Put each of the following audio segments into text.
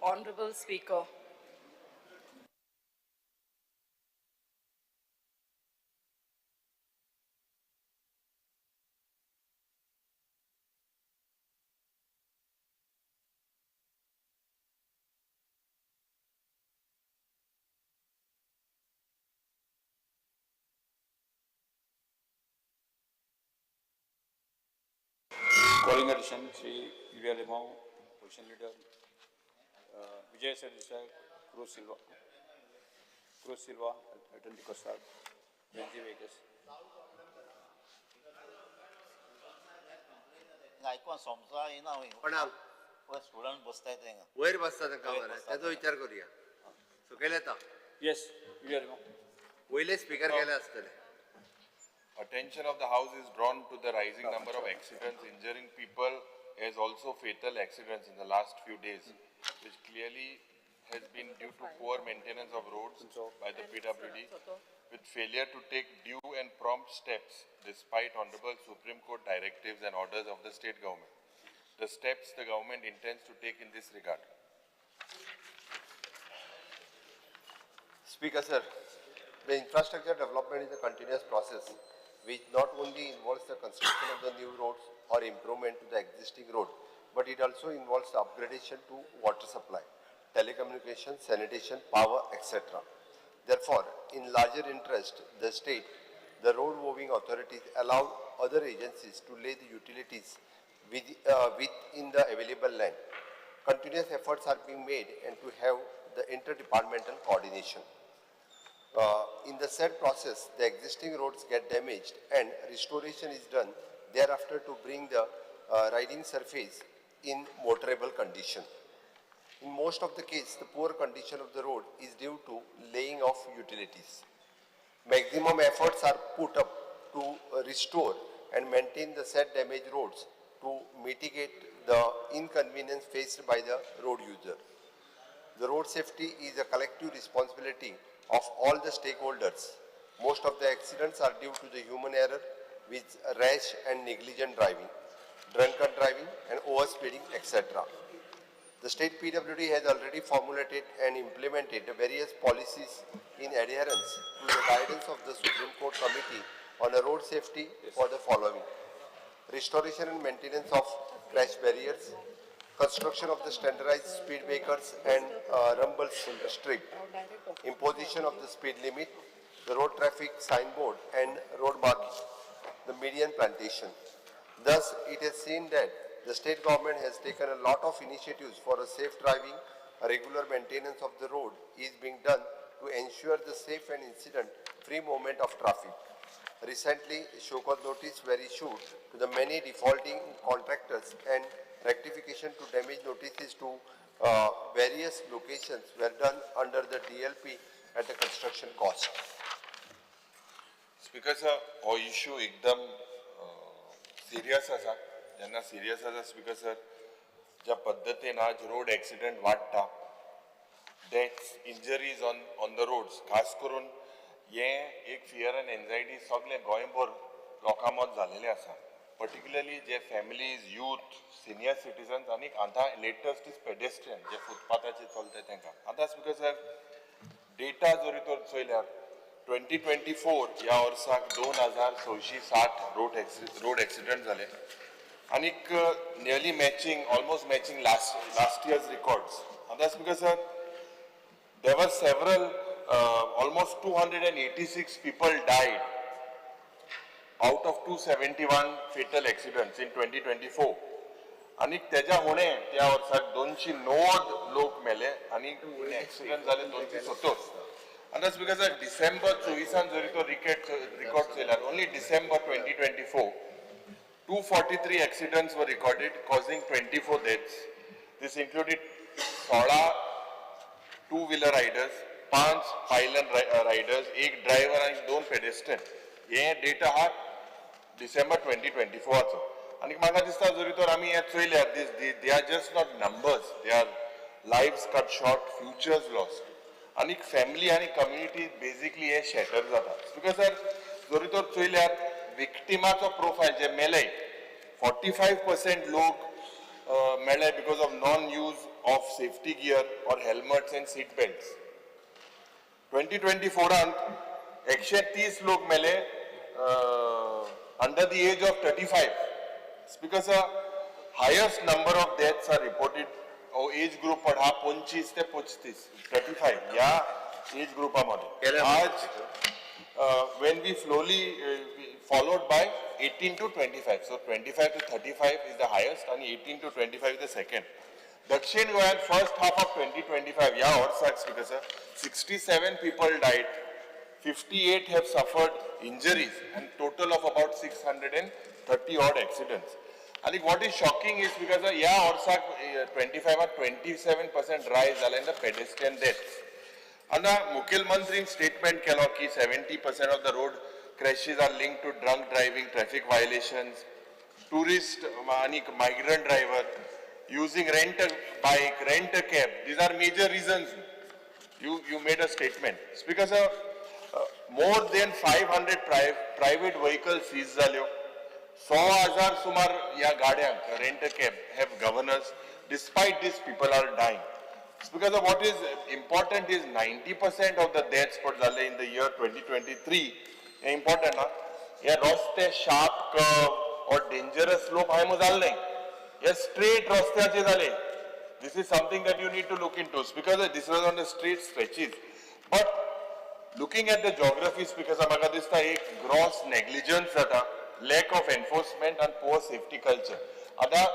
Honorable Speaker. Calling attention, Sri Yulia Limau, Opposition Leader, Vijay Sardesai, Cruz Silva, Attorney Costa, Benji Vegas. आयकोन समजा येना प्रणाम. Student बसताय तेंगा वयर बसता तांकां मरे तेचो विचार करुया. सो केले आता Yes, Yulia Limau. वयले स्पीकर केले आसतले. Attention of the House is drawn to the rising number of accidents injuring people as also fatal accidents in the last few days, which clearly has been due to poor maintenance of roads by the PWD, with failure to take due and prompt steps despite Honorable Supreme Court directives and orders of the state government. The steps the government intends to take in this regard. Speaker sir, the infrastructure development is a continuous process which not only involves the construction of the new roads or improvement to the existing road, but it also involves the upgradation to water supply, telecommunications, sanitation, power, etc. Therefore, in larger interest, the state, the road moving authorities allow other agencies to lay the utilities within the available land. Continuous efforts are being made and to have the interdepartmental coordination. In the said process, the existing roads get damaged and restoration is done thereafter to bring the riding surface in motorable condition. In most of the case, the poor condition of the road is due to laying of utilities. Maximum efforts are put up to restore and maintain the said damaged roads to mitigate the inconvenience faced by the road user. The road safety is a collective responsibility of all the stakeholders. Most of the accidents are due to the human error with rash and negligent driving, drunken driving and overspeeding, etc. The state PWD has already formulated and implemented various policies in adherence to the guidance of the Supreme Court Committee on road safety for the following: restoration and maintenance of crash barriers, construction of the standardized speed breakers and rumble strip, imposition of the speed limit, the road traffic signboard and road marking, the median plantation. Thus, it is seen that the state government has taken a lot of initiatives for a safe driving. A regular maintenance of the road is being done to ensure the safe and incident-free movement of traffic. Recently, show-cause notice were issued to the many defaulting contractors and rectification to damage notices to various locations were done under the DLP at the construction cost. Speaker sir, हो issue एकदम serious असा. जेन्ना serious असा Speaker sir, ज्या पद्धतीन आज road accident वाढता, deaths, injuries on the roads, खास करून ये एक fear and anxiety सगळे गोंयभर लोकां मत झालेले आसा. Particularly जे families, youth, senior citizens आणि आता latest is pedestrian जे फुटपाथाचेर चलता तेंका. आता Speaker sir, data जरी तर चोयल्यार 2024 या वर्साक 2660 road accident झाले. And nearly matching, almost matching last year's records. And that's because there were several, almost 286 people died out of 271 fatal accidents in 2024. And तेजा होणे त्या वर्साक 290 लोक मेले आणि accident झाले 270. And that's because December 24 जरी तो record चेल्यार only December 2024 243 accidents were recorded, causing 24 deaths. This included 16 two-wheeler riders, 5 pylon riders, 1 driver and 2 pedestrian. This data ha December 2024 चा. आणि म्हाका दिसता जरी तर आमी हे चोयल्यार they are just not numbers, they are lives cut short, futures lost. आणि family आणि community basically हे shatter जाता. Because जरी तर चोयल्यार victimacho profile जे मेले 45% लोक मेले because of non-use of safety gear or helmets and seat belts. 2024 130 लोग मेले under the age of 35. It's because a highest number of deaths are reported or age group पर हाँ 25 ते 35 या age group आमध्ये. आज when we slowly followed by 18 to 25. So 25 to 35 is the highest and 18 to 25 is the second. Dakshin Goyan first half of 2025, yeah, or sucks because 67 people died, 58 have suffered injuries and total of about 630 odd accidents. I think what is shocking is because yeah, or suck 25 or 27% rise in the pedestrian deaths. And the Mukhil Mantri's statement kelo ki 70% of the road crashes are linked to drunk driving, traffic violations, tourist, migrant driver, using rent a bike, rent a cab. These are major reasons. You made a statement. It's because more than 500 private vehicles seized झाल्यो. 100,000 sumar या गाड्यांक rent a cab have governors. Despite this, people are dying. It's because of what is important is 90% of the deaths put in the year 2023. Important, na? Yeah, roste sharp curve or dangerous slope I muzal nahi. Yeah, straight roste zale. This is something that you need to look into. It's because this was on the straight stretches. But looking at the geography, because amaga this ta ek gross negligence ata, lack of enforcement and poor safety culture. Ada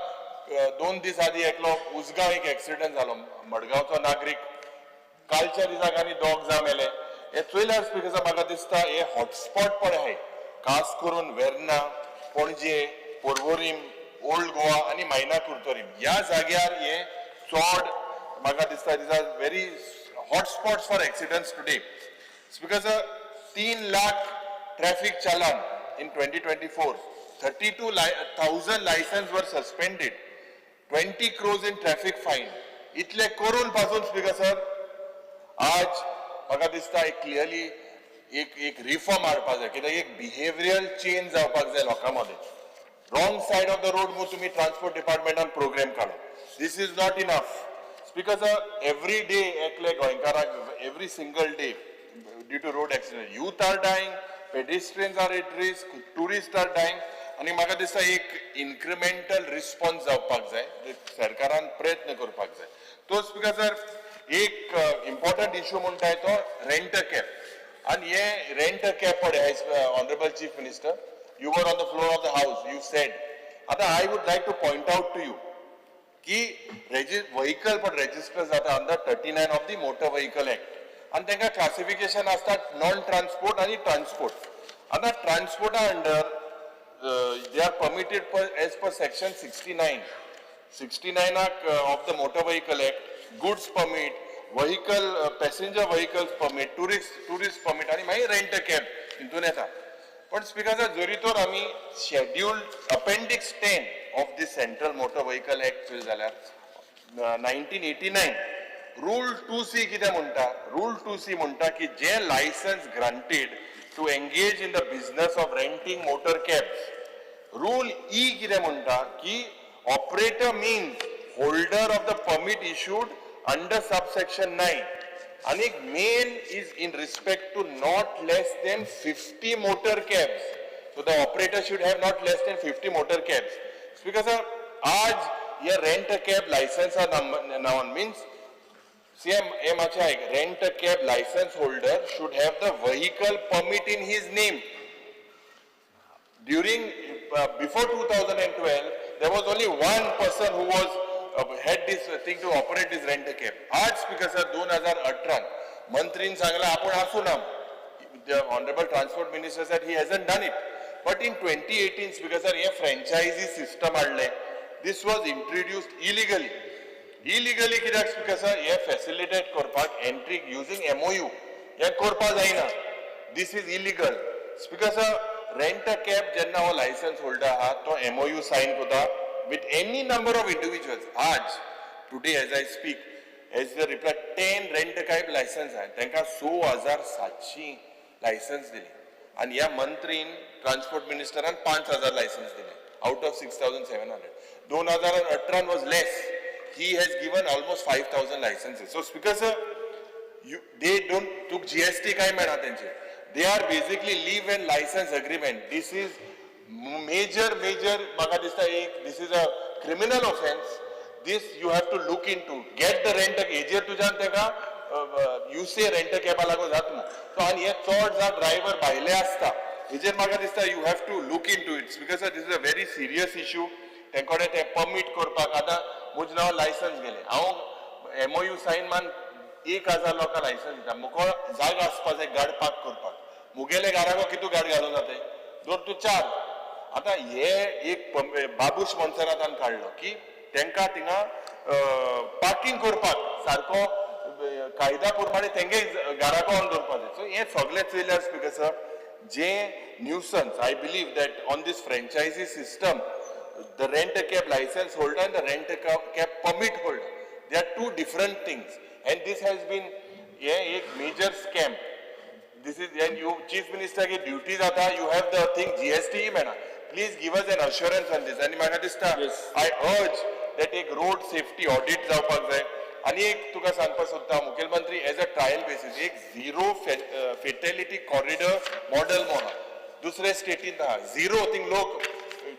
2 दिवस आधी एकलो उसगाव एक accident झालो मडगावचो नागरिक कालच्या दिसा आनी दोग जाम मेले हे चोयल्यार स्पीकर्स म्हाका दिसता हे हॉटस्पॉट पण आहे खास करून वेर्ना पणजे पोर्वोरीम ओल्ड गोवा आणि मायना कुर्तोरीम ह्या जाग्यार हे चोड म्हाका दिसता this are very hotspots for accidents today because 3 lakh traffic challan in 2024 32,000 licenses were suspended 20 crores in traffic fine. इतले करून पासून स्पीकर सर आज म्हाका दिसता एक क्लियरली एक रिफॉर्म हाडपाक जाय कित्याक एक बिहेवियरल चेंज जावपाक जाय लोकां मदें wrong side of the road मू तुमी ट्रांसपोर्ट डिपार्टमेंटान प्रोग्राम काडो this is not enough speaker sir every day एकले गोंयकाराक every single day due to road accident youth are dying pedestrians are at risk, tourists are dying, आणि म्हाका दिसता एक इन्क्रिमेंटल रिस्पॉन्स जावपाक जाय सरकारान प्रयत्न करपाक जाय तोच बिकॉज सर एक इम्पॉर्टंट इश्यू म्हणटाय तो रेंट अ कॅब आणि हे रेंट अ कॅब पडे honourable chief minister you were on the floor of the house you said आता I would like to point out to you की vehicle पण register जाता under 39 of the motor vehicle act आणि त्यांना classification असतात non transport आणि transport आता transport under they are permitted as per section 69 of the motor vehicle act goods permit vehicle passenger vehicles permit tourist permit आणि मागीर rent a cab हितून येता पण स्पीकर जरी तर आम्ही scheduled appendix 10 of the central motor vehicle act चोय जाल्यार 1989 rule 2C कितें म्हणटा rule 2C म्हणटा की जे licence granted to engage in the business of renting motor cabs. Rule E कितें म्हणटा की operator means holder of the permit issued under subsection 9 and main is in respect to not less than 50 motor cabs. So the operator should have not less than 50 motor cabs. Because आज ये rent a cab license now means rent a cab license holder should have the vehicle permit in his name. During before 2012, there was only one person who was had this thing to operate this rent a cab. आज speaker sir 2018 मंत्रीन सांगला आपण आसू ना. The honorable transport minister said he hasn't done it. But in 2018 speaker sir ये franchisee system हाडले. This was introduced illegally. Illegally कित्याक speaker sir हे facilitate करपाक एंट्री युजिंग MOU हे करपा जायना this is illegal speaker sir rent a cab जेन्ना हो लायसन्स होल्डर आहा तो MOU साइन करता with any number of individuals आज today as I speak as the reply 10 rent a cab licence आहा तांकां 6,700 लायसन्स दिली आणि ह्या मंत्रीन ट्रान्सपोर्ट मिनिस्टरान 5,000 लायसन्स दिले out of 6,700 2018 was less he has given almost 5,000 licenses. So Speaker sir, they don't took GST काय म्हणा त्यांचे. They are basically leave and license agreement. This is major म्हाका दिसता this is a criminal offense. This you have to look into. Get the rent हेजेर तुज्यान तेका you say rent कॅबा लागो जात न्हू. So आणि हे चोड जा driver भायले आसता. हेजेर म्हाका दिसता you have to look into it because this is a very serious issue. तेंकोडे ते permit करपाक आतां मुज नांव license गेले. हांव MOU sign मान 1,000 लोकांक लायसन्स दिता. मुको जागा आसपा जाय गाडी पार्क करपाक. मुगेले घराको कितू गाडी घालून जाताय? दोन तू 4. आता हे एक बाबू स्पॉन्सरान काढलो की तेंका थिंगा पार्किंग करपाक सारको कायदा प्रमाणे तेंगे घराको ऑन दवरपाक जाय. सो हे सगळे चोयल्यार स्पीकर सर जे nuisance I believe that on this franchise system the rent a cab licence holder and the rent a cab permit holder they are two different things. And this has been a major scam. This is when you chief minister की duties आता you have the thing GST मैना. Please give us an assurance on this. आणि म्हाका दिसता I urge that एक road safety audit जावपाक जाय. आणि एक तुका सांगपाक सोदता मुखेलमंत्री as a trial basis एक zero fatality corridor model मोहा. दुसरे स्टेटीन ना zero थिंग लोक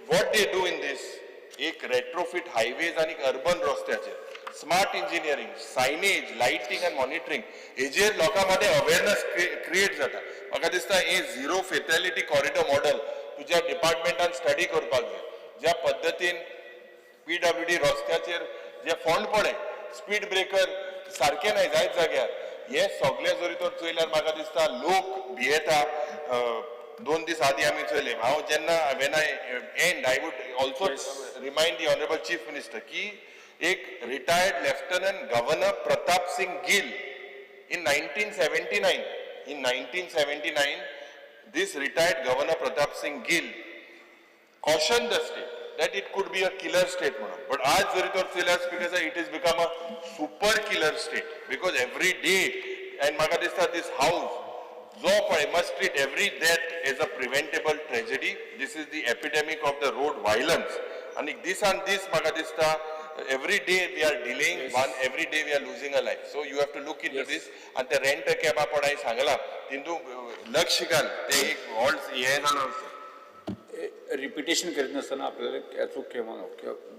what they do in this एक retrofit highways आणि urban रस्त्याचेर. Smart engineering, signage, lighting and monitoring हेजेर लोकांमध्ये अवेअरनेस क्रिएट जाता. म्हाका दिसता हे झिरो फेटॅलिटी कॉरिडॉर मॉडेल तुज्या डिपार्टमेंटान स्टडी करपाक जाय. ज्या पद्दतीन PWD रस्त्याचेर जे फोंड पडे स्पीड ब्रेकर सारखे नाही जायत जाग्यार हे सगळे जरी तर चोयल्यार म्हाका दिसता लोक भियेता. 2 दीस आदी आमी चोयले. हांव जेन्ना when I end I would also remind the honourable chief minister की एक retired Lieutenant Governor Pratap Singh Gill in 1979, this retired Governor Pratap Singh Gill cautioned the state that it could be a killer state. But आज जरी तो चोयल्यार because it has become a super killer state because every day and म्हाका दिसता this house जो पळय must treat every death as a preventable tragedy. This is the epidemic of the road violence. And this म्हाका दिसता every day we are delaying one, every day we are losing a life. So you have to look into this. And the rent a cab आपण आई सांगला तिंतू लक्ष घाल ते एक halt हे जाणार रिपिटेशन करीत नसताना आपल्याला अचूक केव्हा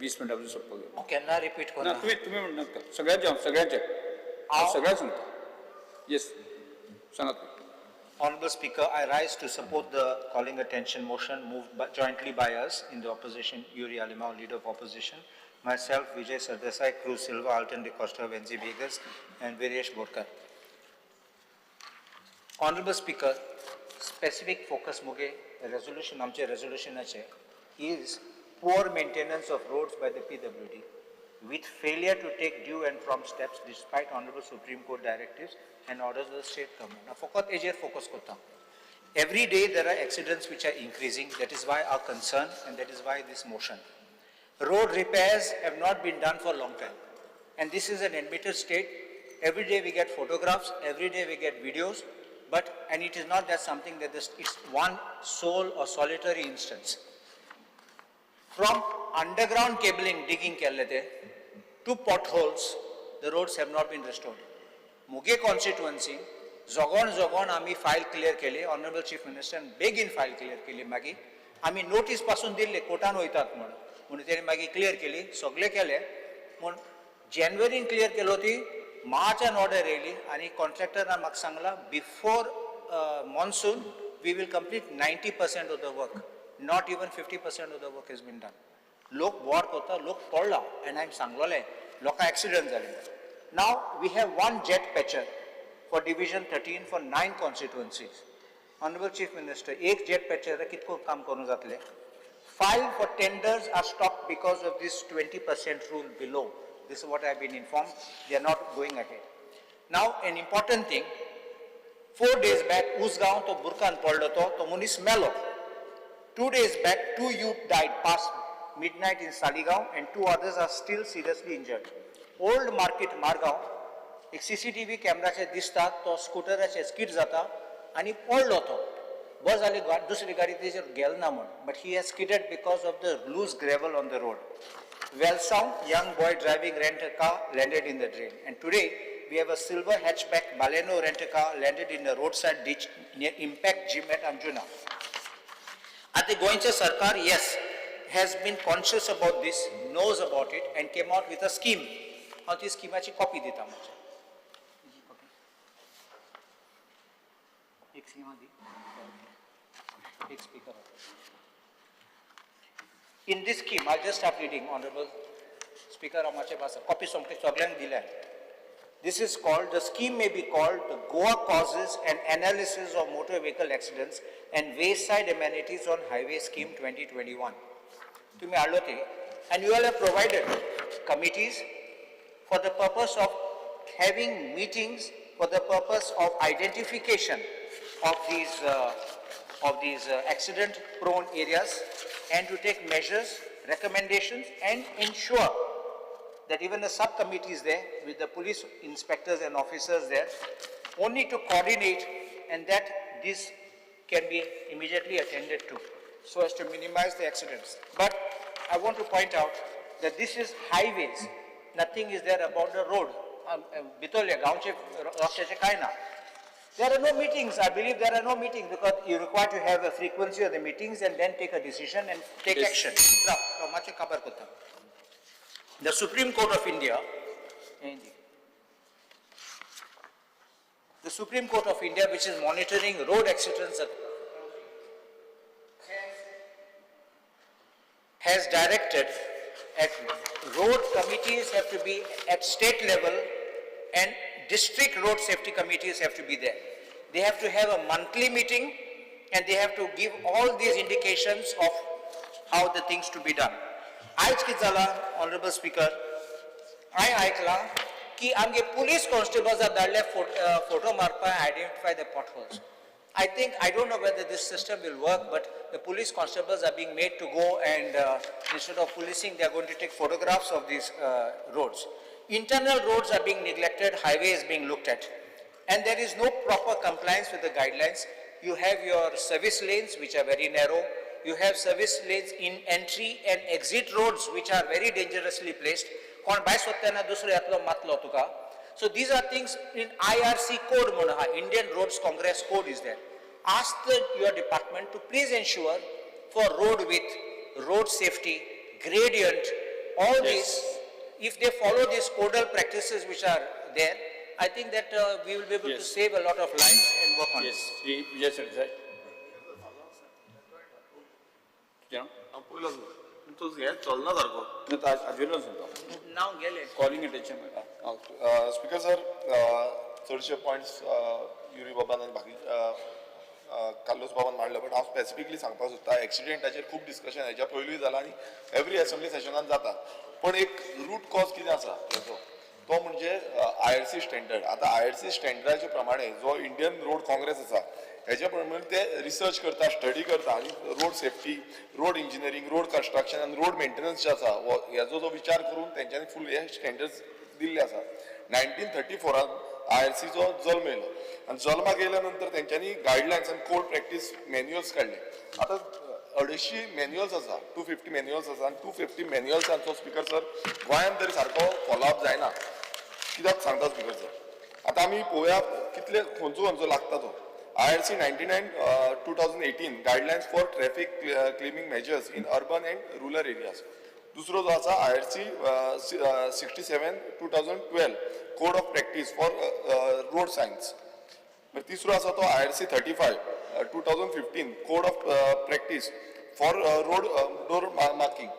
20 मिनिटांमध्ये सोपं केन्ना रिपीट ना करना तुम्ही म्हणत का सगळ्यांचे सगळ्या सांगता. येस सांगा तुम्ही. Honorable Speaker, I rise to support the calling attention motion moved jointly by us in the opposition, Yuri Alimao, leader of opposition, myself, Vijay Sardesai, Cruz Silva, Alton de Costa, Benzi Vegas, and Viresh Borkar. Honorable Speaker, specific focus muge resolution, amche resolution is poor maintenance of roads by the PWD with failure to take due and prompt steps despite Honorable Supreme Court directives and orders of the state government. Now, focus korta. Every day there are accidents which are increasing. That is why our concern and that is why this motion. Road repairs have not been done for a long time. And this is an admitted state. Every day we get photographs, every day we get videos, and it is not that something that it's one sole or solitary instance. From underground cabling digging to potholes, the roads have not been restored. Muge constituency, zogon आम्ही file clear केली, Honorable Chief Minister बेगीन file clear केली मागी, आम्ही notice पासून दिले कोर्टान वयतात म्हणून तेणे मागी clear केली, सगळे केले, म्हणून January clear केली होती, March an order येयली आणि contractorना म्हाका सांगला before monsoon we will complete 90% of the work, not even 50% of the work has been done. लोक बोर करता, लोक पडला, and I'm सांगलोले, लोका accident जाले. Now we have one jet patcher for Division 13 for 9 constituencies. Honorable Chief Minister, एक jet patcher कितको काम करून जातले? 5 for tenders are stopped because of this 20% rule below. This is what I have been informed. They are not going ahead. Now an important thing, 4 days back, Usgaon to Burkan पडलो तो मुनीस मेलो. 2 days back, 2 youth died past midnight in Saligaon and 2 others are still seriously injured. Old Market Margaon, एक CCTV कॅमेराचे दिसता तो स्कूटराचे skid जाता आणि पडलो तो. बस जाली दुसरी गाडी तेजेर गेल ना म्हण, but he has skidded because of the loose gravel on the road. Wellsound, young boy driving rent-a-car landed in the drain. And today, we have a silver hatchback Baleno rent-a-car landed in a roadside ditch near Impact Gym at Anjuna. I think Goenka Sarkar, yes, has been conscious about this, knows about it, and came out with a scheme. How this scheme actually copy deta much. एक सीमा दी, एक speaker. In this scheme, I'll just start reading, Honorable Speaker Amache Basa, copy something Soglang Dila. This is called, the scheme may be called the Goa Causes and Analysis of Motor Vehicle Accidents and Wayside Amenities on Highway Scheme 2021. To me, and you all have provided committees for the purpose of having meetings for the purpose of identification of these accident-prone areas and to take measures, recommendations, and ensure that even the subcommittee is there with the police inspectors and officers there, only to coordinate and that this can be immediately attended to so as to minimize the accidents. But I want to point out that this is highways. Nothing is there about the road. There are no meetings. I believe there are no meetings because you require to have a frequency of the meetings and then take a decision and take action. The Supreme Court of India, which is monitoring road accidents, has directed that road committees have to be at state level and district road safety committees have to be there. They have to have a monthly meeting and they have to give all these indications of how the things to be done. आज की जाला, Honorable Speaker, I ऐकला की आमगे police constables are धाडले photo मारपा identify the potholes. I think, I don't know whether this system will work, but the police constables are being made to go and instead of policing, they are going to take photographs of these roads. Internal roads are being neglected, highway is being looked at. And there is no proper compliance with the guidelines. You have your service lanes, which are very narrow. You have service lanes in entry and exit roads, which are very dangerously placed. So these are things in IRC code, Indian Roads Congress code is there. Ask your department to please ensure for road width, road safety, gradient, all these, if they follow these codal practices which are there, I think that we will be able to save a lot of lives and work on Yes, this. yes, sir. Yeah. Now, Gele. Calling attention. Speaker sir चडशे points Yuri बाबान आनी बाकी Carlos बाबान मांडले but हांव specifically सांगपाक सोदता एक्सिडेंटाचेर खूब डिस्कशन हेच्या पयलींय जालां आनी एवरी असेंब्ली सेशनान जाता पण एक रूट कॉज कितें आसा हेचो तो म्हणजे IRC स्टँडर्ड आतां IRC स्टँडर्डाचे प्रमाणे जो इंडियन रोड काँग्रेस आसा हेच्या प्रमाणे ते रिसर्च करता स्टडी करता आनी road safety road engineering road construction आनी रोड मेंटेनन्स जे आसा हेचो जो विचार करून तेंच्यांनी फूल हे स्टँडर्ड्स दिल्ले आसा 1934 IRC जो जल्म येयलो आनी जल्माक येयल्या नंतर तेंच्यांनी गायडलायन्स आनी कोड प्रॅक्टीस मॅन्युअल्स काडले आतां 250 मॅन्युअल्स आसा 250 मॅन्युअल्स आसा आनी 250 मॅन्युअल्सांचो स्पीकर सर गोंयांत तरी सारको फॉलोअप जायना कित्याक सांगता स्पीकर सर आतां आमी पळोवया कितले खंयचो लागता तो IRC 99/2018 guidelines for traffic calming measures in urban and rural areas. दुसरो जो आसा IRC 67/2012 code of practice for road signs. तिसरो आसा तो IRC 35/2015 code of practice for road door marking.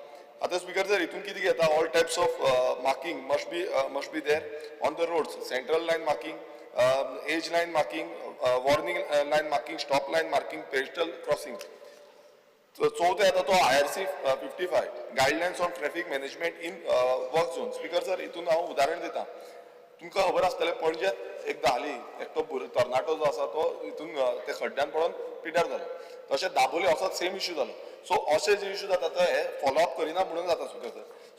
आता स्पीकर जर हितून कितें घेता all types of marking must be there on the roads, central line marking, age line marking, warning line marking, stop line marking, pedestal crossing. So चौथे आता तो IRC 55 guidelines on traffic management in work zone. Speaker sir हितून हांव उदाहरण दिता तुमकां खबर आसतलें पणजेंत एकदां हाली एकटो तरणाटो जो आसा तो हितून ते खड्ड्यान पडोन पिड्ड्यार जालो तशें दाबोले असोच सेम इश्यू जालो सो अशे जे इश्यू जाता ते हे फॉलोअप करिना म्हणून जाता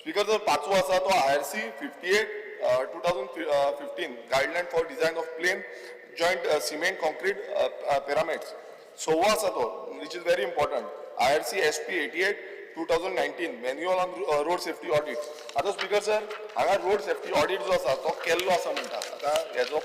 स्पीकर सर पांचवो आसा तो IRC 58/2015 guideline for design of plain joint cement concrete pyramids. सव्वो आसा तो which is very important IRC SP 2019 manual on road safety audit. आता स्पीकर सर हांगा रोड सेफ्टी ऑडिट जो आसा तो केल्लो आसा म्हणटा. आतां हेजो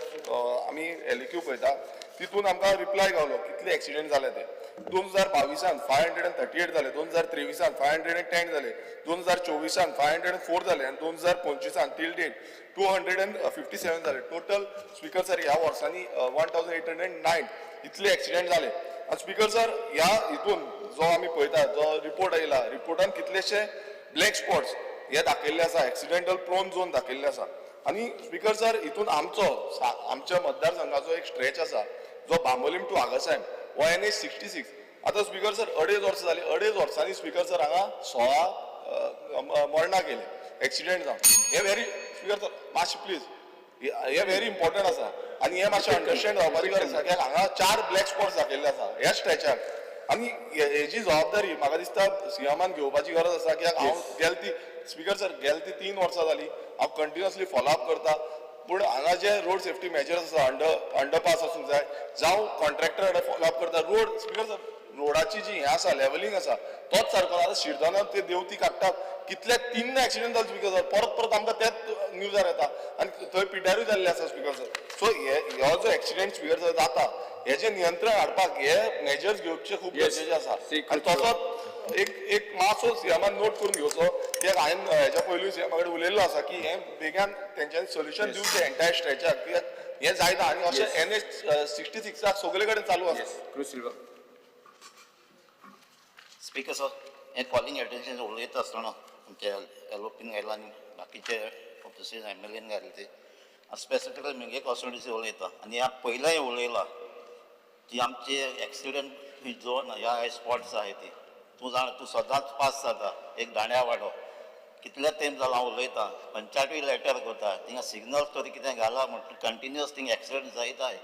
आमी एलिक्यू पळयता तितून आमकां रिप्लाय गावलो कितले एक्सिडेंट जाले ते. 2022 538 जाले, 2023 510 जाले, 2024 504 जाले आनी 2025 टील डेट 257 जाले. टोटल स्पीकर सर ह्या वर्सांनी 1809 इतले एक्सिडेंट जाले. आनी स्पीकर सर ह्या हितून जो आमी पळयता जो रिपोर्ट आयला रिपोर्टान कितलेशे ब्लॅक स्पॉट्स हे दाखयल्ले आसा, एक्सिडेंटल प्रोन झोन दाखयल्ले आसा. आनी स्पीकर सर हितून आमच्या मतदारसंघाचो एक स्ट्रेच आसा जो बांबोलीम टू आगासायम हो NH 66. आता स्पीकर सर 2.5 वर्सां जाली. 2.5 वर्सांनी स्पीकर सर हांगा 16 मरणां गेले एक्सिडेंट जावन. हे व्हेरी स्पीकर सर मातशें प्लीज हे व्हेरी इम्पॉर्टंट आसा आनी हे मातशें अंडरस्टँड जावपाची गरज आसा कित्याक हांगा 4 ब्लॅक स्पॉट्स दाखयल्ले आसा ह्या स्ट्रेचार. आनी हेजी जबाबदारी म्हाका दिसता सीएमान घेवपाची गरज आसा कित्याक हांव स्पीकर सर गेल ती 3 वर्सां जाली हांव कंटिन्युअसली फॉलोअप करता. पूण हांगा जे रोड सेफ्टी मेजर्स आसा अंडरपास आसूंक जाय जावं कॉन्ट्रॅक्टर फॉलोअप करता. रोड स्पीकर सर रोडाची जी हें आसा लेवलिंग आसा तोच सारको आतां शिरदोना ते देवती काडटात कितले 3 एक्सिडेंट जाले स्पीकर सर. परत आमकां तेच न्यूजार येता आनी थंय पिड्यारूय जाल्ले आसा स्पीकर सर. सो हो जो एक्सिडेंट स्पीकर सर जाता हेजे नियंत्रण हाडपाक हे मेजर्स घेवचे खूब गरजेचे आसा. आनी तसोच एक मातसो सीएमान नोट करून घेवचो कित्याक हांवें हेच्या पयलीं सीएमा कडेन उलयल्लो आसा की हें बेगीन तेंच्यांनी सोल्युशन दिवचें एंटायर स्ट्रेचाक कित्याक हें जायना आनी अशें NH 66 सगळे कडेन चालू आसा. क्रुज सिल्वा. स्पीकर सर हें कॉलिंग एटेन्शन उलयता आसतना आमच्या एलोपीन घायला आनी बाकीचे ऑफिसीस MLAन घायले ते स्पेसिफिकली म्हगे कॉन्स्टिट्युन्सी उलयता आनी ह्या पयलेंय उलयलां की आमचे एक्सिडेंट ही झोन ह्या स्पॉट्स आहाय ती तूं जाण तूं सदांच पास जाता. एक दांड्या वाडो कितले टायम जालो हांव उलयतां पंचायतूय लेटर करता थिंगा सिग्नल्स तरी कितें घाला म्हणटा कंटिन्युअस थिंगा एक्सिडेंट जायताय.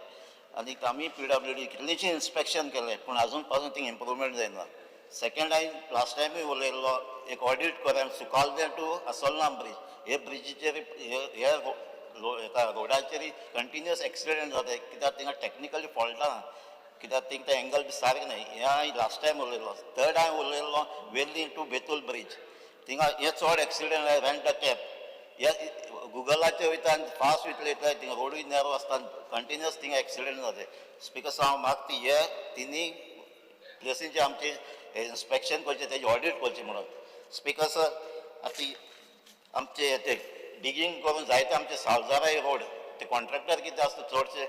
आनी आमी PWD कितलींशीं इन्स्पेक्शन केलें पूण आजून पासून थिंगा इम्प्रुवमेंट जायना. सेकंड लास्ट टायमूय उलयल्लो एक ऑडिट करा सुकालदे टू असोलनाम ब्रिज हे ब्रिजीचेर हे रोडाचेर कंटिन्युअस एक्सिडेंट जाता कित्याक थिंगा टॅक्निकली फॉल्ट आहा कित्याक थिंगा ते एंगल बी सारके न्हय. हे हांवें लास्ट टायम उलयल्लो. थर्ड हांवें उलयल्लो वेल्ली टू बेतूल ब्रिज थिंगा हे चड एक्सिडेंट रेंट अ कॅब हे गुगलाचेर वयता आनी फास्ट वयतले वयता थिंगा रोडूय नॅरो आसता कंटिन्युअस थिंगा एक्सिडेंट जाता. स्पीकर हांव मागता हे तिनी प्लेसींचे आमचे इन्स्पेक्शन करचें तेजें ऑडिट करचें म्हणून. स्पीकर सर आतां आमचे ते डिगींग करून जायते आमचे सावजाराय रोड ते कॉन्ट्रॅक्टर कितें आसता चडशे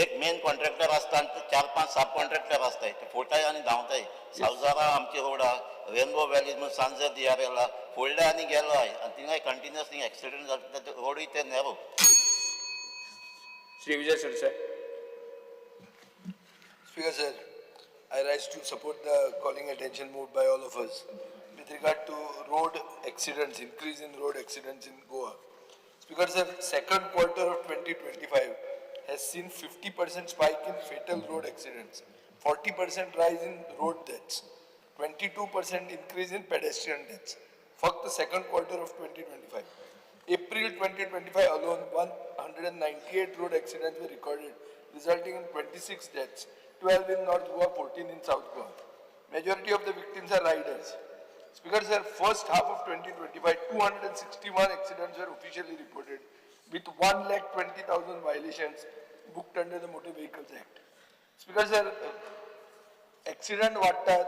एक मेन कॉन्ट्रॅक्टर आसता आनी 4-5 सब कॉन्ट्रॅक्टर आसताय ते फोटाय आनी धांवताय. सावजारा आमचे रोड आहा रेनबो व्हॅली म्हणून सांजर दियार येयला फोडले आनी गेलो आय आनी थिंगा कंटिन्युअस थिंगा एक्सिडेंट जाता ते रोडूय ते narrow. Shri Vijay Sardesai. Speaker sir, I rise to support the calling attention moved by all of us with regard to road accidents, increase in road accidents in Goa. Speaker sir, second quarter of 2025 has seen 50% spike in fatal road accidents, 40% rise in road deaths, 22% increase in pedestrian deaths. First, the second quarter of 2025. April 2025 alone, 198 road accidents were recorded, resulting in 26 deaths. 12 in North Goa, 14 in South Goa. Majority of the victims are riders. Speaker sir, first half of 2025, 261 accidents were officially reported with 1,20,000 violations booked under the Motor Vehicles Act. Speaker sir, accident वाडटात,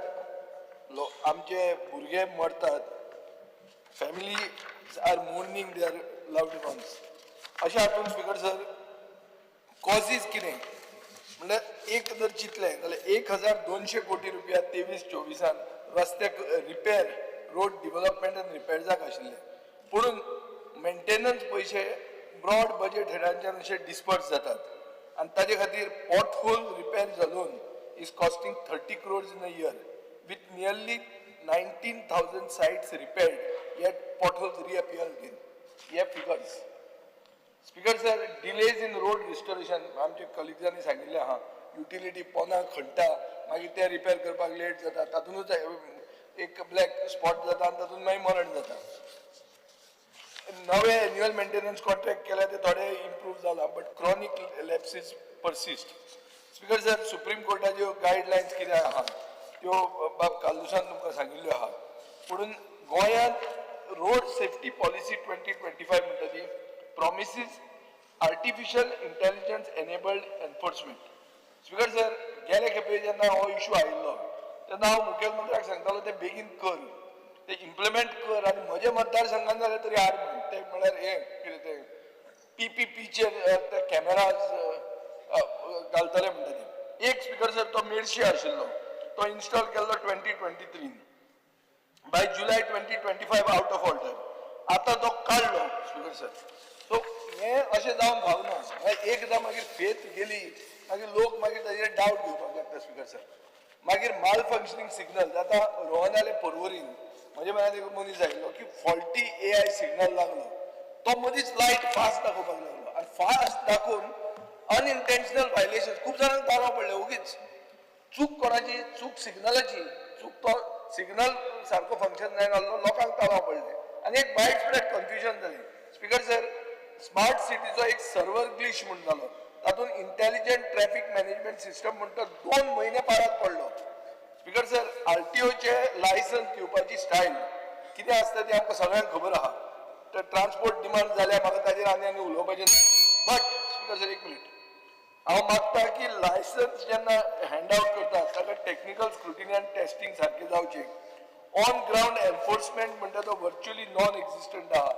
आमचे भुरगे मरतात, families are mourning their loved ones. अशा हातून speaker sir, causes कितें? म्हणल्यार एक जर चितलें जाल्यार 1,200 कोटी रुपया 23-24 रस्त्याक रिपेर रोड डिव्हलपमेंट आनी रिपेर्साक आशिल्ले पूण मेंटेनन्स पयशे ब्रॉड बजेट हेडांच्यान अशे डिस्पर्स जातात आनी ताजे खातीर पॉटहोल रिपेर जालून is costing 30 crores in a year with nearly 19,000 sites repaired yet potholes reappear again. He have figures. Speaker sir, delays in road restoration आमचे कलिग्जांनी सांगिल्ले आहा युटिलिटी पोना खणटा मागीर ते रिपेर करपाक लेट जाता तातूंतच एक ब्लॅक स्पॉट जाता आनी तातूंत मागीर मरण जाता. नवे एन्युअल मेंटेनन्स कॉन्ट्रॅक्ट केल्या ते थोडे इम्प्रूव जाला but chronic lapses persist. Speaker sir, supreme कोर्टाच्यो गायडलायन्स कितें आहा त्यो बाब कालुसान तुमकां सांगिल्ल्यो आहा म्हणून गोंयांत रोड सेफ्टी पॉलिसी 2025 म्हणटा ती promises artificial intelligence enabled enforcement. Speaker sir, गेले खेपे जेन्ना हो इशू आयिल्लो तेन्ना हांव मुखेलमंत्र्याक सांगतालो ते बेगीन कर, ते इम्प्लिमेंट कर, आनी म्हज्या मतदारसंघान जाल्यार तरी हाड म्हणून ते म्हळ्यार हें कितें ते PPPचेर ते कॅमेराज घालतले म्हणटा ते. एक स्पीकर सर तो मेडशी आशिल्लो, तो इन्स्टॉल केल्लो 2023. By July 2025 out of order. आतां तो काडलो स्पीकर सर. सो हें अशें जावन फावना. एकदां मागीर फेथ गेली, मागीर लोक मागीर ताजेर डावट घेवपाक लागता स्पीकर सर. मागीर माल फंक्शनींग सिग्नल आतां रोहनाले पर्वरीन म्हजे म्हळ्यार एक मनीस आयिल्लो की फॉल्टी AI सिग्नल लागलो. तो मदींच लायट फास्ट दाखोवपाक लागलो आनी फास्ट दाखोवन अनइंटेन्शनल वायलेशन खूब जाणांक ताळो पडले. उगीच चूक कोणाची, चूक सिग्नलाची, चूक तो सिग्नल सारको फंक्शन जायना लोकांक ताळो पडले आनी एक वायड स्प्रेड कन्फ्युजन जालें. स्पीकर सर, स्मार्ट सिटीचो एक सर्वर ग्लिच म्हणून जालो. तातूंत इंटेलिजंट ट्रॅफिक मॅनेजमेंट सिस्टम म्हणटा 2 म्हयने पारात पडलो. स्पीकर सर, RTOचे लायसन्स दिवपाची स्टायल कितें आसता ती आमकां सगळ्यांक खबर आहा. तर ट्रान्सपोर्ट डिमांड जाल्यार म्हाका ताजेर आनी उलोवपाचें ना. बट स्पीकर सर, एक मिनीट, हांव मागता की लायसन्स जेन्ना हँड आउट करता ताका टेक्निकल स्क्रुटिनी आनी टेस्टिंग सारकें जावचें. ऑन ग्राउंड एनफोर्समेंट म्हणटा तो व्हर्च्युअली नॉन एक्झिस्टंट आहा.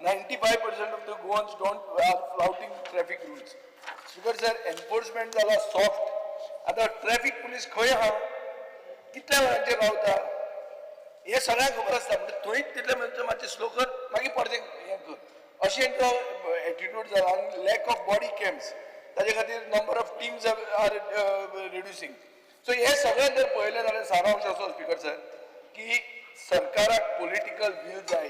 95% of the Goans don't are flouting traffic rules. Speaker sir, enforcement जाला सॉफ्ट. आतां ट्रॅफिक पुलीस खंय आहा, कितल्या वेळांचेर रावता, हे सगळ्यांक खबर आसता. म्हणजे थंयच तितले म्हणजे मातशें स्लो कर, मागीर परतें हें कर, अशें तो एटिट्यूड जाला. आनी लॅक ऑफ बॉडी कॅम्स, ताजे खातीर number of teams are reducing. So हे सगळें जर पळयलें जाल्यार सारांश असो स्पीकर सर की सरकाराक पॉलिटिकल वील जाय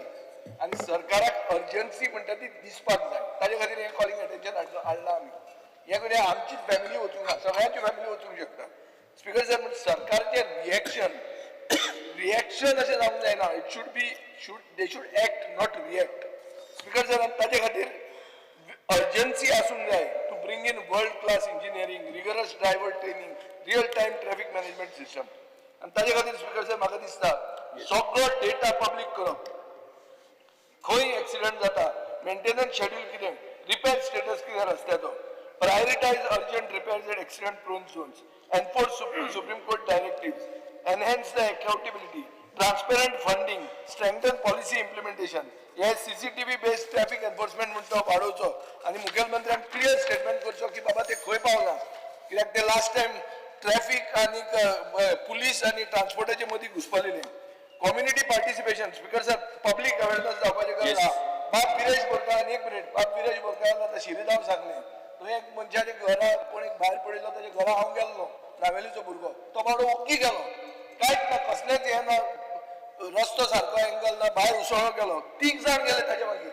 आनी सरकाराक अर्जन्सी म्हणटा ती दिसपाक जाय. ताजे खातीर हें कॉलिंग एटेन्शन हाडलां आमी. हे कडेन आमचीच फॅमिली वचूंक ना, सगळ्यांची फॅमिली वचूंक शकता. स्पीकर सर, सरकारचें रिएक्शन अशें जावंक जायना. It should be they should act not react. Speaker sir, आनी ताजे खातीर अर्जन्सी आसूंक जाय to bring in world class engineering, rigorous driver training, real time traffic management system. आनी ताजे खातीर स्पीकर सर म्हाका दिसता सगळो डेटा पब्लीक करप. खंय एक्सिडंट जाता, मेंटेनन्स शेड्यूल कितें, रिपेर स्टेटस कितें रस्त्याचो, prioritise urgent repairs at accident prone zones, enforce supreme court directives, enhance the accountability, transparent funding, strengthen policy implementation. हे CCTV बेस्ड ट्रॅफिक एनफोर्समेंट म्हणटा तो वाडोवचो आनी मुखेलमंत्र्यान क्लियर स्टेटमेंट करचो की बाबा ते खंय पावना. कित्याक ते लास्ट टायम ट्रॅफिक आनी पुलीस आनी ट्रान्सपोर्टाचे मदीं घुसपलेले. Community participation. Speaker sir, public awareness जावपाचें गरज आहा. बाब विरेश बोरकार, एक मिनीट, बाब विरेश बोरकार आतां शिरीगांव सांगलें, थंय एक मनशाच्या घरा कोण एक भायर पडयलो, ताच्या घरा हांव गेल्लो, ट्रॅव्हलीचो भुरगो, तो बाबडो ओग्गी गेलो, कांयच ना, कसलेंच हें ना, रस्तो सारको एंगल ना, भायर उसळो गेलो, 3 जाण गेले ताच्या मागीर.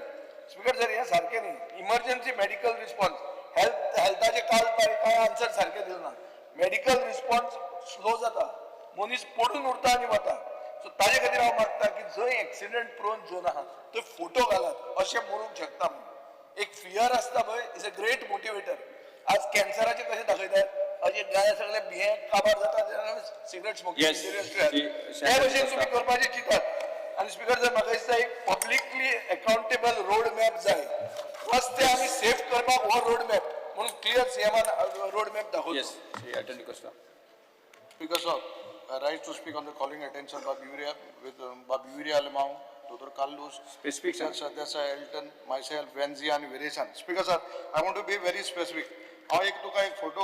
स्पीकर सर, हें सारकें न्ही. इमर्जन्सी मेडिकल रिस्पॉन्स, हेल्थाचे कांय आन्सर सारके दिलना. मेडिकल रिस्पॉन्स स्लो जाता, मनीस पडून उरता आनी वता. सो ताजे खातीर हांव मागता की जंय एक्सिडंट प्रोन झोन आहा थंय फोटो घालात, अशें म्हणूंक शकता. एक फियर आसता पळय, इज अ ग्रेट मोटिवेटर. आज कॅन्सराचे कशें दाखयतात, अशें गाय सगळे भिये काबार जाता, सिगरेट स्मोकिंग Yes. त्या भशेन तुमी करपाचें चिंतात. आनी स्पीकर सर, म्हाका दिसता एक पब्लिकली अकाउंटेबल रोड मॅप जाय. रस्ते आमी सेफ करपाक हो रोड मॅप म्हणून क्लियर सीएमान रोड मॅप दाखोवचो. Yes, Attorney Costa. Speaker sir, I rise to speak on the calling attention Babu Uri Alemão, Dr. Carlos, Specific, sir. Sadyasa Elton, myself, Venzi and Viresan. Speaker sir, I want to be very specific. हांव एक तुका एक photo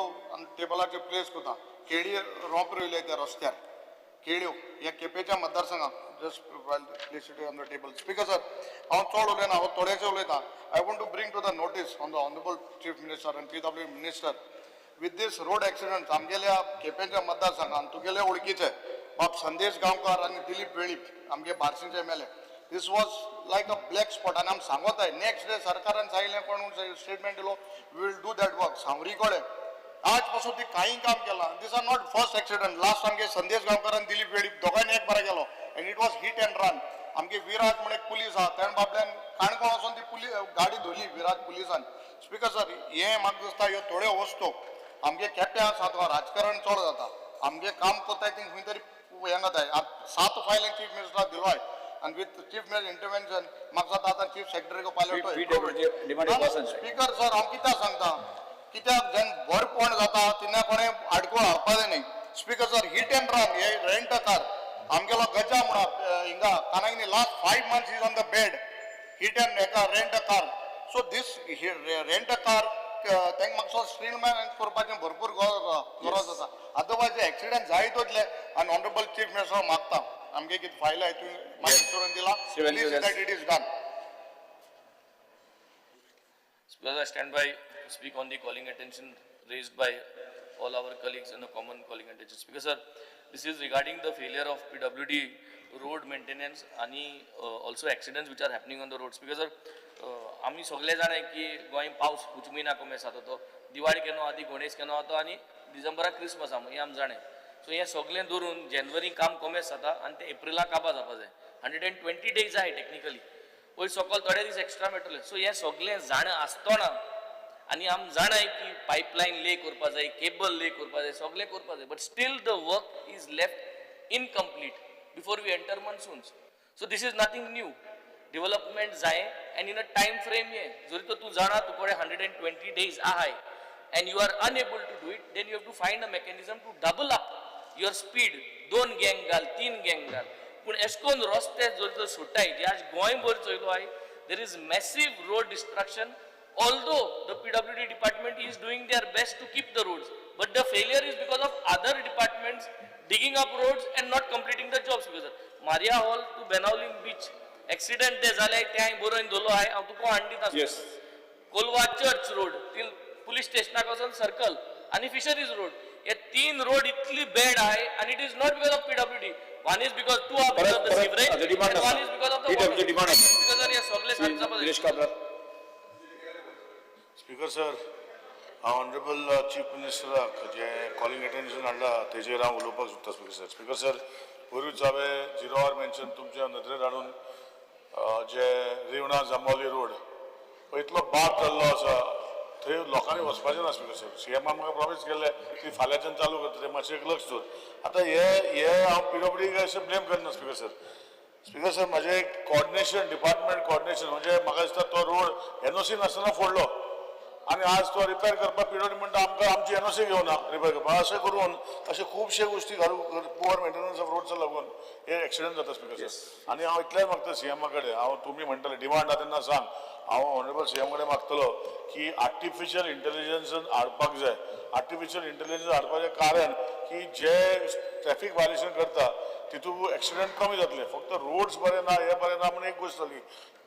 टेबलाचेर place करता. केळी रोंप रोयले त्या रस्त्यार, केळ्यो ह्या केपेंच्या मतदारसंघात. Just place it on the table. Speaker sir, हांव चड उलयना, हांव थोडेशें उलयता. I want to bring to the notice on the honourable chief minister and PW minister. With this road accident आमगेल्या केपेंच्या मतदारसंघात तुगेले वळखीचे बाब संदेश गांवकार आनी दिलीप वेळीप आमगे बार्शींचे मेले. This was like a black spot आनी आमी सांगोताय. नेक्स्ट डे सरकारान सांगिल्लें कोण स्टेटमेंट दिलो, we will do that work. सांवरी कडेन आज पासून ती कांय काम केलां. These are not first accident. Last आमगे संदेश गांवकार आनी दिलीप वेळीप दोगांयनी एक बरें गेलो end it was hit and run. आमगे विराज म्हण एक पुलीस आहा, त्या बाबल्यान काणकोण वचून ती गाडी धरली विराज पुलिसान. स्पीकर सर, हे म्हाका दिसता ह्यो थोड्यो वस्तू आमगे केप्यां आसात, राजकारण चड जाता. आमगे काम कोत्ताय थिंग खंय तरी हें जाता 7 फायलें चीफ मिनिस्टराक दिलो and with chief minister intervention म्हाका जाता आतां chief secretary को pilot PWD demanding person. Speaker sir हांव कित्याक सांगता कित्याक जेन्ना भर कोण जाता तेन्ना कोणें आडकोळ हाडपा जाय न्ही speaker sir hit and run हे रेंट अ कार आमगेलो गजा म्हणा हिंगा Kanaguinim last 5 months is on the bed hit and हेका rent a car so this rent a car तांकां म्हाका स्ट्रीमलायन करपाचें भरपूर गरज आसा अदरवायज एक्सिडेंट जायत वतले आनी ऑनरेबल चीफ मिनिस्टर मागता आमगे कितें फायल आहाय तुवें म्हाका विचारून दिला please that it is done. Because I stand by to speak on the calling attention raised by all our colleagues in the common calling attention. Because sir, this is regarding the failure of PWD road maintenance and also accidents which are happening on the roads. Because sir, आम्ही सगळे जाणाय की गोंय पावस कुछ महिना कमी जाता तो दिवाळी केन्ना आदी गणेश केन्ना वता आनी डिसेंबराक क्रिसमस आमी हे आमी जाणें सो हे सगळें धरून जानेवारी काम कमी जाता आनी ते एप्रिलाक काबार जावपा जाय 120 days आहे टेक्निकली पयर सकयल थोडे दीस एक्स्ट्रा मेळटले सो हे सगळें जाणं आसतना आनी आमी जाणाय की पायपलायन ले करपा जाय केबल ले करपा जाय सगळें करपा जाय but still the work is left incomplete before we enter monsoons. So this is nothing new. Development जाय and in a time frame ये जरी तो तू जाणा तुकडे 120 days आहे and you are unable to do it, then you have to find a mechanism to double up your speed. 2 gang घाल 3 gang घाल पण एशकोन रस्ते जर तो सुटाय जे आज गोंयभर चोयलो आहे there is massive road destruction although the PWD department is doing their best to keep the roads but the failure is because of other departments digging up roads and not completing the jobs. Because Maria Hall to Benaulim beach accident ते झाले ते हांवें बरोवन दवरलो हांव हांव तुका हाडून दिता Colva church road till police स्टेशनाक वचून सर्कल आनी फिशरीज रोड हे 3 रोड इतली बॅड आहे and it is not because of PWD. One is because two are because of the sewerage and one is because of the water. Because हे सगळे सांगता speaker sir हांव honourable chief मिनिस्टराक जे calling attention हाडला तेजेर हांव उलोवपाक सोदता स्पीकर सर पयरूच हांवें 0 hour मेन्शन तुमच्या नदरेर हाडून जे रिवणा जांबावली रोड पळय इतलो बाद जाल्लो आसा थंय लोकांनी वचपाचें ना स्पीकर सर सीएम आमकां प्रॉमिस केल्ले की फाल्यांच्यान चालू करता तें मातशें एक लक्ष दवर आतां हे हांव PWD अशें ब्लेम करना स्पीकर सर म्हाजें एक कॉर्डिनेशन डिपार्टमेंट कॉर्डिनेशन म्हणजे म्हाका दिसता तो रोड NOC नासतना फोडलो आनी आज तो रिपेर करपाक PWD म्हणटा आमकां आमची NOC घेवना रिपेर करपाक अशें करून अशे खुबशे गोश्टी घालून पुअर मेंटेनन्स ऑफ रोड्स लागून हे एक्सिडेंट जाता स्पीकर सर आनी हांव इतलेंच मागता CM कडेन हांव तुमी म्हणटले डिमांड आहा तेन्ना सांग हांव ऑनरेबल CM कडेन मागतलो की आर्टिफिशियल इंटेलिजन्स हाडपाक जाय आर्टिफिशियल इंटेलिजन्स हाडपाचें कारण की जे ट्रॅफिक वायलेशन करता तितून एक्सिडेंट कमी जातले फक्त रोड्स बरे ना हे बरे ना म्हणून एक गोष्ट जाली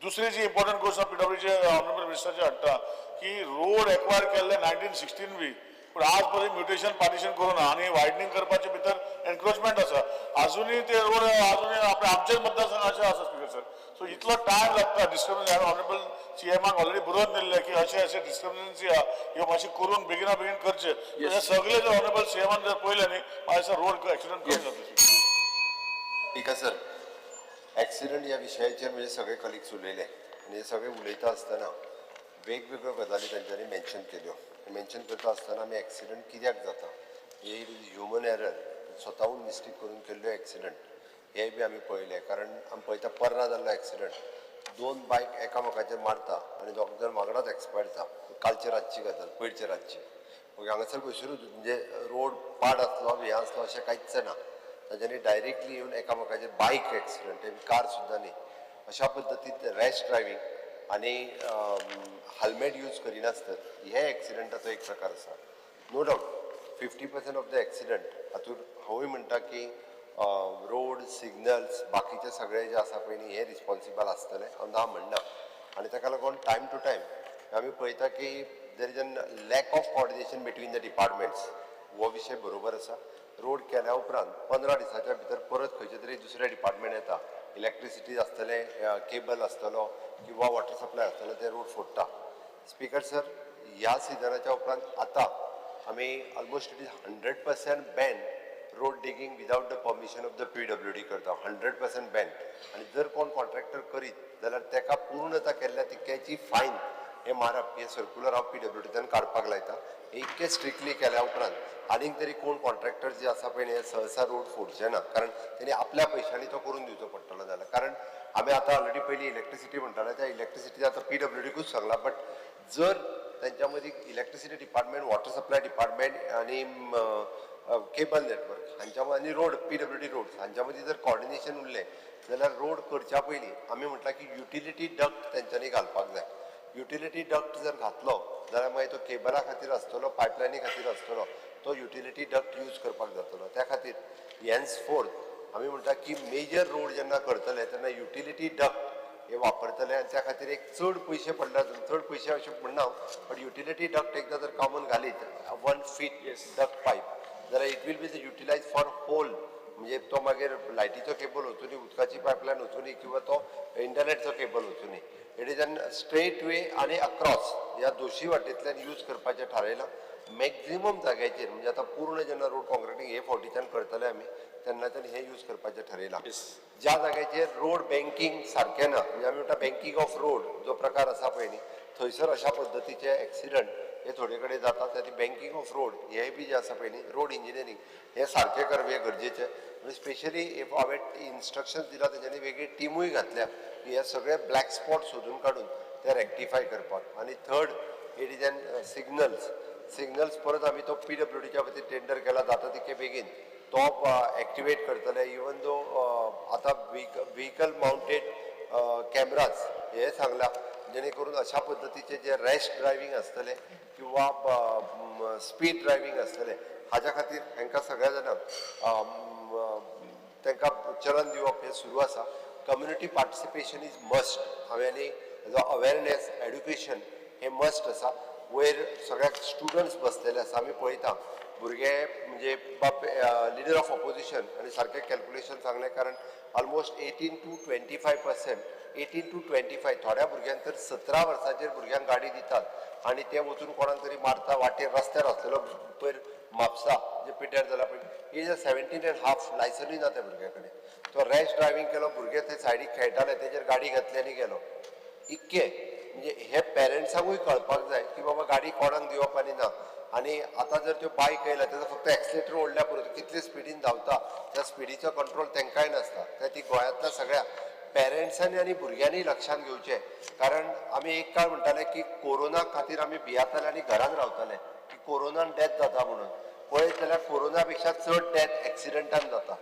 दुसरी जी इम्पॉर्टंट गोष्ट PWDचे ऑनरेबल मिनिस्टरचे हाडटा की रोड एक्वायर केल्ले 1916 बी पूण आज पर्यंत म्युटेशन पार्टिशन करूना आनी वायडनींग करपाचे भितर एनक्रोचमेंट आसा अजुनूय ते रोड अजुनूय आमचेच मतदारसंघाचे आसा स्पीकर सर सो इतलो टायम लागता डिस्टर्बन्स हांवें ऑनरेबल CMक ऑलरेडी बरोवन दिल्ले की अशे डिस्टर्बन्सी आहा ह्यो मातशे करून बेगिना बेगीन करचे हे सगळे जर ऑनरेबल CMन जर पळयले न्ही मागीर रोड एक्सिडेंट कमी जातले ठीक आहे सर ॲक्सिडंट या विशयाचेर म्हणजे सगळे कलिग्स उलयले आनी हे सगळे उलयता आसतना वेगवेगळ्यो गजाली तांच्यांनी मेन्शन केल्यो मेन्शन करता आसतना आमी ॲक्सिडंट कित्याक जाता हे ह्युमन एरर स्वताहून मिस्टेक करून केल्ल्यो ॲक्सिडंट हे बी आमी पळयले कारण आमी पळयता पर्रा जाल्लो ॲक्सिडंट 2 बायक एकामेकाचेर मारता आनी दोग जाण वांगडाच एक्सपायर जाता कालचे रातची गजाल पयरचे रातची मग हांगासर पयसरूच म्हणजे रोड पाड आसलो हें आसलो अशें कांयच ना तांच्यांनी डायरेक्टली येवन एकामेकाचेर बायक एक्सिडंट कार सुद्दां न्ही अशा पद्दतीन रॅश ड्रायव्हिंग आनी हेल्मेट यूज करिनासतना हे एक्सिडंटाचो एक प्रकार आसा no doubt 50% of the accident हातूंत हांवूय म्हणटा की रोड सिग्नल्स बाकीचे सगळे जे आसा पळय न्ही हे रिस्पॉन्सिबल आसतले हांव म्हणना आनी ताका लागून टायम टू टायम आमी पळयता की there is an lack of coordination between the departments हो विशय बरोबर आसा रोड केल्या उपरांत 15 दिसाच्या भितर परत खंयचे तरी दुसरे डिपार्टमेंट येता इलेक्ट्रिसिटी आसतले केबल आसतलो किंवा वॉटर सप्लाय आसतलो ते रोड फोडटा स्पीकर सर ह्या सिजनाच्या उपरांत आतां आमी almost it is 100% ban road digging without the permission of the PWD करता 100% बॅन आनी जर कोण कॉन्ट्रॅक्टर करीत जाल्यार ताका पूर्णता केल्ल्या तितक्याची फायन हे मारप हे सर्क्युलर ऑफ PWDंतल्यान काडपाक लायता. हे इतके स्ट्रिक्टली केल्या उपरांत आनीक तरी कोण कॉन्ट्रॅक्टर जे आसा पळय हे सहसा रोड फोडचे ना, कारण तेणी आपल्या पयशांनी तो करून दिवचो पडटलो जाल्यार. कारण आमी आतां ऑलरेडी पयली इलेक्ट्रिसिटी म्हणटाले, त्या इलेक्ट्रिसिटी आतां PWDकूच सांगला, बट जर त्यांच्या मदीं electricity department, water supply department आणि केबल नेटवर्क हांच्या मदीं आनी रोड PWD रोड्स हांच्या मदीं जर कॉर्डिनेशन उरलें जाल्यार रोड करच्या पयलीं आमी म्हटलां की युटिलिटी डक्ट तेंच्यांनी घालपाक जाय. युटिलिटी डक्ट जर घातलो जाल्यार मागीर तो केबला खातीर आसतलो, पायपलायनी खातीर आसतलो, तो युटिलिटी डक्ट यूज करपाक जातलो. त्या खातीर हेन्स फोर्थ आमी म्हणटा की मेजर रोड जेन्ना करतले तेन्ना युटिलिटी डक्ट हे वापरतले आनी त्या खातीर एक चड पयशे पडले, चड पयशे अशें म्हणना, बट युटिलिटी डक्ट एकदां जर कॉमन घालीत 1 फीट डक्ट पायप जाल्यार it will be utilise for whole, म्हणजे तो मागीर लायटीचो केबल वचूनी, उदकाची पायपलायन वचूनी किंवा तो इंटरनेटचो केबल वचूनी, it is an straight way आनी अक्रॉस ह्या दोशी वाटेंतल्यान यूज करपाचें थारायलां. मॅक्झिमम जाग्याचेर म्हणजे आतां पूर्ण जेन्ना रोड कॉन्क्रिटींग हे फावटीच्यान करतले आमी तेन्नाच्यान हे यूज करपाचें थारायलां. ज्या जाग्याचेर रोड बँकींग सारकें ना, म्हणजे आमी म्हणटा बँकींग ऑफ रोड जो प्रकार आसा पळय न्ही, थंयसर अशा पद्दतीचे एक्सिडंट हे थोडे कडेन जातात. ती बँकींग ऑफ रोड हे बी जे आसा पळय न्ही, रोड इंजिनियरींग हे सारकें करप हें गरजेचें. म्हणजे स्पेशली इफ हांवें इन्स्ट्रक्शन्स दिला तेंच्यांनी वेगळी टिमूय घातल्या की हे सगळे ब्लॅक स्पॉट सोदून काडून ते रेक्टिफाय करपाक. आनी third it is N signals परत आमी तो PWDच्या खातीर टेंडर केला जाता तितके बेगीन तो एक्टिवेट करतले. इवन दो आतां व्हेकल माउंटेड कॅमेराज हे सांगला, जेणे करून अशा पद्दतीचे जे रॅश ड्रायव्हिंग आसतले किंवा स्पीड ड्रायव्हिंग आसतले हाच्या खातीर हांकां सगळ्या जाणांक तांकां चलन दिवप हे सुरू आसा. Community participation is must. हांवें जो अवेरनेस एड्युकेशन हे मस्ट आसा. वयर सगळ्याक स्टुडंट्स बसलेले आसा. आमी पळयता भुरगे म्हणजे लिडर ऑफ ऑपोजिशन आनी सारकें कॅल्क्युलेशन सांगलें, कारण ऑलमोस्ट 18 to 25%, 18 to 25 थोड्या भुरग्यांक तर 17 वर्सांचेर भुरग्यांक गाडी दितात आनी ते वचून कोणाक तरी मारता. वाटेर रस्त्यार आसलेलो पयर म्हापसा जे पिड्ड्यार जाला पळय, एज 17.5 लायसनूय ना त्या भुरग्या कडेन. तो रॅश ड्रायव्हिंग केलो, भुरगे थंय सायडीक खेळटाले, तेजेर गाडी घातली आनी गेलो. इतके म्हणजे हे पेरंट्सांकूय कळपाक जाय की बाबा गाडी कोणाक दिवप आनी ना. आनी आतां जर त्यो बायक येयला तेजो फक्त एक्सिलेटर ओडल्या पुरो, कितले स्पिडीन धांवता त्या स्पिडीचो कंट्रोल तांकांय नासता. त्या ती गोंयांतल्या सगळ्या पेरंट्सांनी आनी भुरग्यांनी लक्षांत घेवचें. कारण आमी एक काळ म्हणटाले की कोरोना खातीर आमी भियाताले आनी घरान रावताले की कोरोनान डेथ जाता म्हणून. पळयत जाल्यार कोरोना पेक्षा चड डेथ एक्सिडंटान जाता,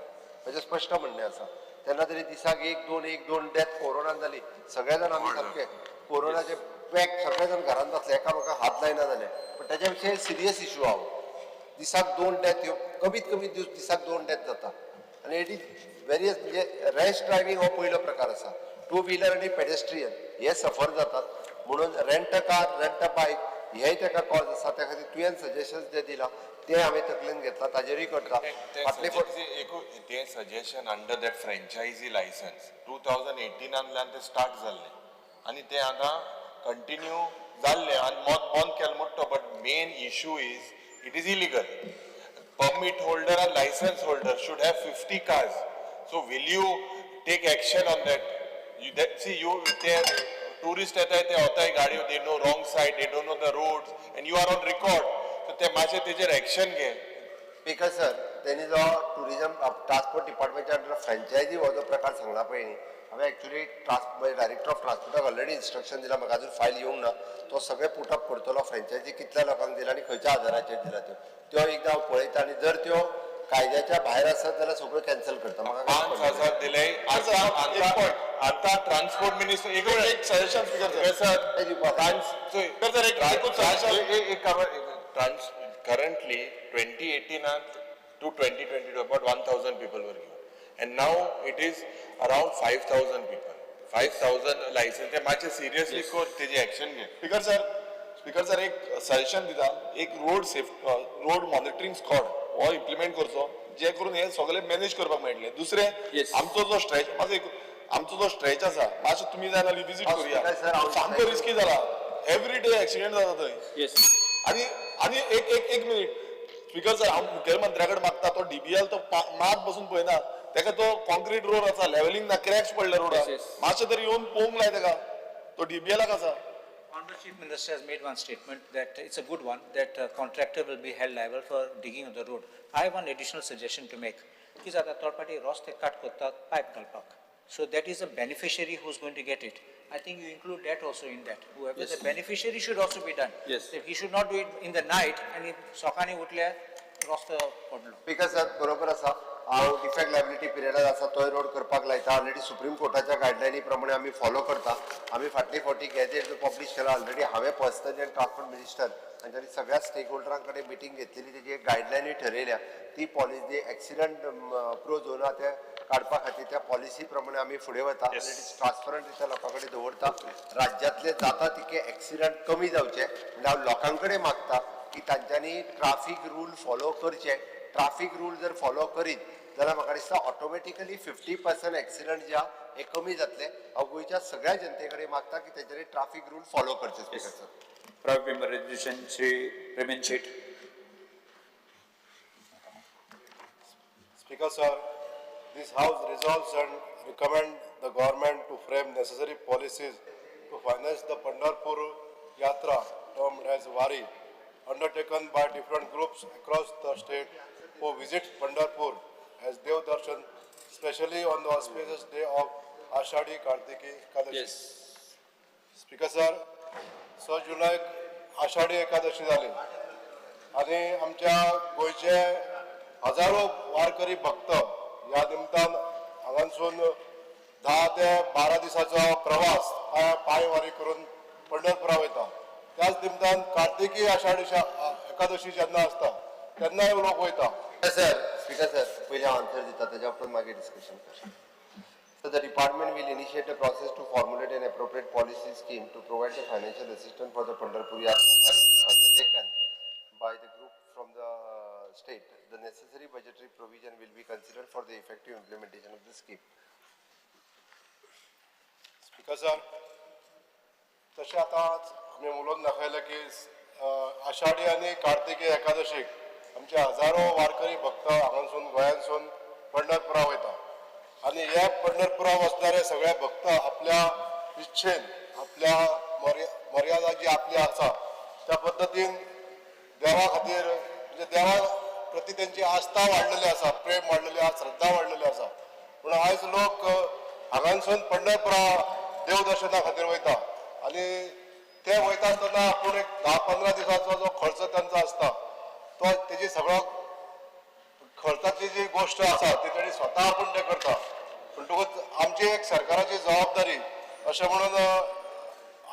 म्हजें स्पश्ट म्हणणें आसा. तेन्ना तरी दिसाक एक दोन डेथ कोरोनान जाली. सगळे जाण आमी सारके कोरोनाचे पॅक सगळे जाण घरान बसले, एकामेकाक हात लायना जाले. पण त्याच्या पेक्षा सिरियस इशू आहो. दिसाक 2 डेथ ह्यो कमीत कमी दिसाक 2 डेथ जाता. आनी इट इज वेरियस म्हणजे रॅश ड्रायव्हिंग हो पयलो प्रकार आसा. 2 व्हिलर आनी पेडेस्ट्रियन हे सफर जातात. म्हणून rent a car, rent a bike हेय ताका कॉज आसा. त्या खातीर तुवें सजेशन्स जे दिला ते हांवें तकलेन घेतला, ताजेरूय करता. फाटले ते suggestion under that franchise licence 2018 ते स्टार्ट जाल्ले आनी ते आतां कंटिन्यू जाल्ले आनी बंद केले म्हणटा. But main issue is it is illegal. Permit holder and license holder should have 50 cars. So will you take action on that? Tourists they होताय गाडी, they know wrong side, they don't know the roads, and you are on record. So ते मातशें तेजेर action घे. Because sir त्यांनी जो tourism transport डिपार्टमेंटच्या under franchise हो जो प्रकार सांगला पळय न्ही, हांवें एक्चुअली डायरेक्टर ऑफ ट्रान्सपोर्टाक ऑलरेडी इन्स्ट्रक्शन दिला. म्हाका अजून फायल येवंक ना. तो सगळे पुट अप करतलो फ्रँचायझी कितल्या लोकांक दिला आनी खंयच्या आधाराचेर दिला त्यो एकदां हांव पळयता. आनी जर त्यो कायद्याच्या भायर आसत जाल्यार सगळं कॅन्सल करता. म्हाका 5,000 दिले. आता ट्रान्सपोर्ट मिनिस्टर एक suggestion currently 2018 to 2022 about 1,000 people were given, and now it is around 5,000 people. 5,000 license. ते मातशें सिरियसली कोर तेजी एक्शन घे. स्पीकर सर एक सजेशन दिता, एक रोड मॉनिटरिंग स्क्वॉड हो इम्प्लिमेंट करचो, जे करून हे सगळे मॅनेज करपाक मेळटले. दुसरे आमचो जो स्ट्रेच आसा मातशें तुमी जाय जाल्यार विजीट करुया. सामको रिस्की जाला. एवरी डे एक्सिडेंट जाता थंय. आनी एक मिनिट स्पीकर सर, हांव मुखेलमंत्र्या कडेन मागता, तो DBL तो मात बसून पळयना. ताका तो कॉन्क्रीट रोड आसा, लेवलिंग ना, क्रॅक्स पडले रोडार. मातशें तरी येवन पळोवंक लाय ताका. तो DBLाक आसा. Honorable Chief Minister has made one statement that it's a good one, that contractor will be held liable for digging of the road. I have one additional suggestion to make. Ki zata third party roste cut kotta pipe kalpak. So that is a beneficiary who's going to get it. I think you include that also in that. Whoever the beneficiary should also be done. Yes. He should not do it in the night and if sokani utle roste podlo. Because sir, बरोबर असा हांव defect liability पिरियडार आसा तोय road करपाक लायता already supreme कोर्टाच्या गायडलायनी प्रमाणे आमी फॉलो करता आमी फाटली फावटी गॅजेट पब्लीश केला ऑलरेडी हांवें पर्सनली आनी ट्रान्सपोर्ट मिनिस्टर हांच्यानी सगळ्या स्टेक होल्डरां कडेन मिटींग घेतलेली तेजी एक गायडलायनी ठरयल्या ती पॉलिसी एक्सिडंट प्रो झोन आहा ते काडपा खातीर त्या पॉलिसी प्रमाणे आमी फुडें वता आनी ट्रान्सपरंट रित्या लोकां कडेन दवरता राज्यांतले जाता तितके एक्सिडंट कमी जावचे म्हणजे हांव लोकां कडेन मागता की तांच्यांनी ट्राफीक रूल फॉलो करचे ट्राफीक रूल जर फॉलो करीत जाल्यार म्हाका दिसता ऑटोमॅटिकली 50% एक्सिडंट जे आहा हे कमी जातले हांव गोंयच्या सगळ्या जनते कडेन मागता की तेंच्यांनी ट्राफीक रूल फॉलो करचे speaker sir Private member resolution, Shri Ramin Sheth. Speaker sir, this house resolves and recommend the government to frame necessary policies to finance the Pandharpur Yatra termed as Wari undertaken by different groups across the state who visit Pandharpur as Dev Darshan, especially on the auspicious day of Ashadi Kartiki Ekadashi. Yes. Speaker sir, 6 जुलै आषाढी एकादशी जाली आणि आमच्या गोयचे हजारो वारकरी भक्त या निमतान हांगासून 10 ते 12 दिसाचो प्रवास पांयवारी करून पंढरपुरा वयता त्याच निमतान कार्तिकी आषाढी एकादशी जेन्ना आसता तेन्नाय लोक वयता स्पीकर सर पहिले आन्सर दिता तेज्या उपरांत मागीर डिस्कशन करता So the department will initiate a process to formulate an appropriate policy scheme to provide the financial assistance for the Pandharpur Yatra Wari undertaken by the group from the state. The necessary budgetary provision will be considered for the effective implementation of the scheme. Speaker sir तशें आतां आमी उलोवन दाखयलें की आषाढी आनी कार्तिकी एकादशीक आमचे हजारो वारकरी भक्त हांगासून गोंयांसून पंढरपुरा वयता आणि हे पंढरपुरा वचणारे सगळे भक्त आपल्या इच्छेन आपल्या मर्यादा जी आपली आसा त्या पद्दतीन देवा खातीर म्हणजे देवा प्रती त्यांची आस्था वाडलेली आसा प्रेम वाडलेली आसा श्रद्धा वाडलेली आसा पूण आयज लोक हांगासून पंढरपुरा देव दर्शना खातीर वयता आणि ते वयता आसतना आपूण एक 10-15 दिसाचो जो खर्च त्यांचा आसता तो तेजी सगळो खर्चाची जी गोष्ट आसा ती तेणी स्वता आपूण ते करता म्हणटकूच आमची एक सरकाराची जबाबदारी अशें म्हणून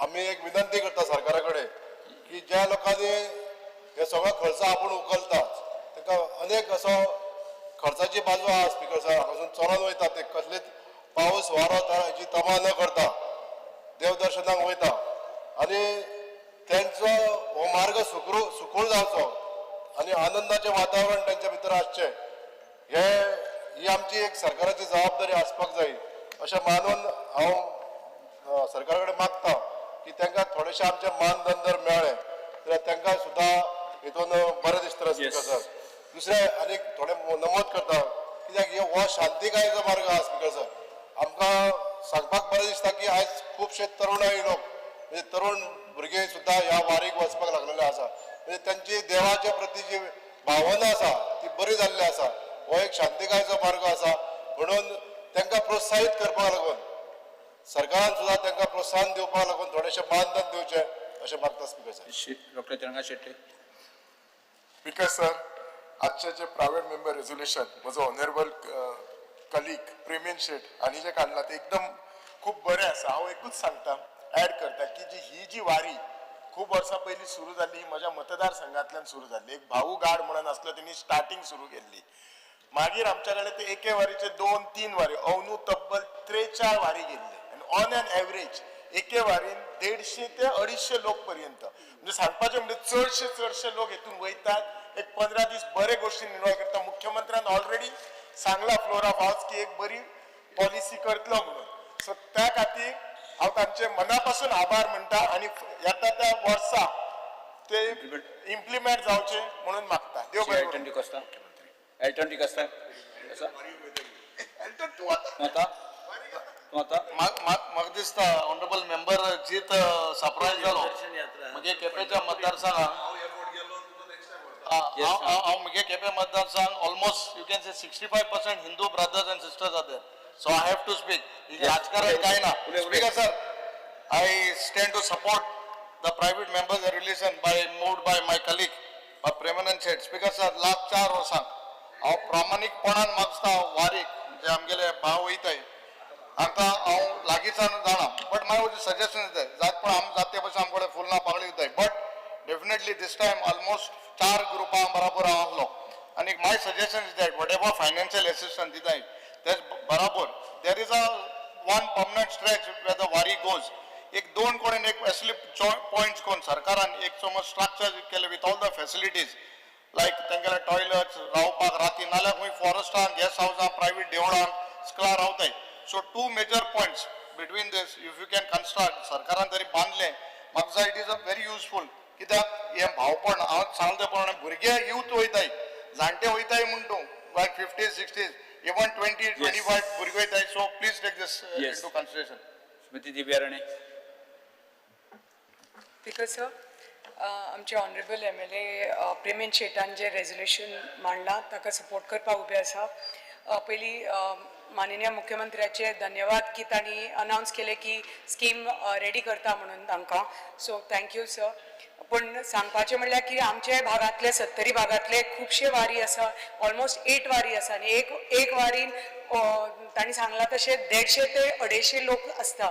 आमी एक विनंती करता सरकारा कडेन की ज्या लोकांनी हे सगळो खर्च आपूण उखलतात ताका अनेक असो खर्चाची बाजू आहा स्पीकर सर हांगासून चलोन वयता ते कसलेच पावस वारो हेची तमा न करता देव दर्शनाक वयता आनी तेंचो हो मार्ग सुखूळ जावचो आणि आनंदाचे वातावरण त्यांच्या भितर आसचें ही आमची एक सरकाराची जबाबदारी आसपाक जाय अशें मानून हांव सरकारा कडेन मागता की तांकां थोडेशें आमचे मानधन जर मेळ्ळें जाल्यार तांकां सुद्दां हितून बरें दिसतलें स्पीकर सर दुसरें आनीक थोडें नमूद करता कित्याक हो शांतीकायेचो मार्ग आहा स्पीकर सर आमकां सांगपाक बरें दिसता की आयज खुबशे तरुणाई लोक म्हणजे तरुण भुरगे सुद्दां ह्या वारीक वचपाक लागलेले आसा म्हणजे त्यांची देवाच्या प्रती जी भावना आसा ती बरी जाल्ली आसा हो एक शांतीकायेचो मार्ग आसा म्हणून तांकां प्रोत्साहीत करपाक लागून सरकारान सुद्दां तांकां प्रोत्साहन दिवपाक लागून थोडेशें मानधन दिवचें अशें मागता speaker sir Dr. Tiranga Shetty. Speaker sir आजचे जे प्रायव्हेट मेंबर रेझोल्युशन म्हजो ऑनरेबल कलीग प्रेमीन शेट हांणी जे काडला ते एकदम खूब बरें आसा हांव एकूच सांगता ऍड करता की ही जी वारी खूब वर्सां पयलीं सुरू जाल्ली ही म्हज्या मतदारसंघांतल्यान सुरू जाल्ली एक भाऊ गाड म्हणून आसलो तेणी स्टार्टींग सुरू केल्ली मागीर आमच्या कडेन ते एके वारीचे 2-3 वारी अंदू तब्बल 43 वारी गेल्ले आनी ऑन एन एवरेज एके वारीन 150 ते 250 लोक पर्यंत म्हणजे सांगपाचें म्हणजे चडशे लोक हेतून वयतात एक 15 दीस बरे गोष्टी निर्णय करता मुख्यमंत्र्यान ऑलरेडी सांगला फ्लोर ऑफ हाऊस की एक बरी पॉलिसी करतलो म्हणून सो त्या खातीर हांव तांचे मनापासून आभार म्हणटा आणि येता त्या वर्सा ते इम्प्लिमेंट जावचे म्हणून मागता देव बरें Elton Di Costa. Elton Di Costa. Elton, तू आता तूं आतां म्हाका दिसता ऑनरेबल मेंबर जीत सरप्रायज जालो म्हणजे केपेंच्या मतदारसंघात हांव म्हगे केपें मतदारसंघ almost you can say 65% Hindu brothers and sisters are there so I have to speak राजकारण काय ना speaker sir I stand to support the private members relation moved by my colleague Premanand Shet speaker sir last 4 वर्सांक हांव प्रामाणीकपणान मागता वारीक जे आमगेले भाव वयताय हांकां हांव लागींच्यान जाणा बट माय सजेशन येताय जात पण आम जाते भशेन आमकडे फुलना पागळी येताय but definitely this time almost 4 ग्रुपां बराबर हांव आसलो आनी my suggestion is that whatever financial assistance दिताय तेच बराबर there is a one permanent stretch where the Wari goes एक दोन कोणेन एक स्लिप पॉयंट्स कोण सरकारान एक समज स्ट्रक्चर केले with all the facilities like तेंगेले टॉयलेट्स रावपाक राती नाल्यार खंय फॉरेस्टान गेस्ट हावसां प्रायव्हेट देवळान स्कलां रावताय so 2 major points between this if you can construct सरकारान तरी बांदले म्हाका दिसता it is a very useful कित्याक हे भावपण हांव सांगले प्रमाणे भुरगे यूथ वयताय जाणटे वयताय म्हण तूं लायक 50s 60s इवन 20 25 भुरगे वयताय so please take this into consideration Smriti Divya Rane because sir आमचे ऑनरेबल MLA प्रेमेन शेटान जे रेजोल्युशन मांडलां ताका सपोर्ट करपाक उबे आसा पयली माननीय मुख्यमंत्र्याचे धन्यवाद की तांणी अनाउन्स केले की स्कीम रेडी करता म्हणून तांकां सो थँक्यू सर पण सांगपाचें म्हणल्यार की आमचे भागांतले 70 भागांतले खुबशे वारी आसा ऑलमोस्ट 8 वारी आसा आनी एक वारीन तांणी सांगलां तशें 150 ते 250 लोक आसता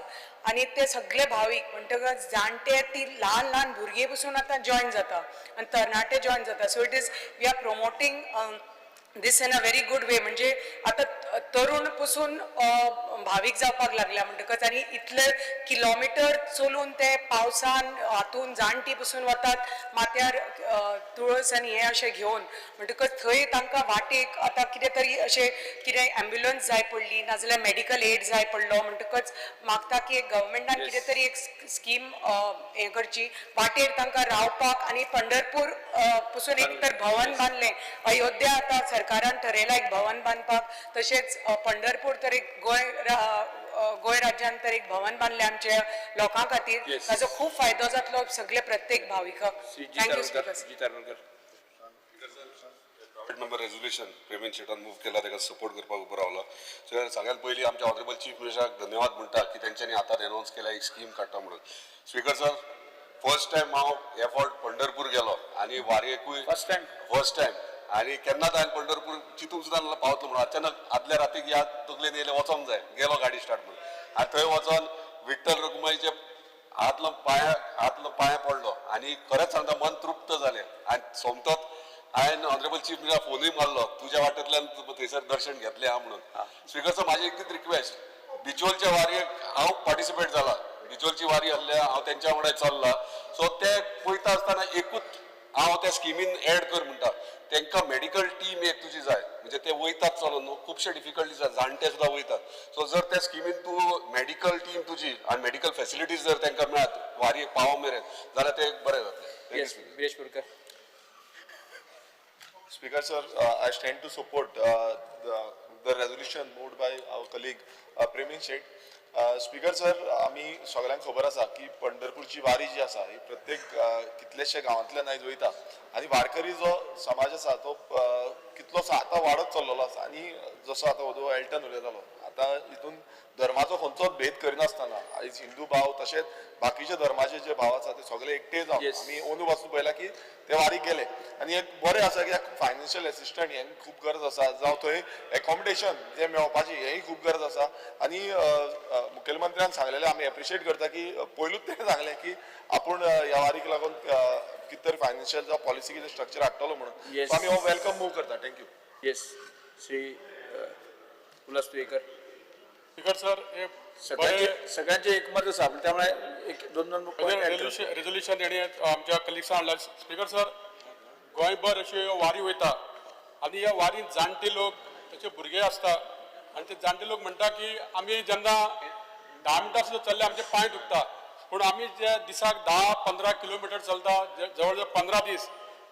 आनी ते सगळे भावीक म्हणटकच जाणटे ती ल्हान ल्हान भुरगीं पसून आतां जॉयन जाता आनी तरणाटे जॉयन जाता so it is we are promoting this in a very good way म्हणजे आतां तरुण पसून भावीक जावपाक लागल्या म्हणटकच आनी इतले किलोमिटर चलून ते पावसान हातून जाणटी पसून वतात माथ्यार तुळस आनी हे अशें घेवन म्हणटकच थंय तांकां वाटेक आतां कितें तरी अशें कितें एम्ब्युलन्स जाय पडली नाजाल्यार मेडिकल एड जाय पडलो म्हणटकच मागता की गव्हर्मेंटान कितें तरी एक स्कीम हें करची वाटेर तांकां रावपाक आनी पंढरपूर पसून एक तर भवन बांदलें अयोध्या आतां सरकारान ठरयलां एक भवन बांदपाक तशेंच पंढरपूर तर एक गोंय राज्यान तर एक भवन बांदलें आमच्या लोकां खातीर ताजो खूब फायदो जातलो सगळे प्रत्येक भाविकाक थँक्यू स्पीकर मेंबर रेजोल्युशन प्रेमेन शेटान मूव केला ताका सपोर्ट करपाक उबो रावला सो सगळ्यात पयलीं आमच्या ऑनरेबल चीफ मिनिस्टराक धन्यवाद म्हणटा की तेंच्यांनी आतां अनाउन्स केला एक स्कीम काडटा म्हणून स्पीकर सर फर्स्ट टायम हांव ह्या फावट पंढरपूर गेलो आनी वारयेकूय फर्स्ट टायम आनी केन्नाच हांवें पंढरपूर चिंतूंक सुद्दां पावतलो म्हणून अचानक आदल्या रातीक या तकलेन येयलें वचोंक जाय गेलो गाडी स्टार्ट म्हणून आनी थंय वचोन विठ्ठल रखुमाईचे हातलो पांया पडलो आनी खरेंच सांगता मन तृप्त जालें आनी सोमतोच हांवें ऑनरेबल चीफ मिनिस्टर फोनूय मारलो तुज्या वाटेंतल्यान थंयसर दर्शन घेतलें हा म्हणून स्पीकर सर म्हाजी एकूच रिक्वेस्ट बिचोलच्या वारयेक हांव पार्टिसिपेट जाला बिचोलची वारी आहल्या हांव तेंच्या वांगडा चल्ला सो ते पळयता आसतना एकूच हांव त्या स्किमीन एड कर म्हणटा तांकां मेडिकल टीम एक तुजी जाय म्हणजे ते वयतात चलून न्हू खुबशे डिफिकल्टीज आसा जाणटे सुद्दां वयतात सो जर त्या स्किमीन तूं मेडिकल टीम तुजी आनी मेडिकल फॅसिलिटीज जर तांकां मेळत वारयेक पावो मेरेन जाल्यार ते बरें जातलें Speaker sir, I stand to support the resolution moved by our colleague Premin Shet. Speaker sir आमी सगळ्यांक खबर आसा की पंढरपूरची वारी जी आसा ही प्रत्येक कितलेशे गांवांतल्यान आयज वयता आनी वारकरी जो समाज आसा तो कितलोसो आतां वाडत चल्लेलो आसा आनी जसो आतां वदू एल्टन उलयतालो आतां हितून धर्माचो खंयचोच भेद करिनासतना आयज हिंदू भाव तशेंच बाकीचे धर्माचे जे भाव आसा ते सगळे एकटे जावन आमी अंदू वचून पळयला की ते वारीक गेले आनी एक बरें आसा की फायनान्शियल असिस्टंट हें खूब गरज आसा जावं थंय एकोमोडेशन जे मेळपाची हेंय खूब गरज आसा आनी मुखेलमंत्र्यान सांगलेलें आमी एप्रिशिएट करता की पयलूच तेणें सांगलें की आपूण ह्या वारीक लागून कितें तरी फायनान्शियल जावं पॉलिसी कितें स्ट्रक्चर हाडटलो म्हणून आमी हो वेलकम मूव करता thank you yes Shri Ulhas Tuyekar speaker sir सगळ्यांचे एकमत आसा पण त्यामुळे एक दोन रेजोल्युशन तेणी आमच्या कलिग्सान हाडला स्पीकर सर गोंयभर अशी वारी वयता आनी ह्या वारीन जाणटे लोक तशे भुरगे आसता आनी ते जाणटे लोक म्हणटा की आमी जेन्ना 10 मिनटां सुद्दां चल्ले आमचे पांय दुखता पूण आमी जे दिसाक 10-15 किलोमिटर चलता जवळ जवळ 15 दीस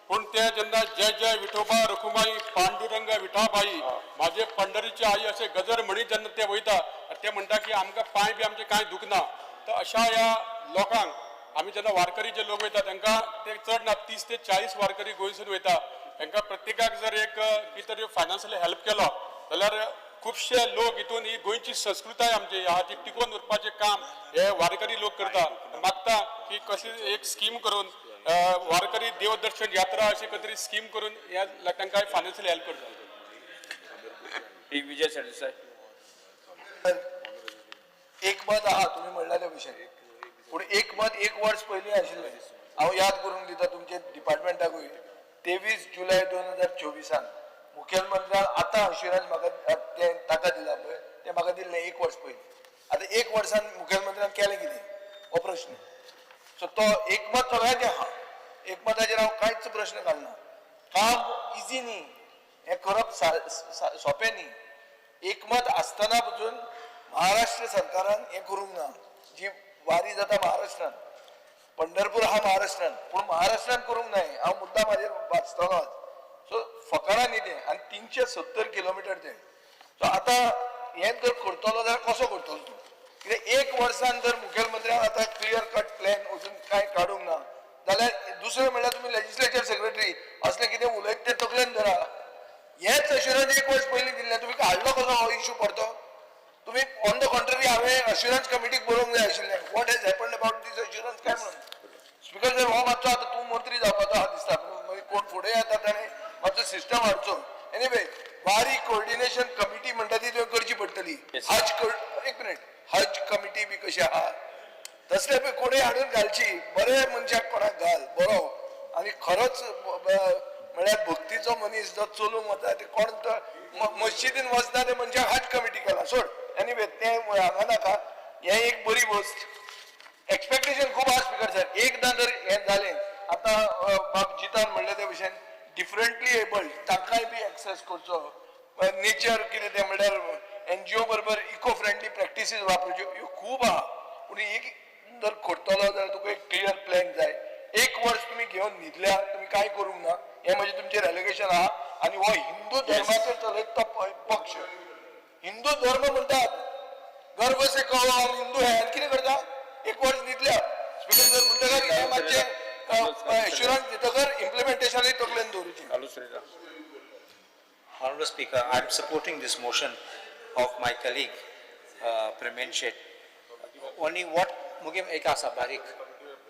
पूण ते जेन्ना जय जय विठोबा रखुमाई पांडुरंग विठाबाई माझे पंढरीची आई असे गजर म्हणी जेन्ना ते वयता ते म्हणटा की आमकां पांय बी आमचे कांय दुखना तर अशा ह्या लोकांक आमी जेन्ना वारकरी जे लोक वयता तांकां ते चड ना 30 ते 40 वारकरी गोंयसून वयता तांकां प्रत्येकाक जर एक कितें तरी फायनान्शियल हेल्प केलो जाल्यार खुबशे लोक हितून ही गोंयची संस्कृताय आमची ह्या ती टिकोवन उरपाचें काम हे वारकरी लोक करता मागता की कसली एक स्कीम करून वारकरी देवदर्शन यात्रा अशी खंय स्कीम करून ह्या तांकां फायनान्शियल हेल्प करता. टी विजय सरदेसाय. एक मत आहा तुम्ही म्हणलेल्या विशयी पूण एक मत एक वर्स पयलीं आशिल्लें हांव याद करून दिता तुमचे डिपार्टमेंटाकूय 23 जुलय 2024 मुखेलमंत्र्यान आतां अश्युरन्स म्हाका ते ताका दिला पळय ते म्हाका दिल्लें एक वर्स पयलीं आतां एक वर्सान मुखेलमंत्र्यान केलें कितें हो प्रश्न सो तो एकमत सगळ्यांचें आहा एकमताचेर हांव कांयच प्रश्न घालना काम इजी न्ही हें करप सोंपें न्ही एकमत आसतना पसून महाराष्ट्र सरकारान हें करूंक ना जी वारी जाता महाराष्ट्रान पंढरपूर हा महाराष्ट्रान पूण महाराष्ट्रान करूंक नाय हांव मुद्दाम हाजेर वाचतलो सो फकाणां न्ही तें आनी 370 किलोमिटर तें सो आतां हें जर करतलो जाल्यार कसो करतलो तूं कित्याक एक वर्सान जर मुखेलमंत्र्यान आतां क्लियर कट प्लॅन अजून कांय काडूंक ना जाल्यार दुसरें म्हणल्यार तुमी लेजिस्लेचर सेक्रेटरी असलें कितें उलयता तें तकलेन धरा हेच अश्युरन्स एक वर्स पयलीं दिल्लें तुमी काडलो कसो हो इश्यू परतो तुम्ही ऑन द कॉन्ट्ररी हांवें अश्युरन्स कमिटीक बरोवंक जाय आशिल्लें what has happened about these assurance काय म्हणून स्पीकर जर हो मातसो आतां तूं मंत्री जावपाचो आहा दिसता मागीर कोण फुडें येता ताणें मातसो सिस्टम हाडचो एनीवे वारी कोऑर्डिनेशन कमिटी म्हणटा ती तुवें करची पडटली एक मिनीट हज कमिटी बी कशी आहा तसले बी कोणें हाडून घालची बरे मनशाक कोणाक घाल बरो आनी खरोच म्हळ्यार भक्तीचो मनीस जो चलूंक वता ते कोण तो मस्जिदीन वचना ते मनशाक हज कमिटी केला सोड एनीवे तें हांगा नाका हें एक बरी गोश्ट एक्सपेक्टेशन खूब आहा स्पीकर सर एकदां जर हें जालें आतां बाब जितान म्हणलें त्या भशेन डिफरंटली एबल्ड तांकांय बी एक्सेस करचो नेचर कितें तें म्हणल्यार NGO बरोबर इको फ्रेंडली प्रॅक्टिसीस वापरच्यो ह्यो खूब आहा पूण एक जर करतलो जाल्यार तुका एक क्लियर प्लॅन जाय एक वर्स तुमी घेवन न्हिदल्या तुमी कांय करूंक ना हें म्हणजे तुमचेर एलिगेशन आहा आनी हो हिंदू धर्माचेर चलयता तो पक्ष हिंदू धर्म म्हणटात गर्व से कहो हम हिंदू है कितें करता एक वर्स न्हिदल्या स्पीकर जर म्हणटकच हें मातशें एश्युरन्स दितकर इम्प्लिमेंटेशनूय तकलेन दवरचें. Honourable Speaker, I am supporting this motion of my colleague Pramen Shet. Only what Mugim ek asa barik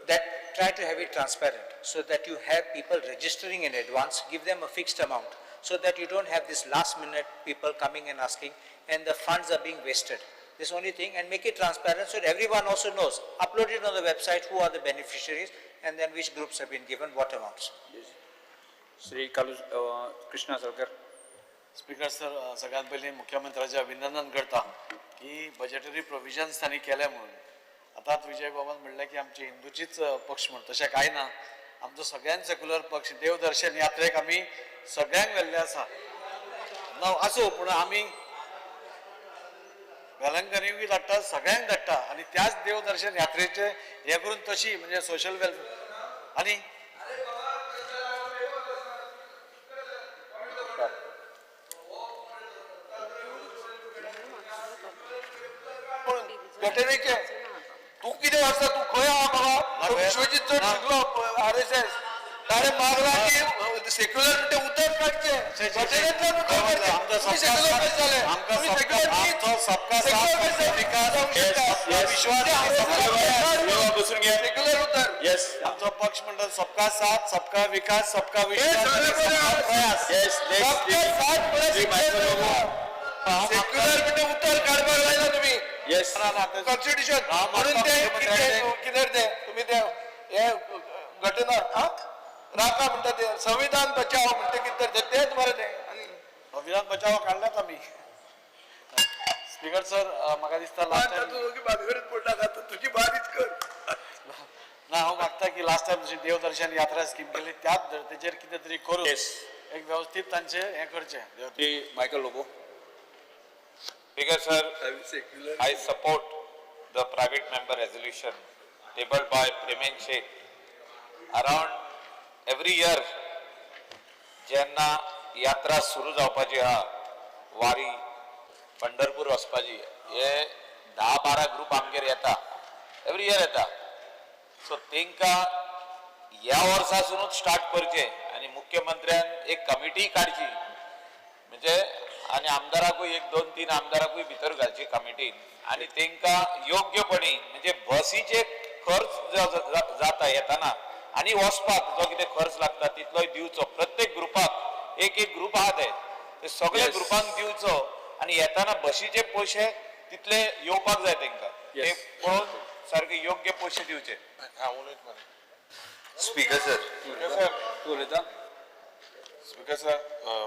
that try to have it transparent so that you have people registering in advance, give them a fixed amount so that you don't have this last minute people coming and asking and the funds are being wasted. This only thing and make it transparent so that everyone also knows. Upload it on the website who are the beneficiaries and then which groups have been given what amounts. Shri Krishna सरकार. Speaker sir सगळ्यात पयलीं मुख्यमंत्र्याचें अभिनंदन करता की budgetary provisions तांणी केले म्हणून आतांच विजय बाबान म्हणलें की आमचे हिंदूचीच पक्ष म्हणून तशें कांय ना आमचो सगळ्यांत सेक्युलर पक्ष देवदर्शन यात्रेक आमी सगळ्यांक व्हेल्ले आसा ना आसूं पूण आमी वेलंकनीय धाडटा सगळ्यांक धाडटा आनी त्याच देवदर्शन यात्रेचे हे करून तशी म्हणजे सोशल वेलफेअर आनी घटनेचे तू कितें आसा तू खंय आहा बाबा विश्वजीत चड शिकलो RSS ताणें मागला की सेक्युलर म्हणटा उतर काडचें घटनेंतल्यान सेक्युलर उतर आमचो पक्ष म्हणटा सबका साथ सबका विकास सबका विश्वास सेक्युलर म्हणटा उतर काडपाक लायला तुमी कॉन्स्टिट्यूशन म्हणून कितें ते तुमी ते हे घटना राखा म्हणटा ते संविधान बचाव म्हणटा कितें तेच मरे ते संविधान बचाव काढल्यात आमी स्पीकर सर म्हाका दिसता लास्ट टायम भानगडीत पडला का तुजी बारीच कर ना हांव मागता की लास्ट टायम जशी देवदर्शन यात्रा स्कीम केली त्याच धर्तेचेर कितें तरी करून एक व्यवस्थीत तांचे हे करचें. Michael Lobo. Speaker sir, I support the private member resolution tabled by Pramen Shet. Around every year जेन्ना यात्रा सुरू जावपाची आहा वारी पंढरपूर वचपाची हे 10-12 ग्रुप आमगेर येता एवरी इयर येता सो तेंकां ह्या वर्सासूनच स्टार्ट करचे आनी मुख्यमंत्र्यान एक कमिटी काडची म्हणजे आनी आमदाराकूय 1-2-3 आमदाराकूय भितर घालची कमिटीन आनी तेंकां योग्यपणी म्हणजे बसीचे खर्च जो जाता येताना आनी वचपाक जो कितें खर्च लागता तितलोय दिवचो प्रत्येक ग्रुपाक एक ग्रुप आहा ते सगळ्या ग्रुपांक दिवचो आनी येताना बसीचे पयशे तितले येवपाक जाय तेंकां ते पळोवन सारके योग्य पयशे दिवचे. Speaker sir. तू उलयता? Speaker sir,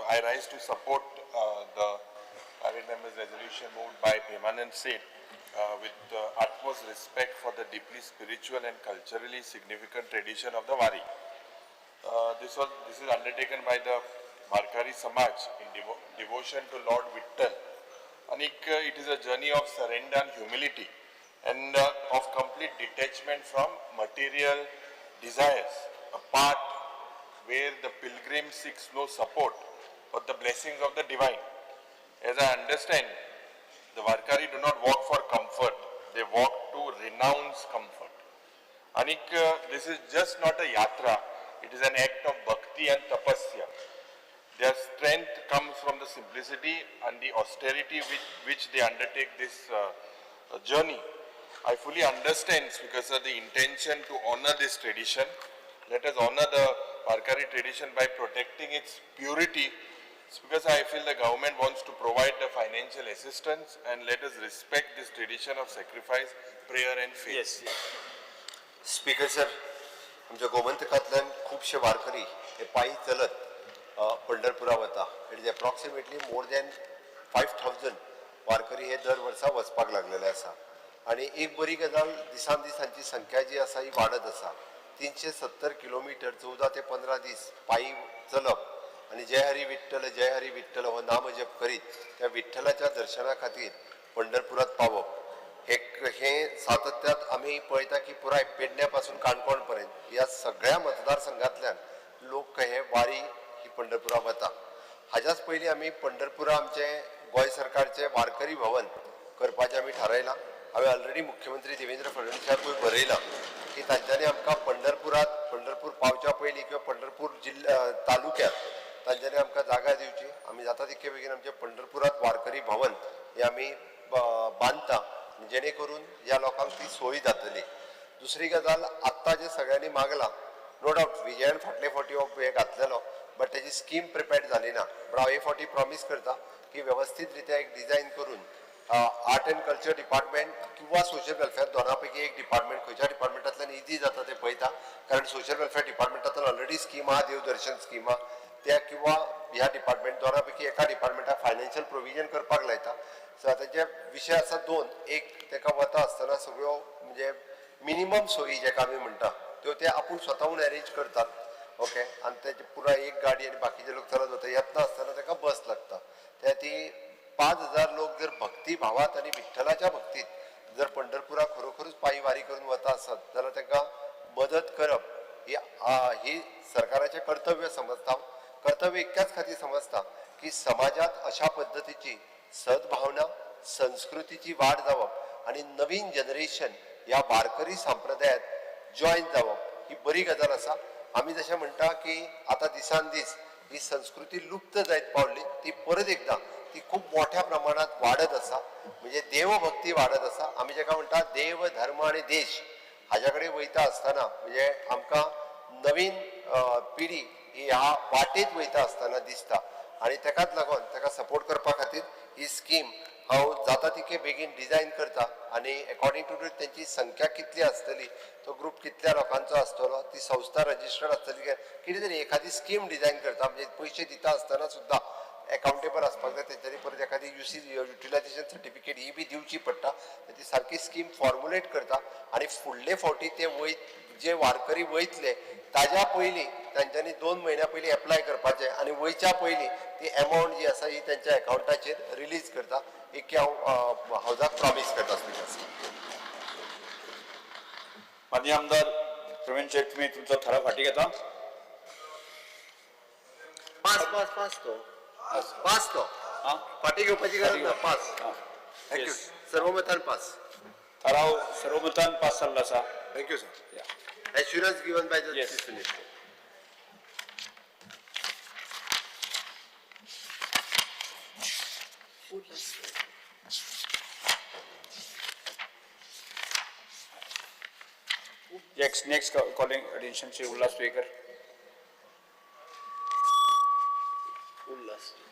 I rise to support the private members resolution moved by Premanand Seth with utmost respect for the deeply spiritual and culturally significant tradition of the Wari. This is undertaken by the Varkari Samaj in devotion to Lord Vittal. And it is a journey of surrender and humility and of complete detachment from material desires, a path where the pilgrim seeks no support but the blessings of the divine. As I understand, the Varkari do not walk for comfort, they walk to renounce comfort. Anik, this is just not a yatra, it is an act of bhakti and tapasya. Their strength comes from the simplicity and the austerity with which they undertake this journey. I fully understand because of the intention to honor this tradition. Let us honor the Varkari tradition by protecting its purity because I feel the government wants to provide the financial assistance and let us respect this tradition of sacrifice, prayer and faith. Yes. Speaker sir, आमच्या गोमंतकांतल्यान खुबशे वारकरी हे पायी चलत पंढरपुरा वता. It is approximately more than 5000 वारकरी हे दर वर्सा वचपाक लागलेले आसा आणि एक बरी गजाल दिसान दीस हांची संख्या जी आसा ही वाडत आसा. 370 किलोमीटर 14 ते 15 दीस पायी चलप आणि जय हरी विठ्ठल हो नाम जप करीत त्या विठ्ठलाच्या दर्शना खातीर पंढरपुरात पावप हे सातत्यात आम्ही पळयता की पुराय पेडण्या पासून काणकोण पर्यंत या सगळ्या मतदारसंघातल्यान लोक हे वारी ही पंढरपुरा वता. हाच्याच पयलीं आमी पंढरपुरा आमचे गोंय सरकारचे वारकरी भवन करपाचें आमी थारायलां. हांवें ऑलरेडी मुख्यमंत्री देवेंद्र फडणवीसाकूय बरयलां की तांच्यांनी आमकां पंढरपूर पावच्या पयलीं किंवा पंढरपूर तालुक्यात तांच्यांनी आमकां जागा दिवची. आमी जाता तितके बेगीन आमचे पंढरपुरात वारकरी भवन हे आमी बांदता जेणे करून ह्या लोकांक ती सोय जातली. दुसरी गजाल आत्ता जे सगळ्यांनी मागला नो डावट विजयान फाटले फावटी हो हे घातलेलो बट तेजी स्कीम प्रिपेर्ड जाली ना. पण हांव हे फावटी प्रॉमिस करता की वेवस्थीत रित्या एक डिझायन करून आर्ट एंड कल्चर डिपार्टमेंट किंवा सोशल वेलफेअर दोना पैकी एक डिपार्टमेंट खंयच्या डिपार्टमेंटांतल्यान इजी जाता ते पळयता. कारण सोशल वेलफेअर डिपार्टमेंटांतल्यान ऑलरेडी स्कीम आहा देवदर्शन स्कीम आहा त्या किंवा ह्या डिपार्टमेंट दोना पैकी एका डिपार्टमेंटाक फायनान्शियल प्रोविजन करपाक लायता. सो ताचे विशय आसा दोन. एक तेका वता आसतना सगळ्यो म्हणजे मिनिमम सोयी जेका आमी म्हणटा त्यो ते आपूण स्वताहून अरेंज करतात. ओके आनी तेजे पुराय एक गाडी आनी बाकीचे लोक चलत वता. येतना आसतना तेका बस लागता. त्या ती 5000 लोक जर भक्ती भावात आनी विठ्ठलाच्या भक्तीत जर पंढरपुरा खरोखरूच पायी वारी करून वता आसत जाल्यार तांकां मदत करप ही सरकाराचें कर्तव्य समजता. कर्तव्य इतक्याच खातीर समजता की समाजात अशा पद्दतीची सद्भावना संस्कृतीची वाढ जावप आणि नवीन जनरेशन या वारकरी संप्रदायात जॉईन जावप ही बरी गजाल आसा. आमी जशें म्हणटा की आतां दिसान दीस ही संस्कृती लुप्त जायत पावली ती परत एकदा ती खूप मोठ्या प्रमाणात वाढत आसा. म्हणजे देवभक्ती वाढत आसा. आमी जेका म्हणटा देव धर्म आणि देश हाज्या कडेन वयता आसतना म्हणजे आमकां नवीन पिढी ही ह्या वाटेत वयता आसतना दिसता आणि तेकाच लागून ताका सपोर्ट करपा खातीर ही स्कीम हांव जाता तितके बेगीन डिझायन करता आणि अकॉर्डिंग टू त्यांची संख्या कितली आसतली तो ग्रुप कितल्या लोकांचो आसतलो ती संस्था रजिस्टर्ड आसतली कितें तरी एखादी स्कीम डिझायन करता म्हणजे पयशे दिता आसतना सुद्दां अकाउंटेबल आसपाक जाय. तेंच्यांनी परत एखादी युटिलायझेशन सर्टिफिकेट ही बी दिवची पडटा. ती सारकी स्कीम फॉर्मुलेट करता आणि फुडले फावटी ते जे वारकरी वयतले ताज्या पयलीं तांच्यांनी 2 म्हयन्या पयलीं एप्लाय करपाचें आणि वयच्या पयलीं ती अमावंट जी आसा ही त्यांच्या अकाउंटाचेर रिलीज करता. एक हांव हावजाक प्रॉमिस करता. माननीय आमदार प्रवीण शेठ, तुम्ही तुमचा ठराव फाटी घेता. पास तो फाटी घेवपाची गरज ना पास थँक्यू Yes. सर्वमतान पास ठराव सर्वमतान पास जाल्लो आसा. Thank you sir assurance given by the Yes. Chief minister Next calling attention Shri Ullas Speaker.